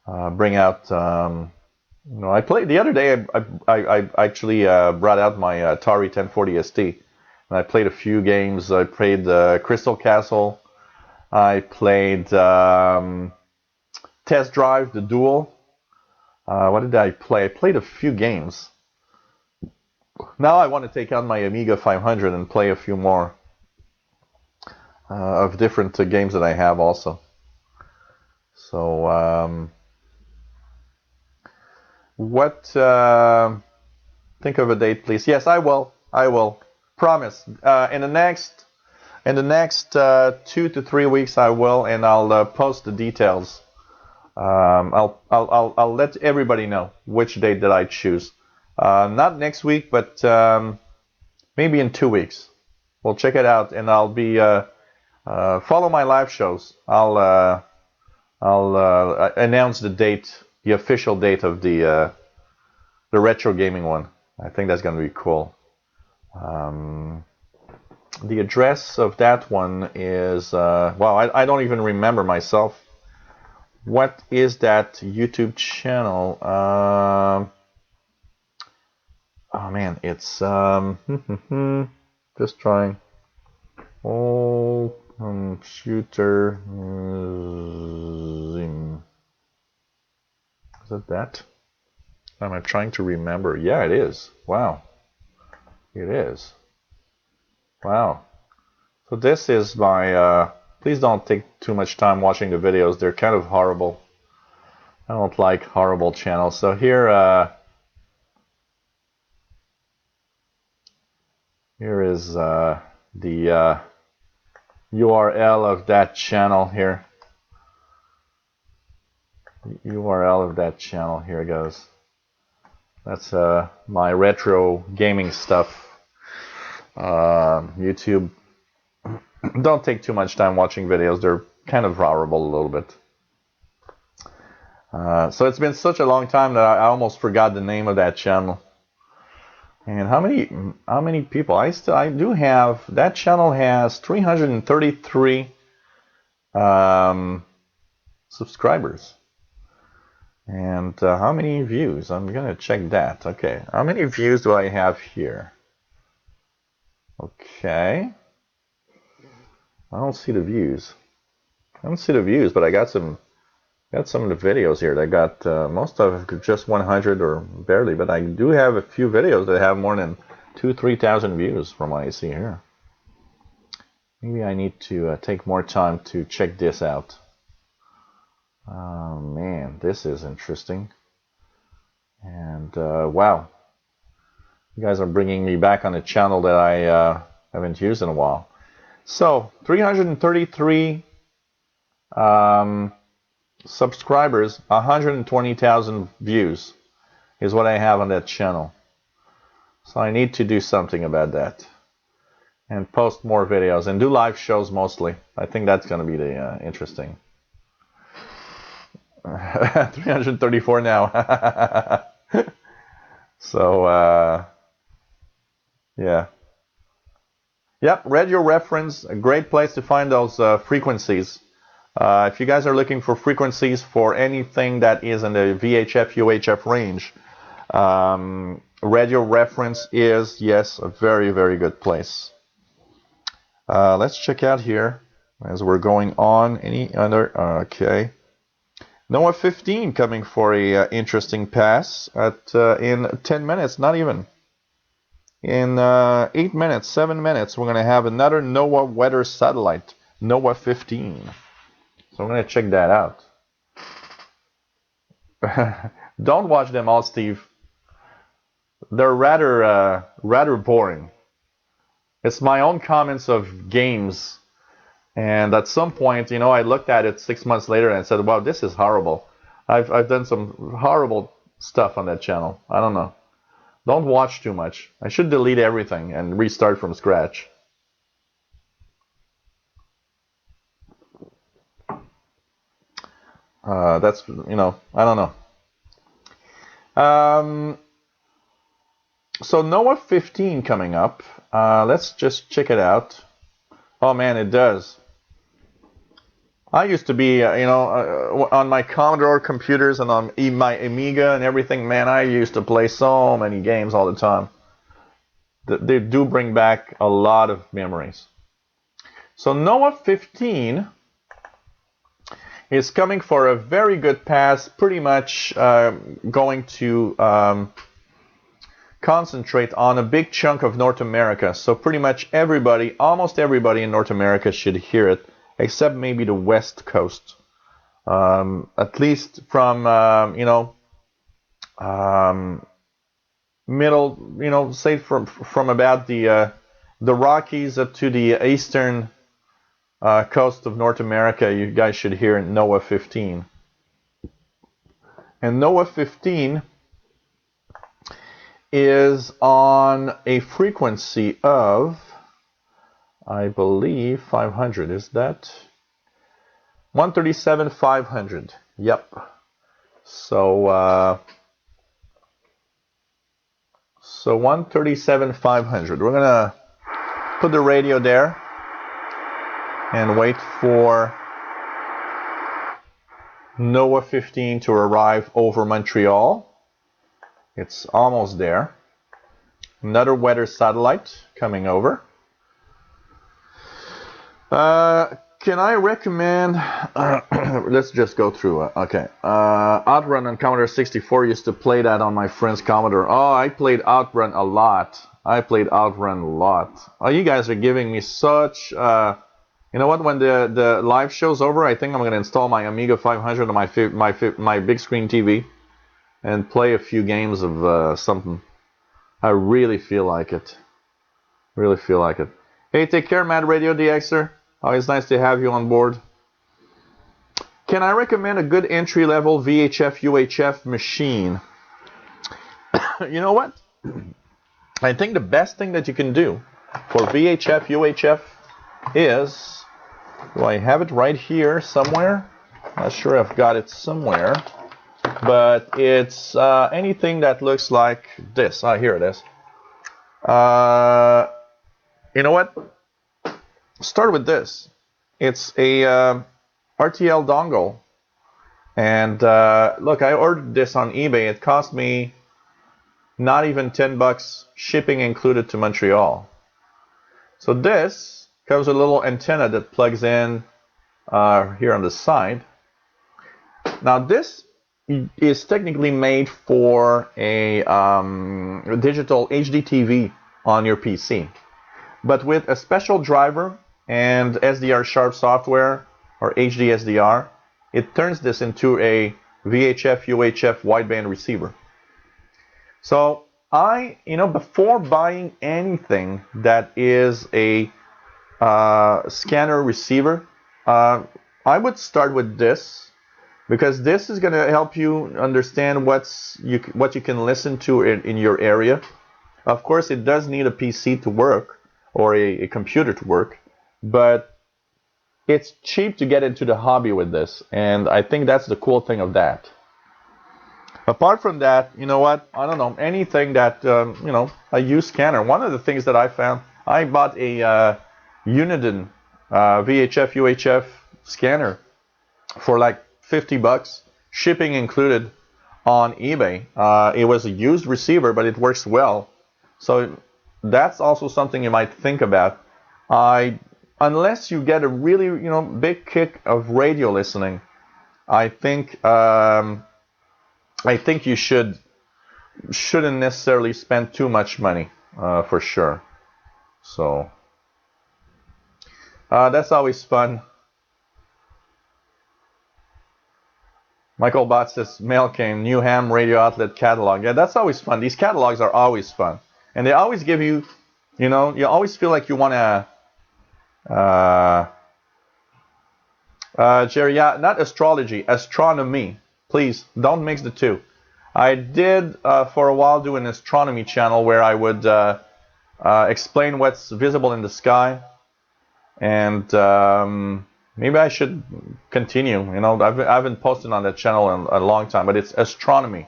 A: Bring out, I played the other day. I actually brought out my Atari 1040 ST, and I played a few games. I played Crystal Castle. I played Test Drive, the Duel. What did I play? I played a few games. Now I want to take out my Amiga 500 and play a few more of different games that I have also. So, think of a date, please. Yes, I will. Promise. In the next 2 to 3 weeks, I will, and I'll post the details. I'll let everybody know which date that I choose. Not next week, but maybe in 2 weeks. We'll check it out, and I'll be follow my live shows. I'll announce the date, the official date of the retro gaming one. I think that's going to be cool. The address of that one is I don't even remember myself. What is that YouTube channel? Oh man, it's just trying. Oh, computer Zim. Is it that? Am I trying to remember? Yeah, it is. Wow. It is. Wow. So this is my, please don't take too much time watching the videos. They're kind of horrible. I don't like horrible channels. So here is the URL of that channel here. URL of that channel, here it goes. That's my retro gaming stuff. YouTube. Don't take too much time watching videos. They're kind of horrible a little bit. So it's been such a long time that I almost forgot the name of that channel. And how many people? I do have, that channel has 333 subscribers. And how many views? I'm gonna check that. Okay, how many views do I have here? Okay, I don't see the views. I don't see the views, but I got some of the videos here. I got most of it just 100 or barely, but I do have a few videos that have more than 2,000-3,000 views from what I see here. Maybe I need to take more time to check this out. Oh man, this is interesting. And wow, you guys are bringing me back on a channel that I haven't used in a while. So 333 subscribers, 120,000 views is what I have on that channel. So I need to do something about that and post more videos and do live shows mostly. I think that's going to be the interesting. 334 now. So yeah. Yep, radio reference, a great place to find those frequencies. If you guys are looking for frequencies for anything that is in the VHF, UHF range, radio reference is, yes, a very, very good place. Let's check out here as we're going on. Any other? Okay. NOAA 15 coming for a interesting pass at in 10 minutes, not even. In 8 minutes, 7 minutes, we're going to have another NOAA weather satellite, NOAA 15. So I'm going to check that out. Don't watch them all, Steve. They're rather boring. It's my own comments of games. And at some point, you know, I looked at it 6 months later and I said, wow, this is horrible. I've done some horrible stuff on that channel. I don't know. Don't watch too much. I should delete everything and restart from scratch. That's, you know, I don't know. So NOAA 15 coming up. Let's just check it out. Oh man, it does. I used to be, you know, on my Commodore computers and on my Amiga and everything, man, I used to play so many games all the time. They do bring back a lot of memories. So NOAA 15 is coming for a very good pass, pretty much going to concentrate on a big chunk of North America. So pretty much everybody, almost everybody in North America should hear it, except maybe the West Coast. At least from, you know, middle, you know, say from about the Rockies up to the eastern coast of North America, you guys should hear NOAA 15. And NOAA 15 is on a frequency of, I believe, 500. Is that 137 500? Yep. So 137 500. We're gonna put the radio there and wait for NOAA 15 to arrive over Montreal. It's almost there. Another weather satellite coming over. Can I recommend, let's just go through it. Okay. Outrun on Commodore 64, used to play that on my friend's Commodore. Oh, I played Outrun a lot. I played Outrun a lot. Oh, you guys are giving me such. You know what? When the live show's over, I think I'm gonna install my Amiga 500 on my big screen TV and play a few games of something. I really feel like it. Really feel like it. Hey, take care, Mad Radio DXer. Always nice to have you on board. Can I recommend a good entry-level VHF UHF machine? You know what? I think the best thing that you can do for VHF UHF is, do I have it right here somewhere? Not sure I've got it somewhere, but it's anything that looks like this. Ah, here it is. You know what? Start with this. It's a RTL dongle, and look, I ordered this on eBay. It cost me not even $10, shipping included to Montreal. So this comes with a little antenna that plugs in here on the side. Now this is technically made for a digital HD TV on your PC, but with a special driver and SDR Sharp software or HD SDR, it turns this into a VHF UHF wideband receiver. So before buying anything that is a scanner receiver, I would start with this, because this is going to help you understand what you can listen to in your area. Of course, it does need a PC to work or a computer to work, but it's cheap to get into the hobby with this, and I think that's the cool thing of that. Apart from that, you know what? I don't know, anything that, a used scanner. One of the things that I found, I bought a Uniden VHF UHF scanner for like $50, shipping included, on eBay. It was a used receiver, but it works well. So that's also something you might think about. Unless you get a really, big kick of radio listening, I think you shouldn't necessarily spend too much money, for sure. So that's always fun. Michael Bott says, mail came, new ham radio outlet catalog. Yeah, that's always fun. These catalogs are always fun. And they always give you, you always feel like you want to, Jerry, yeah, not astrology, astronomy. Please, don't mix the two. I did, for a while, do an astronomy channel where I would explain what's visible in the sky. And maybe I should continue. I haven't posted on that channel in a long time, but it's astronomy.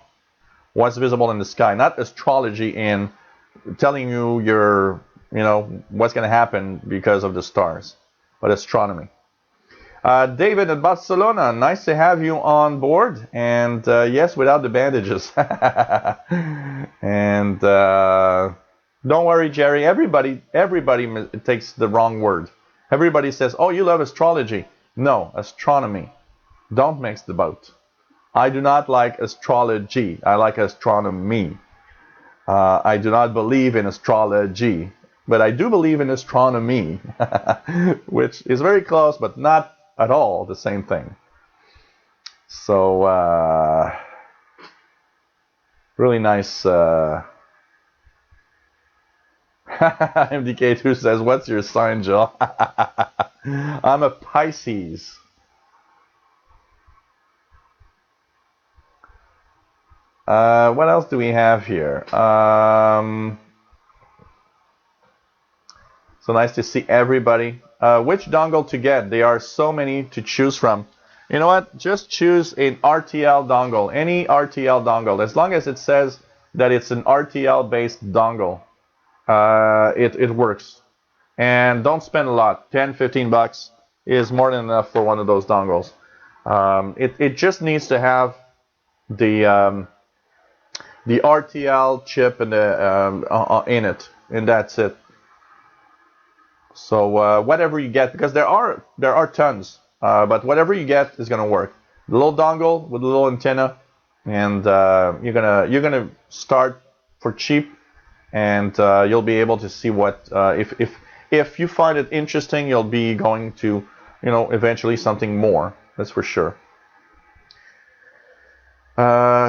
A: What's visible in the sky, not astrology in telling you what's going to happen because of the stars, but astronomy. David in Barcelona, nice to have you on board. And yes, without the bandages. And don't worry, Jerry. Everybody takes the wrong word. Everybody says, oh, you love astrology. No, astronomy. Don't mix the boat. I do not like astrology. I like astronomy. I do not believe in astrology, but I do believe in astronomy, which is very close, but not at all the same thing. So, really nice. MDK2 says, what's your sign, Joe? I'm a Pisces. What else do we have here? So nice to see everybody. Which dongle to get? There are so many to choose from. You know what? Just choose an RTL dongle. Any RTL dongle. As long as it says that it's an RTL-based dongle, it works. And don't spend a lot. $10, $15 is more than enough for one of those dongles. It just needs to have the RTL chip in it, and that's it. So whatever you get, because there are tons, but whatever you get is gonna work. The little dongle with a little antenna, and you're gonna start for cheap and you'll be able to see what if you find it interesting, you'll be going to, eventually something more. That's for sure.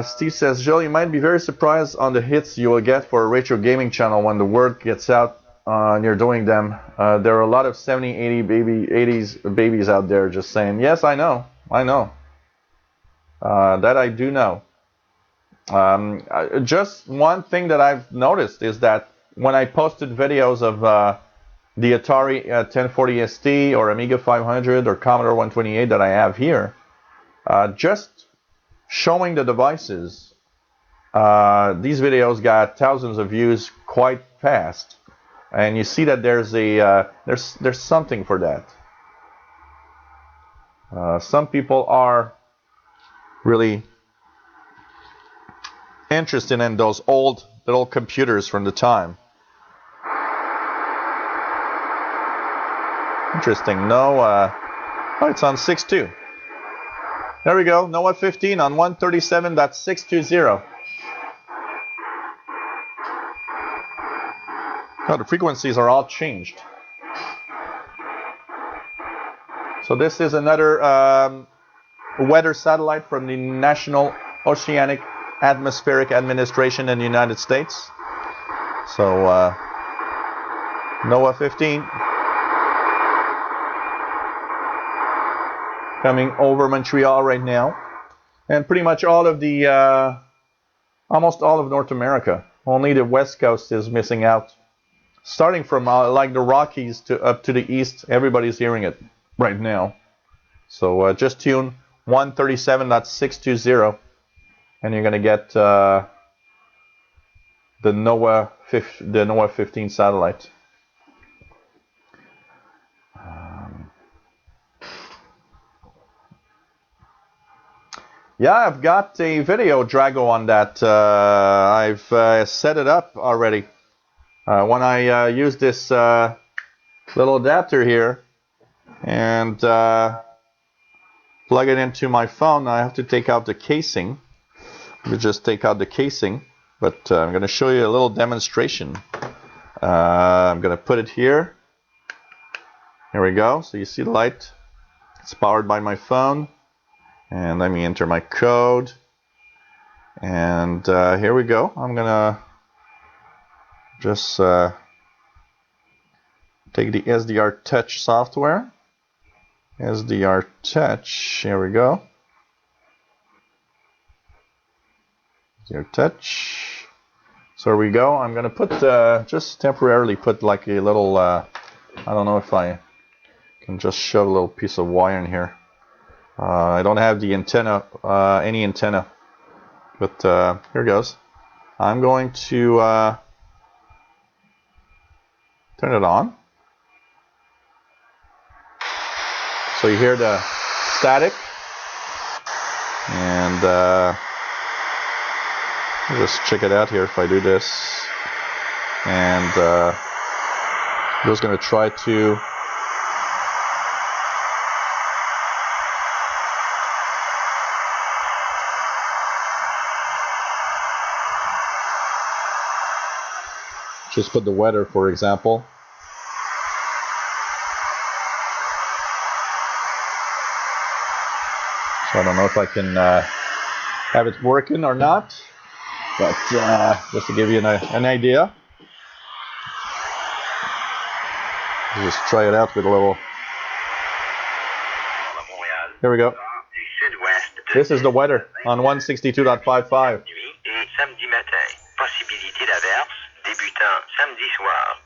A: Steve says, Joel, you might be very surprised on the hits you will get for a retro gaming channel when the word gets out and you're doing them. There are a lot of 70, 80s babies out there just saying, yes, I know. That I do know. Just one thing that I've noticed is that when I posted videos of the Atari 1040 ST or Amiga 500 or Commodore 128 that I have here, just showing the devices, these videos got thousands of views quite fast, and you see that there's there's something for that. Some people are really interested in those old little computers from the time. Interesting. No, oh, it's on 6.2. There we go. NOAA 15 on 137.620. Oh, the frequencies are all changed. So this is another weather satellite from the National Oceanic Atmospheric Administration in the United States. So NOAA 15 coming over Montreal right now, and pretty much all of the almost all of North America. Only the West Coast is missing out. Starting from like the Rockies to up to the east, everybody's hearing it right now. So just tune 137.620, and you're gonna get the NOAA 15 satellite. Yeah, I've got a video Drago on that. I've set it up already. When I use this little adapter here and plug it into my phone, I have to take out the casing. You just take out the casing, but I'm going to show you a little demonstration. I'm going to put it here. Here we go. So you see the light. It's powered by my phone. And let me enter my code. And here we go. I'm going to just take the SDR Touch software. SDR Touch. Here we go. SDR Touch. So here we go. I'm going to put, just temporarily put like a little, I don't know if I can just shove a little piece of wire in here. I don't have the antenna, any antenna, but here goes. I'm going to turn it on. So you hear the static, and just check it out here if I do this, and I'm just going to try to just put the weather, for example. So I don't know if I can have it working or not, but just to give you an idea. Just try it out with a little. Here we go. This is the weather on 162.55.
C: Débutant samedi soir.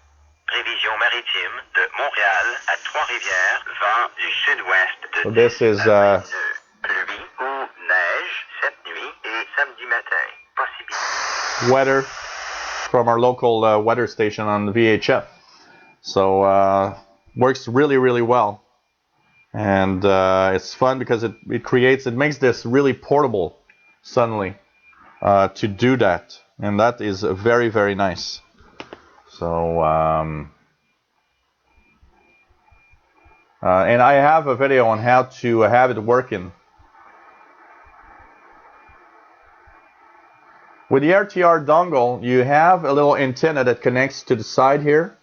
C: Prévision maritime de Montréal à Trois-Rivières, vent du sud-ouest de
A: so this is
C: pluie ou neige cette nuit et samedi matin. Possibilité.
A: Weather from our local weather station on the VHF. So works really, really well, and it's fun because it makes this really portable suddenly to do that. And that is very, very nice. So, and I have a video on how to have it working. With the RTR dongle, you have a little antenna that connects to the side here.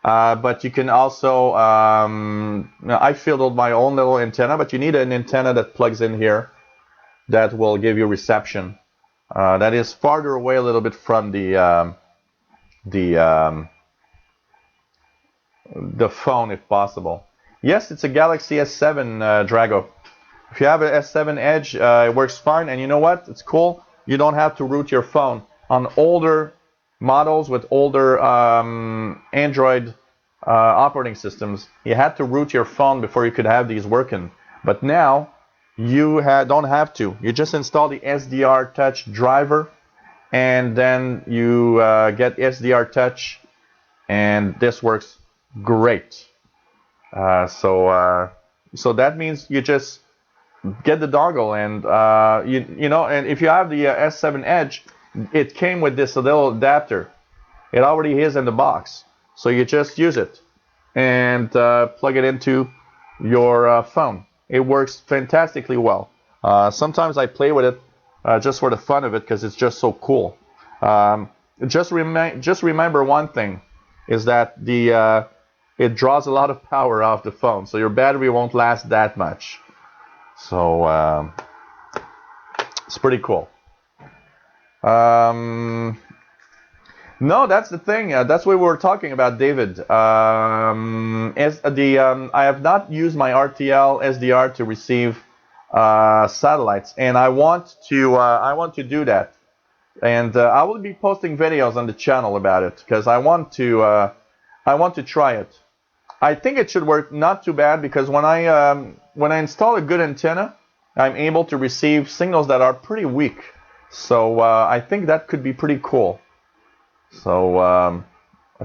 A: But you can also, I fiddled my own little antenna, but you need an antenna that plugs in here that will give you reception. That is farther away a little bit from the phone if possible. Yes, it's a Galaxy S7, Drago. If you have an S7 Edge, it works fine. And you know what? It's cool. You don't have to root your phone. On older models with older Android operating systems, you had to root your phone before you could have these working. But now, you don't have to. You just install the SDR Touch driver, and then you get SDR Touch, and this works great. So that means you just get the dongle, and and if you have the S7 Edge, it came with this little adapter. It already is in the box, so you just use it and plug it into your phone. It works fantastically well. Sometimes I play with it just for the fun of it because it's just so cool. Just remember one thing, is that it draws a lot of power off the phone, so your battery won't last that much. So it's pretty cool. No, that's the thing. That's what we were talking about, David. I have not used my RTL SDR to receive satellites, and I want to do that. And I will be posting videos on the channel about it because I want to try it. I think it should work not too bad because when I install a good antenna, I'm able to receive signals that are pretty weak. So I think that could be pretty cool. So I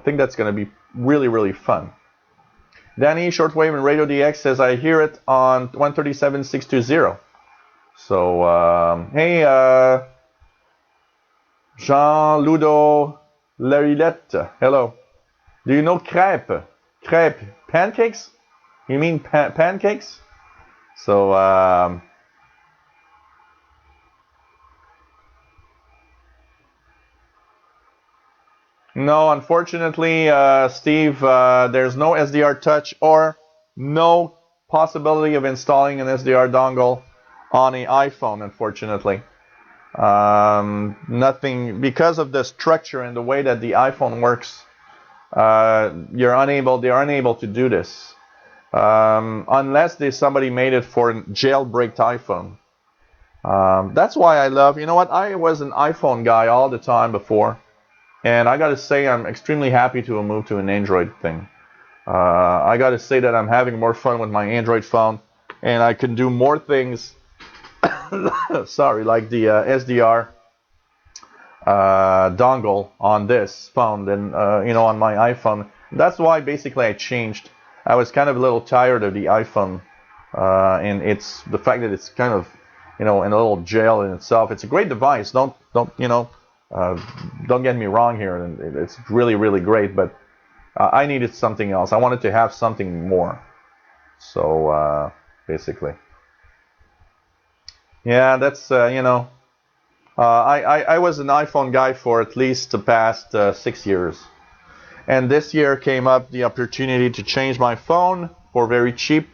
A: think that's going to be really, really fun. Danny, Shortwave and Radio DX says, I hear it on 137.620. So, hey, Jean-Ludo Larilette, hello. Do you know crepe? Crepe, pancakes? You mean pancakes? So, no, unfortunately, Steve, there's no SDR Touch or no possibility of installing an SDR dongle on an iPhone, unfortunately. Nothing, because of the structure and the way that the iPhone works, they're unable to do this. Unless somebody made it for a jailbreaked iPhone. That's why I love, you know what, I was an iPhone guy all the time before. And I got to say, I'm extremely happy to move to an Android thing. I got to say that I'm having more fun with my Android phone, and I can do more things. Sorry, like the SDR dongle on this phone than on my iPhone. That's why basically I changed. I was kind of a little tired of the iPhone, and it's the fact that it's kind of in a little jail in itself. It's a great device. Don't get me wrong here, and it's really, really great, but I needed something else. I wanted to have something more. So basically, yeah, that's I was an iPhone guy for at least the past 6 years, and this year came up the opportunity to change my phone for very cheap,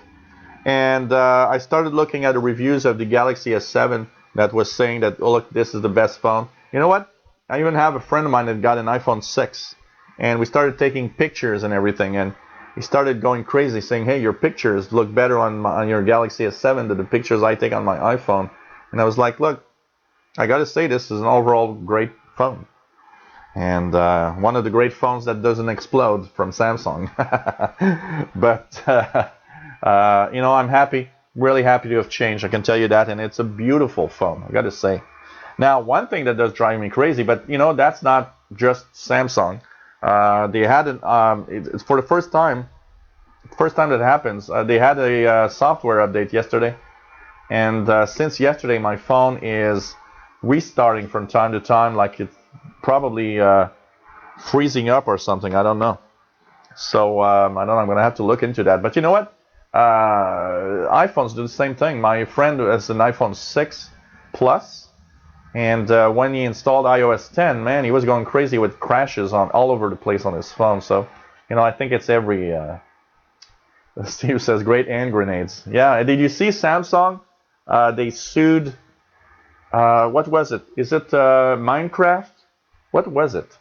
A: and I started looking at the reviews of the Galaxy S7 that was saying that, oh look, this is the best phone. You know what? I even have a friend of mine that got an iPhone 6, and we started taking pictures and everything, and he started going crazy saying, hey, your pictures look better on your Galaxy S7 than the pictures I take on my iPhone. And I was like, look, I got to say this is an overall great phone. And one of the great phones that doesn't explode from Samsung. But, I'm happy, really happy to have changed. I can tell you that, and it's a beautiful phone, I got to say. Now, one thing that does drive me crazy, but that's not just Samsung. They had it's for the first time that happens. They had a software update yesterday, and since yesterday, my phone is restarting from time to time, like it's probably freezing up or something. I don't know. So I don't know. I'm gonna have to look into that. But you know what? iPhones do the same thing. My friend has an iPhone 6 Plus. And when he installed iOS 10, man, he was going crazy with crashes on all over the place on his phone. So, you know, I think it's every. Steve says, great hand grenades. Yeah, did you see Samsung? They sued. What was it? Is it Minecraft? What was it?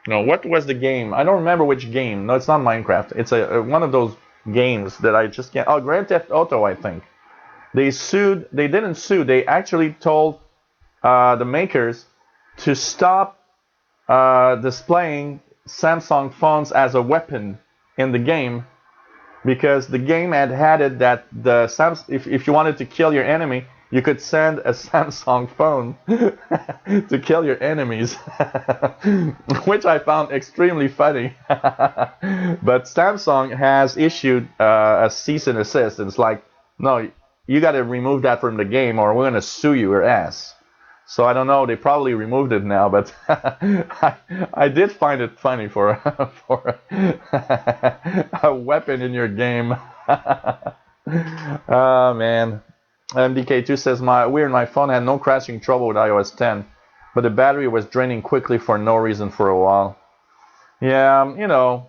A: No, what was the game? I don't remember which game. No, it's not Minecraft. It's one of those games that I just can't. Oh, Grand Theft Auto, I think. They sued. They didn't sue. They actually told the makers to stop displaying Samsung phones as a weapon in the game, because the game had added that if you wanted to kill your enemy, you could send a Samsung phone to kill your enemies, which I found extremely funny. But Samsung has issued a cease and desist. It's like, no, you got to remove that from the game, or we're going to sue you, your ass. So I don't know. They probably removed it now, but I did find it funny for a weapon in your game. Oh man. MDK2 says my phone had no crashing trouble with iOS 10, but the battery was draining quickly for no reason for a while. Yeah, you know,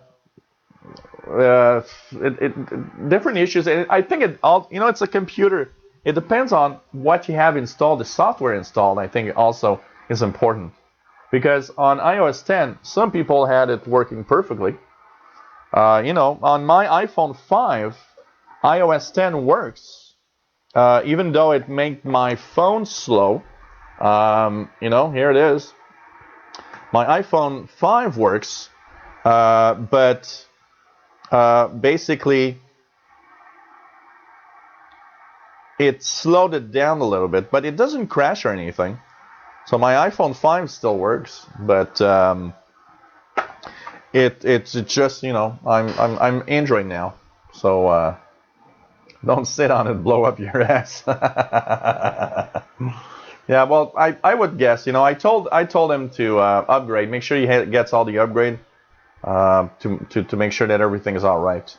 A: different issues. I think it all, you know, it's a computer. It depends on what you have installed, the software installed. I think also is important, because on iOS 10, some people had it working perfectly. You know, on my iPhone 5, iOS 10 works, even though it made my phone slow. You know, here it is. My iPhone 5 works, but basically it slowed it down a little bit, but it doesn't crash or anything. So my iPhone 5 still works, but it's just, you know, I'm Android now, so don't sit on it, blow up your ass. Yeah, well, I would guess, you know, I told him to upgrade. Make sure he gets all the upgrade to make sure that everything is all right.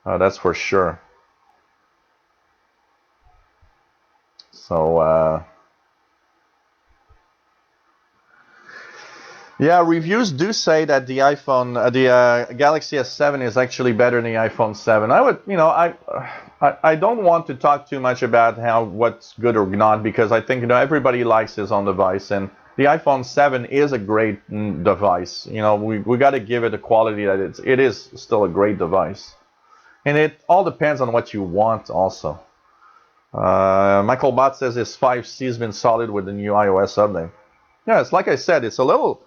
A: That's for sure. So yeah, reviews do say that the Galaxy S7 is actually better than the iPhone 7. I would, you know, I don't want to talk too much about what's good or not, because I think, you know, everybody likes his own device, and the iPhone 7 is a great device. You know, we got to give it the quality that it is still a great device, and it all depends on what you want also. Michael Bott says his 5C has been solid with the new iOS update. Yeah, it's like I said, it's a little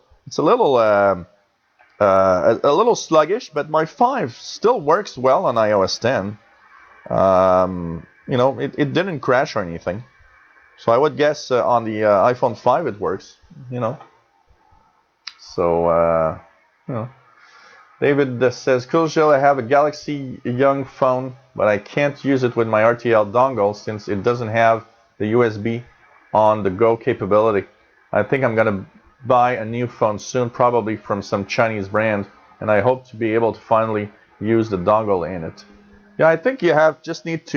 A: sluggish, but my 5 still works well on iOS 10. You know, it didn't crash or anything. So I would guess on the iPhone 5 it works, you know. So, you know. David says, cool show, I have a Galaxy Young phone, but I can't use it with my RTL dongle since it doesn't have the USB on the go capability. I think I'm going to buy a new phone soon, probably from some Chinese brand, and I hope to be able to finally use the dongle in it. Yeah, I think you need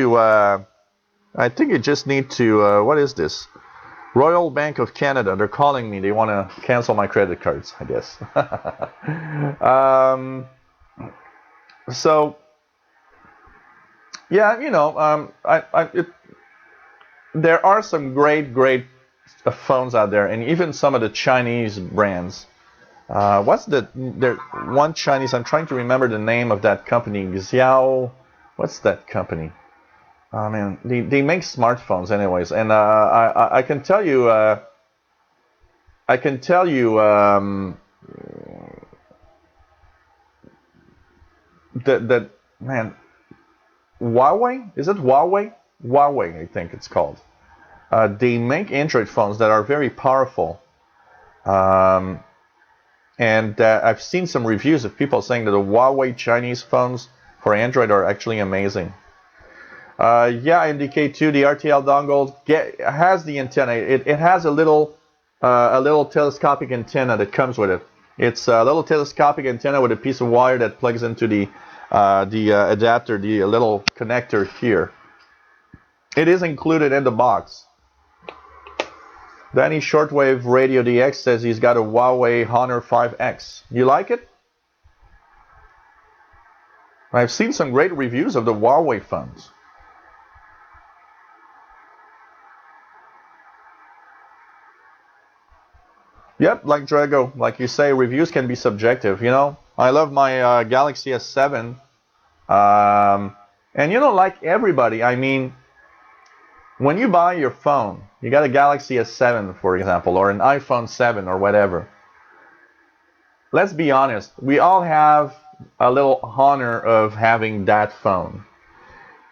A: to, what is this? Royal Bank of Canada, they're calling me. They want to cancel my credit cards, I guess. So, yeah, you know, there are some great phones out there, and even some of the Chinese brands. What's one Chinese? I'm trying to remember the name of that company. Xiao. What's that company? Oh man, they make smartphones, anyways, and I can tell you. That man, Huawei, is it Huawei? Huawei, I think it's called. They make Android phones that are very powerful. And I've seen some reviews of people saying that the Huawei Chinese phones for Android are actually amazing. Yeah, MDK2, the RTL dongle has the antenna. It has a little telescopic antenna that comes with it. It's a little telescopic antenna with a piece of wire that plugs into the adapter, the little connector here. It is included in the box. Danny Shortwave Radio DX says he's got a Huawei Honor 5X. You like it? I've seen some great reviews of the Huawei phones. Yep, like Drago, like you say, reviews can be subjective. You know, I love my Galaxy S7, and you know, like everybody, I mean, when you buy your phone, you got a Galaxy S7, for example, or an iPhone 7 or whatever. Let's be honest, we all have a little honor of having that phone.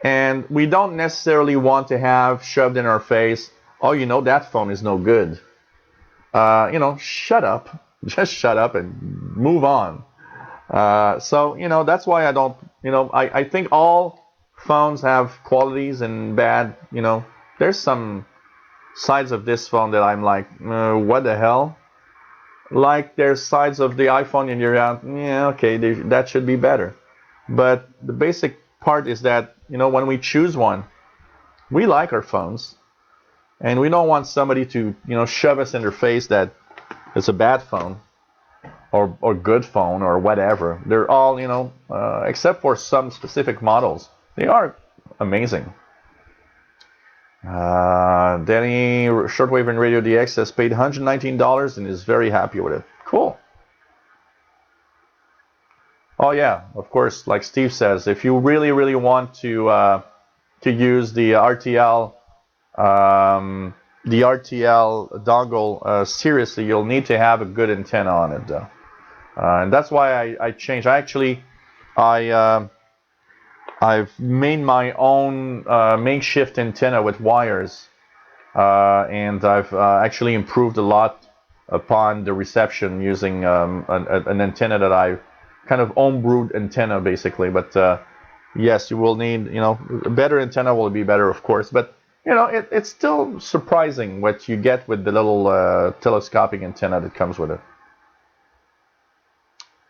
A: And we don't necessarily want to have shoved in our face, oh, you know, that phone is no good. You know, shut up. Just shut up and move on. So, you know, that's why I don't, you know, I think all phones have qualities and bad, you know. There's some sides of this phone that I'm like, what the hell? Like there's sides of the iPhone and you're out, yeah, okay, that should be better. But the basic part is that, you know, when we choose one, we like our phones. And we don't want somebody to, you know, shove us in their face that it's a bad phone or good phone or whatever. They're all, you know, except for some specific models, they are amazing. Danny Shortwave and Radio DX has paid $119 and is very happy with it. Cool. Oh yeah, of course, like Steve says, if you really, really want to use the RTL dongle seriously, you'll need to have a good antenna on it, though. And that's why I changed. I've made my own makeshift antenna with wires, and I've actually improved a lot upon the reception using an antenna that I kind of homebrewed antenna basically. But yes, you will need, you know, a better antenna will be better, of course. But you know, it's still surprising what you get with the little telescopic antenna that comes with it.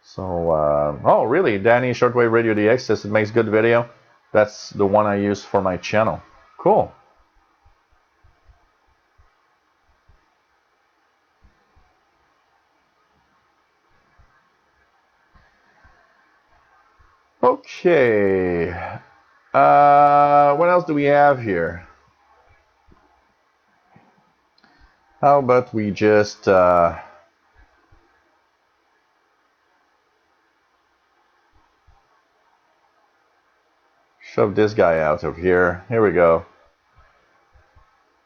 A: So, oh really, Danny Shortwave Radio DX says it makes good video. That's the one I use for my channel. Cool. Okay. What else do we have here? How about we just shove this guy out of here. Here we go.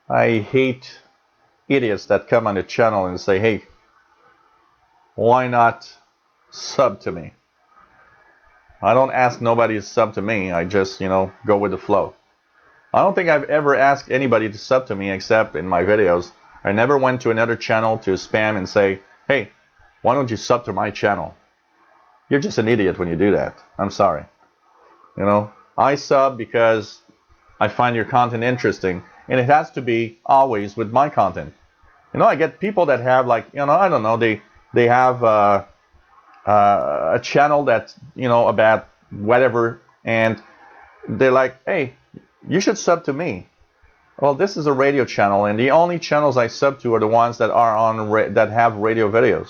A: I hate idiots that come on the channel and say, hey, why not sub to me? I don't ask nobody to sub to me. I just, you know, go with the flow. I don't think I've ever asked anybody to sub to me except in my videos. I never went to another channel to spam and say, hey, why don't you sub to my channel? You're just an idiot when you do that. I'm sorry. You know, I sub because I find your content interesting, and it has to be always with my content. You know, I get people that have, like, you know, I don't know, they have a channel that's, you know, about whatever, and they're like, hey, you should sub to me. Well, this is a radio channel, and the only channels I sub to are the ones that are on that have radio videos.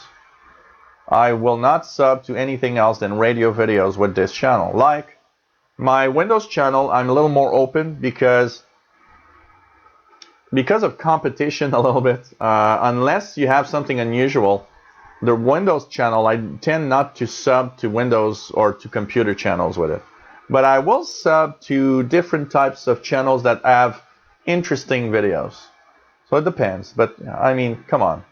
A: I will not sub to anything else than radio videos with this channel. Like my Windows channel, I'm a little more open because of competition a little bit. Unless you have something unusual, the Windows channel, I tend not to sub to Windows or to computer channels with it. But I will sub to different types of channels that have interesting videos. So it depends, but I mean, come on.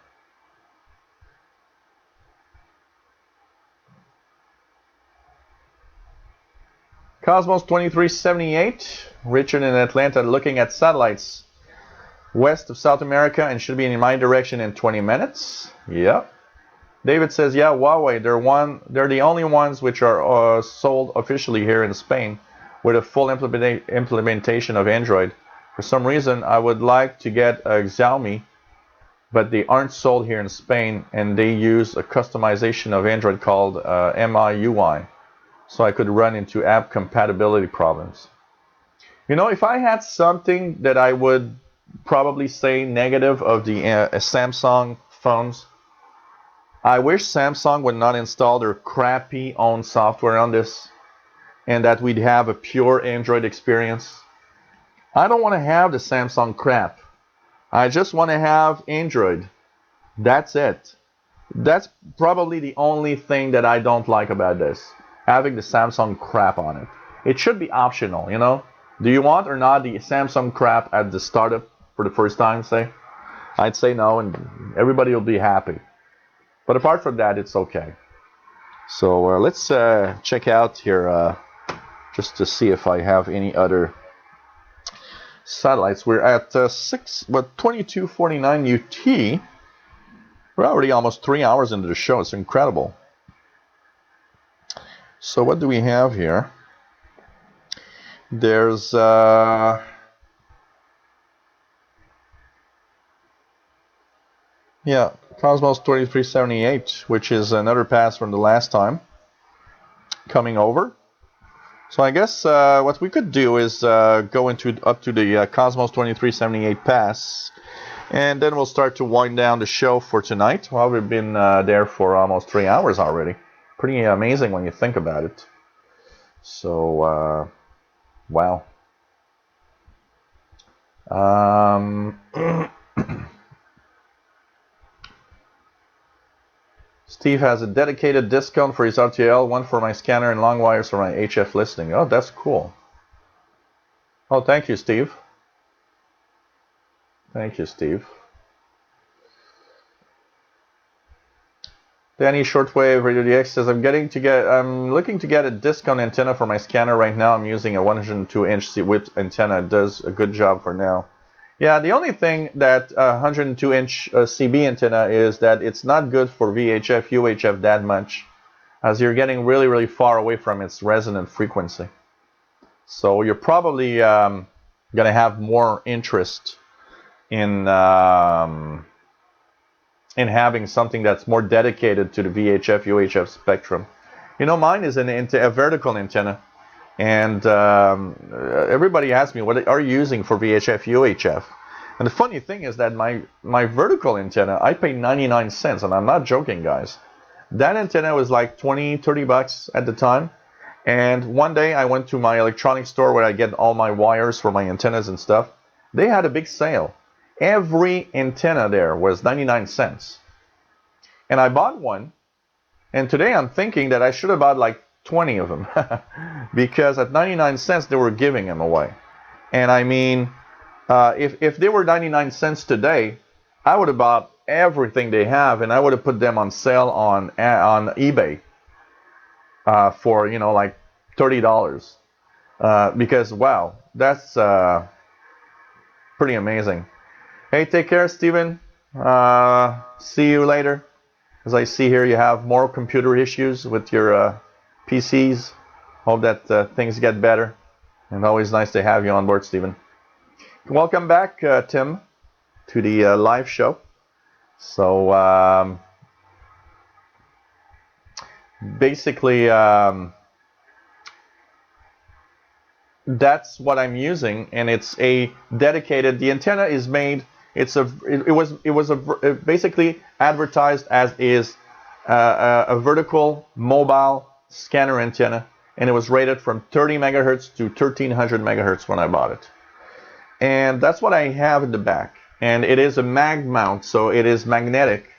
A: Cosmos 2378, Richard in Atlanta, looking at satellites west of South America and should be in my direction in 20 minutes. Yep. David says, yeah, Huawei, they're the only ones which are sold officially here in Spain with a full implementation of Android. For some reason, I would like to get a Xiaomi, but they aren't sold here in Spain, and they use a customization of Android called MIUI, so I could run into app compatibility problems. You know, if I had something that I would probably say negative of the Samsung phones. I wish Samsung would not install their crappy own software on this, and that we'd have a pure Android experience. I don't want to have the Samsung crap. I just want to have Android. That's it. That's probably the only thing that I don't like about this, having the Samsung crap on it. It should be optional, you know? Do you want or not the Samsung crap at the startup for the first time, say? I'd say no, and everybody will be happy. But apart from that, it's okay. So let's check out here just to see if I have any other satellites. We're at 2249 UT. We're already almost 3 hours into the show. It's incredible. So what do we have here? There's yeah, Cosmos 2378, which is another pass from the last time, coming over. So I guess what we could do is go up to the Cosmos 2378 pass, and then we'll start to wind down the show for tonight. Well, we've been there for almost 3 hours already. Pretty amazing when you think about it. So, wow. Steve has a dedicated discount for his RTL, one for my scanner and long wires for my HF listing. Oh, that's cool. Oh, thank you, Steve. Thank you, Steve. Danny Shortwave Radio DX says I'm looking to get a discount antenna for my scanner right now. I'm using a 102-inch width antenna. It does a good job for now. Yeah, the only thing that 102-inch CB antenna is that it's not good for VHF, UHF that much, as you're getting really, really far away from its resonant frequency. So you're probably going to have more interest in having something that's more dedicated to the VHF, UHF spectrum. You know, mine is a vertical antenna. And everybody asks me, what are you using for VHF, UHF? And the funny thing is that my vertical antenna, I pay 99 cents, and I'm not joking, guys. That antenna was like 20, 30 bucks at the time. And one day I went to my electronics store where I get all my wires for my antennas and stuff. They had a big sale. Every antenna there was 99 cents. And I bought one. And today I'm thinking that I should have bought like 20 of them because at 99 cents they were giving them away. And I mean, if they were 99 cents today, I would have bought everything they have and I would have put them on sale on eBay for, you know, like $30 because wow, that's pretty amazing. Hey, take care, Steven. See you later. As I see here, you have more computer issues with your PCs. Hope that things get better. And always nice to have you on board, Stephen. Welcome back, Tim, to the live show. So basically, that's what I'm using, and it's a dedicated. The antenna is made. It was basically advertised as is a vertical mobile scanner antenna, and it was rated from 30 megahertz to 1300 megahertz when I bought it. And that's what I have in the back. And it is a mag mount, so it is magnetic.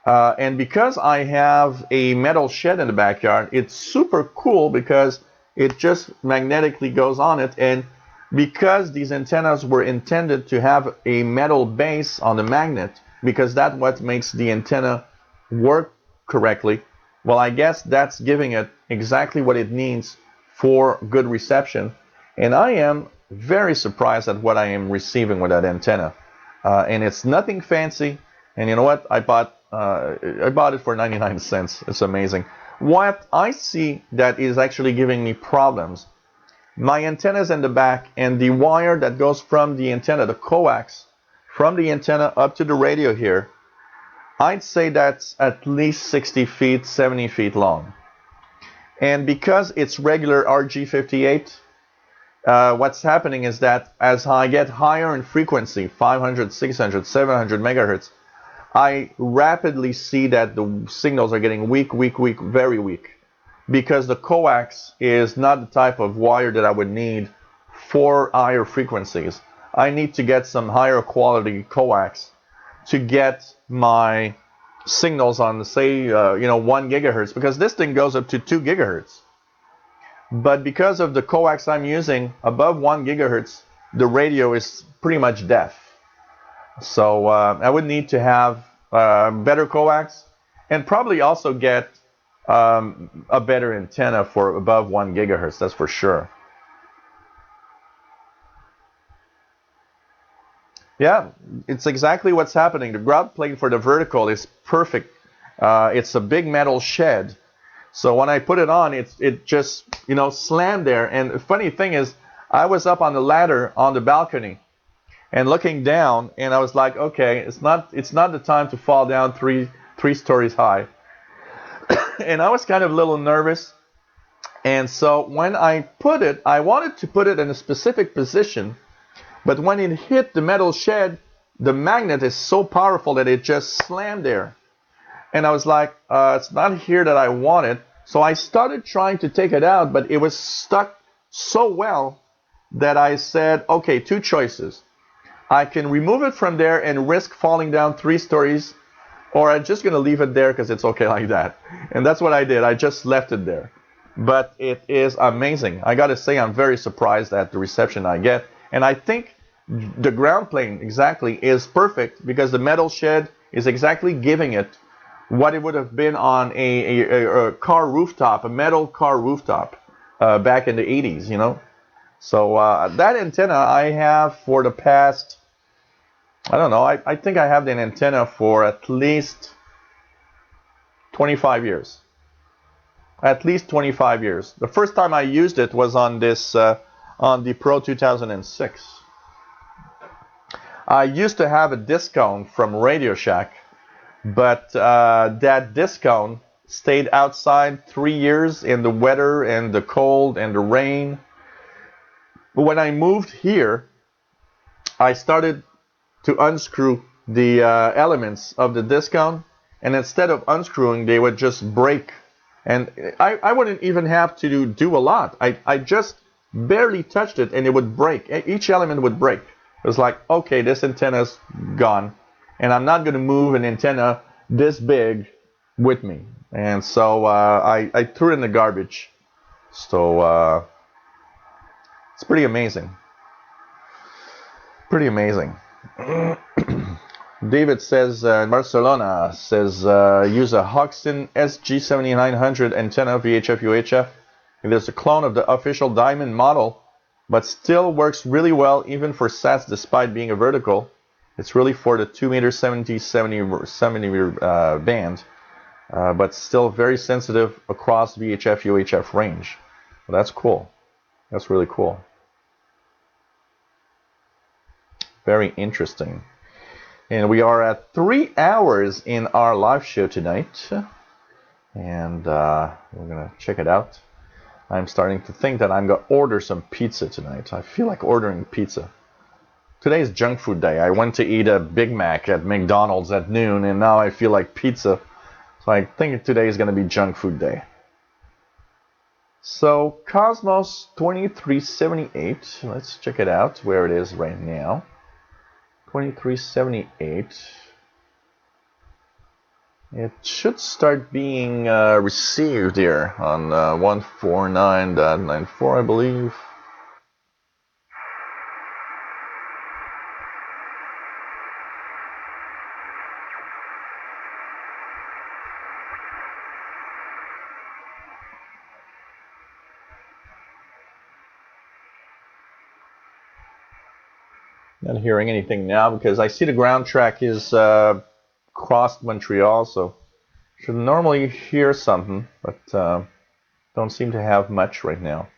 A: And because I have a metal shed in the backyard, it's super cool because it just magnetically goes on it. And because these antennas were intended to have a metal base on the magnet, because that's what makes the antenna work correctly, well, I guess that's giving it exactly what it needs for good reception. And I am very surprised at what I am receiving with that antenna. And it's nothing fancy. And you know what? I bought it for 99 cents. It's amazing. What I see that is actually giving me problems, my antennas in the back and the wire that goes from the antenna, the coax, from the antenna up to the radio here, I'd say that's at least 60 feet, 70 feet long. And because it's regular RG58, what's happening is that as I get higher in frequency, 500, 600, 700 megahertz, I rapidly see that the signals are getting weak, very weak, because the coax is not the type of wire that I would need for higher frequencies. I need to get some higher quality coax to get my signals on, say, 1 gigahertz, because this thing goes up to 2 gigahertz. But because of the coax I'm using above 1 gigahertz, the radio is pretty much deaf. So I would need to have better coax and probably also get a better antenna for above 1 gigahertz, that's for sure. Yeah, it's exactly what's happening. The ground plane for the vertical is perfect. It's a big metal shed. So when I put it on, it just, slammed there. And the funny thing is, I was up on the ladder on the balcony and looking down, and I was like, okay, it's not the time to fall down three stories high. And I was kind of a little nervous. And so when I put it, I wanted to put it in a specific position, but when it hit the metal shed, the magnet is so powerful that it just slammed there. And I was like, it's not here that I want it. So I started trying to take it out, but it was stuck so well that I said, okay, 2 choices. I can remove it from there and risk falling down 3 stories, or I'm just going to leave it there because it's okay like that. And that's what I did. I just left it there. But it is amazing. I got to say, I'm very surprised at the reception I get. And I think the ground plane exactly is perfect because the metal shed is exactly giving it what it would have been on a car rooftop, a metal car rooftop back in the 80s, So that antenna I have for the past, I don't know, I think I have the antenna for at least 25 years. At least 25 years. The first time I used it was on this, on the Pro 2006. I used to have a discount from Radio Shack, but that discount stayed outside 3 years in the weather and the cold and the rain. But when I moved here, I started to unscrew the elements of the discount, and instead of unscrewing, they would just break. And I wouldn't even have to do a lot. I just barely touched it, and it would break. Each element would break. It was like, okay, this antenna's gone, and I'm not going to move an antenna this big with me. And so I threw it in the garbage. So it's pretty amazing. Pretty amazing. David says, Barcelona says, use a Hoxton SG7900 antenna, VHF, UHF. It is a clone of the official Diamond model, but still works really well even for SATs despite being a vertical. It's really for the 2m70 band, but still very sensitive across VHF, UHF range. Well, that's cool. That's really cool. Very interesting. And we are at 3 hours in our live show tonight. And we're going to check it out. I'm starting to think that I'm going to order some pizza tonight. I feel like ordering pizza. Today is junk food day. I went to eat a Big Mac at McDonald's at noon, and now I feel like pizza. So I think today is going to be junk food day. So Cosmos 2378. Let's check it out where it is right now. 2378. It should start being received here on 149.94, I believe. Not hearing anything now because I see the ground track is crossed Montreal, so should normally hear something, but don't seem to have much right now.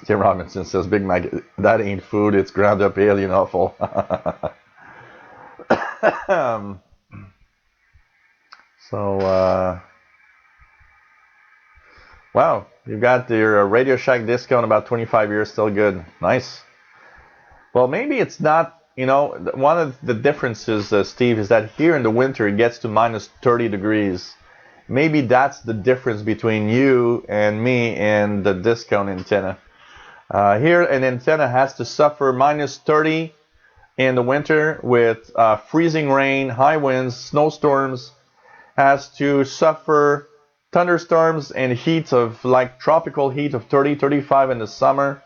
A: Tim Robinson says, Big Mac, that ain't food, it's ground up alien offal. So, wow, you got your Radio Shack discount about 25 years, still good. Nice. Well, maybe it's not, you know, one of the differences, Steve, is that here in the winter it gets to minus 30 degrees. Maybe that's the difference between you and me and the discount antenna. Here, an antenna has to suffer minus 30 in the winter with freezing rain, high winds, snowstorms, has to suffer thunderstorms and heat of like tropical heat of 30, 35 in the summer,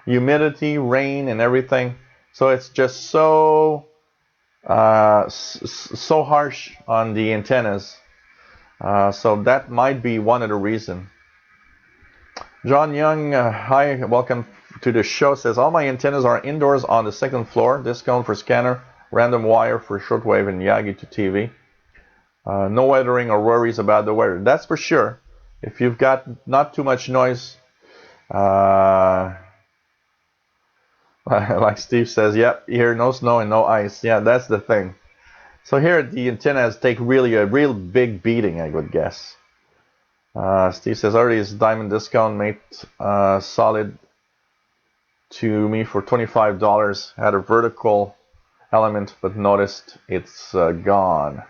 A: humidity, rain, and everything. So it's just so so harsh on the antennas. So that might be one of the reasons. John Young, hi, welcome to the show, says all my antennas are indoors on the second floor. Discount for scanner, random wire for shortwave and Yagi to TV. No weathering or worries about the weather. That's for sure. If you've got not too much noise, like Steve says, yep, here no snow and no ice. Yeah, that's the thing. So here the antennas take really a real big beating, I would guess. Steve says already his diamond discount made solid to me for $25. Had a vertical element, but noticed it's gone.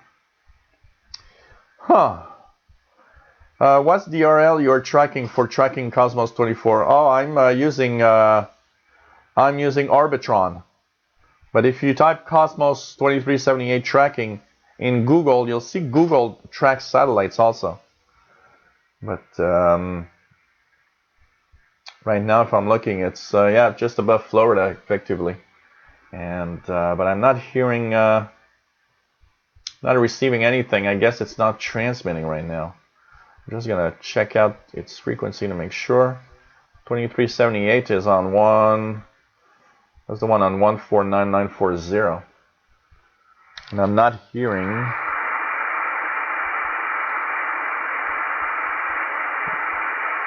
A: Huh. What's the URL you're tracking for tracking Cosmos 24? Oh, I'm using Arbitron. But if you type Cosmos 2378 tracking in Google, you'll see Google tracks satellites also. But right now, if I'm looking, it's yeah, just above Florida effectively. And but I'm not hearing. Not receiving anything. I guess it's not transmitting right now. I'm just gonna check out its frequency to make sure. 2378 is on one. That's the one on 149940. And I'm not hearing.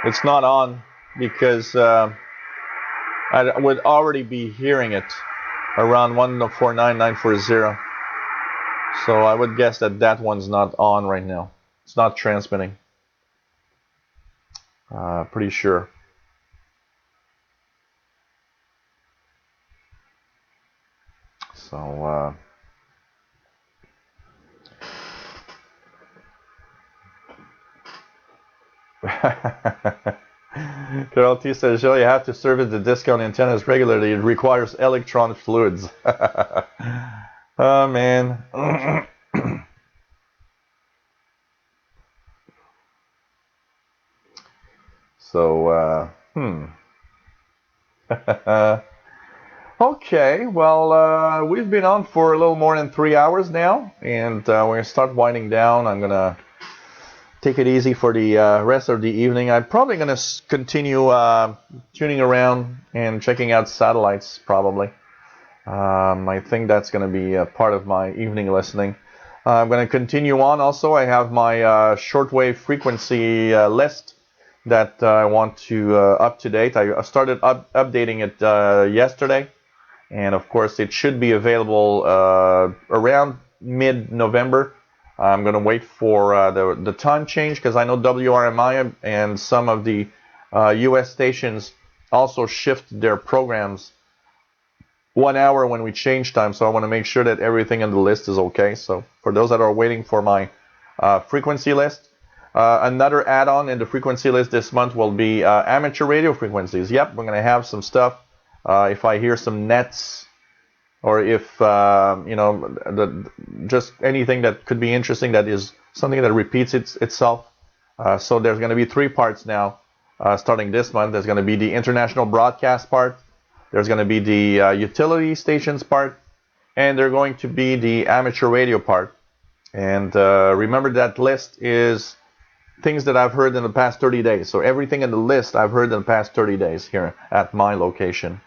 A: It's not on because I would already be hearing it around 149940. So I would guess that that one's not on right now. It's not transmitting. Pretty sure. So Carol T says, Joe, you have to service the discount antennas regularly. It requires electron fluids. Oh, man. So, okay, well, we've been on for a little more than 3 hours now, and we're going to start winding down. I'm going to take it easy for the rest of the evening. I'm probably going to continue tuning around and checking out satellites, probably. I think that's going to be a part of my evening listening. I'm going to continue on also. I have my shortwave frequency list that I want to up to date. I started updating it yesterday, and of course it should be available around mid-November. I'm going to wait for the time change because I know WRMI and some of the US stations also shift their programs 1 hour when we change time, so I want to make sure that everything on the list is okay. So for those that are waiting for my frequency list, another add-on in the frequency list this month will be amateur radio frequencies. Yep, we're going to have some stuff. If I hear some nets, or if you know, just anything that could be interesting, that is something that repeats itself. So there's going to be 3 parts now, starting this month. There's going to be the international broadcast part. There's going to be the utility stations part, and there's going to be the amateur radio part. And remember, that list is things that I've heard in the past 30 days. So everything in the list I've heard in the past 30 days here at my location.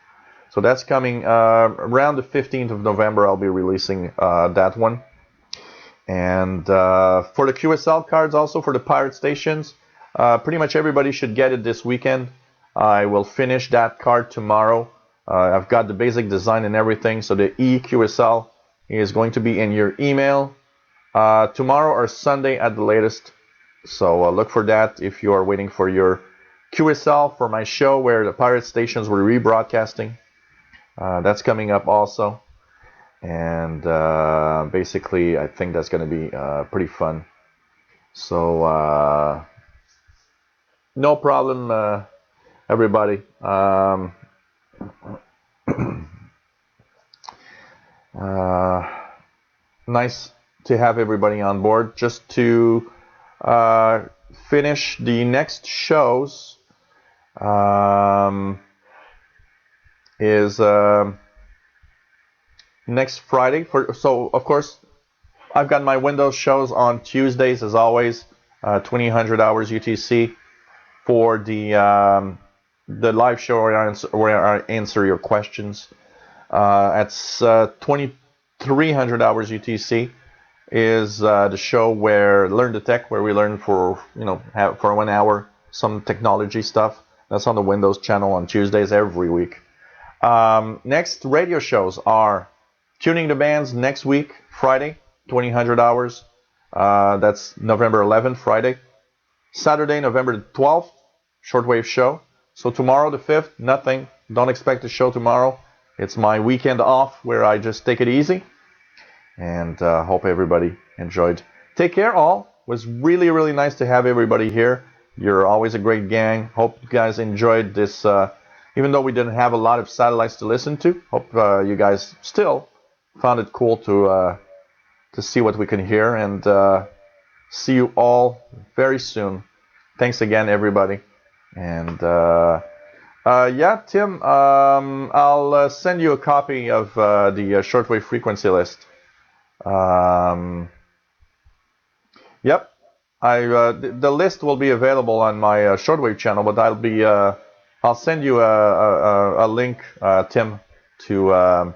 A: So that's coming around the 15th of November. I'll be releasing that one. And for the QSL cards, also for the pirate stations, pretty much everybody should get it this weekend. I will finish that card tomorrow. I've got the basic design and everything. So the EQSL is going to be in your email tomorrow or Sunday at the latest. So look for that if you are waiting for your QSL for my show where the pirate stations were rebroadcasting. That's coming up also. And basically, I think that's going to be pretty fun. So no problem, everybody. Nice to have everybody on board. Just to finish the next shows is next Friday. So of course I've got my Windows shows on Tuesdays as always, 2000 hours UTC for the live show where I answer your questions. At 2300 hours UTC is the show where Learn the Tech, where we learn for for 1 hour some technology stuff. That's on the Windows channel on Tuesdays every week. Next radio shows are Tuning the Bands next week, Friday, 2000 hours. That's November 11th, Friday. Saturday, November 12th, shortwave show. So tomorrow, the 5th, nothing. Don't expect a show tomorrow. It's my weekend off where I just take it easy. And hope everybody enjoyed. Take care, all. It was really, really nice to have everybody here. You're always a great gang. Hope you guys enjoyed this. Even though we didn't have a lot of satellites to listen to, hope you guys still found it cool to see what we can hear. And see you all very soon. Thanks again, everybody. And yeah, Tim, I'll send you a copy of the shortwave frequency list. Yep, the list will be available on my shortwave channel, but I'll send you a link, Tim, to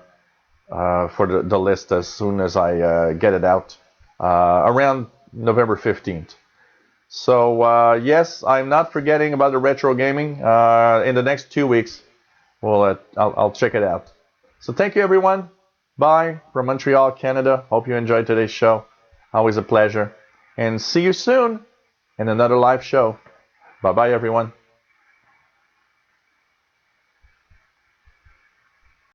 A: for the list as soon as I get it out around November 15th. So yes, I'm not forgetting about the retro gaming. In the next 2 weeks, I'll check it out. So thank you, everyone. Bye from Montreal, Canada. Hope you enjoyed today's show. Always a pleasure. And see you soon in another live show. Bye-bye, everyone.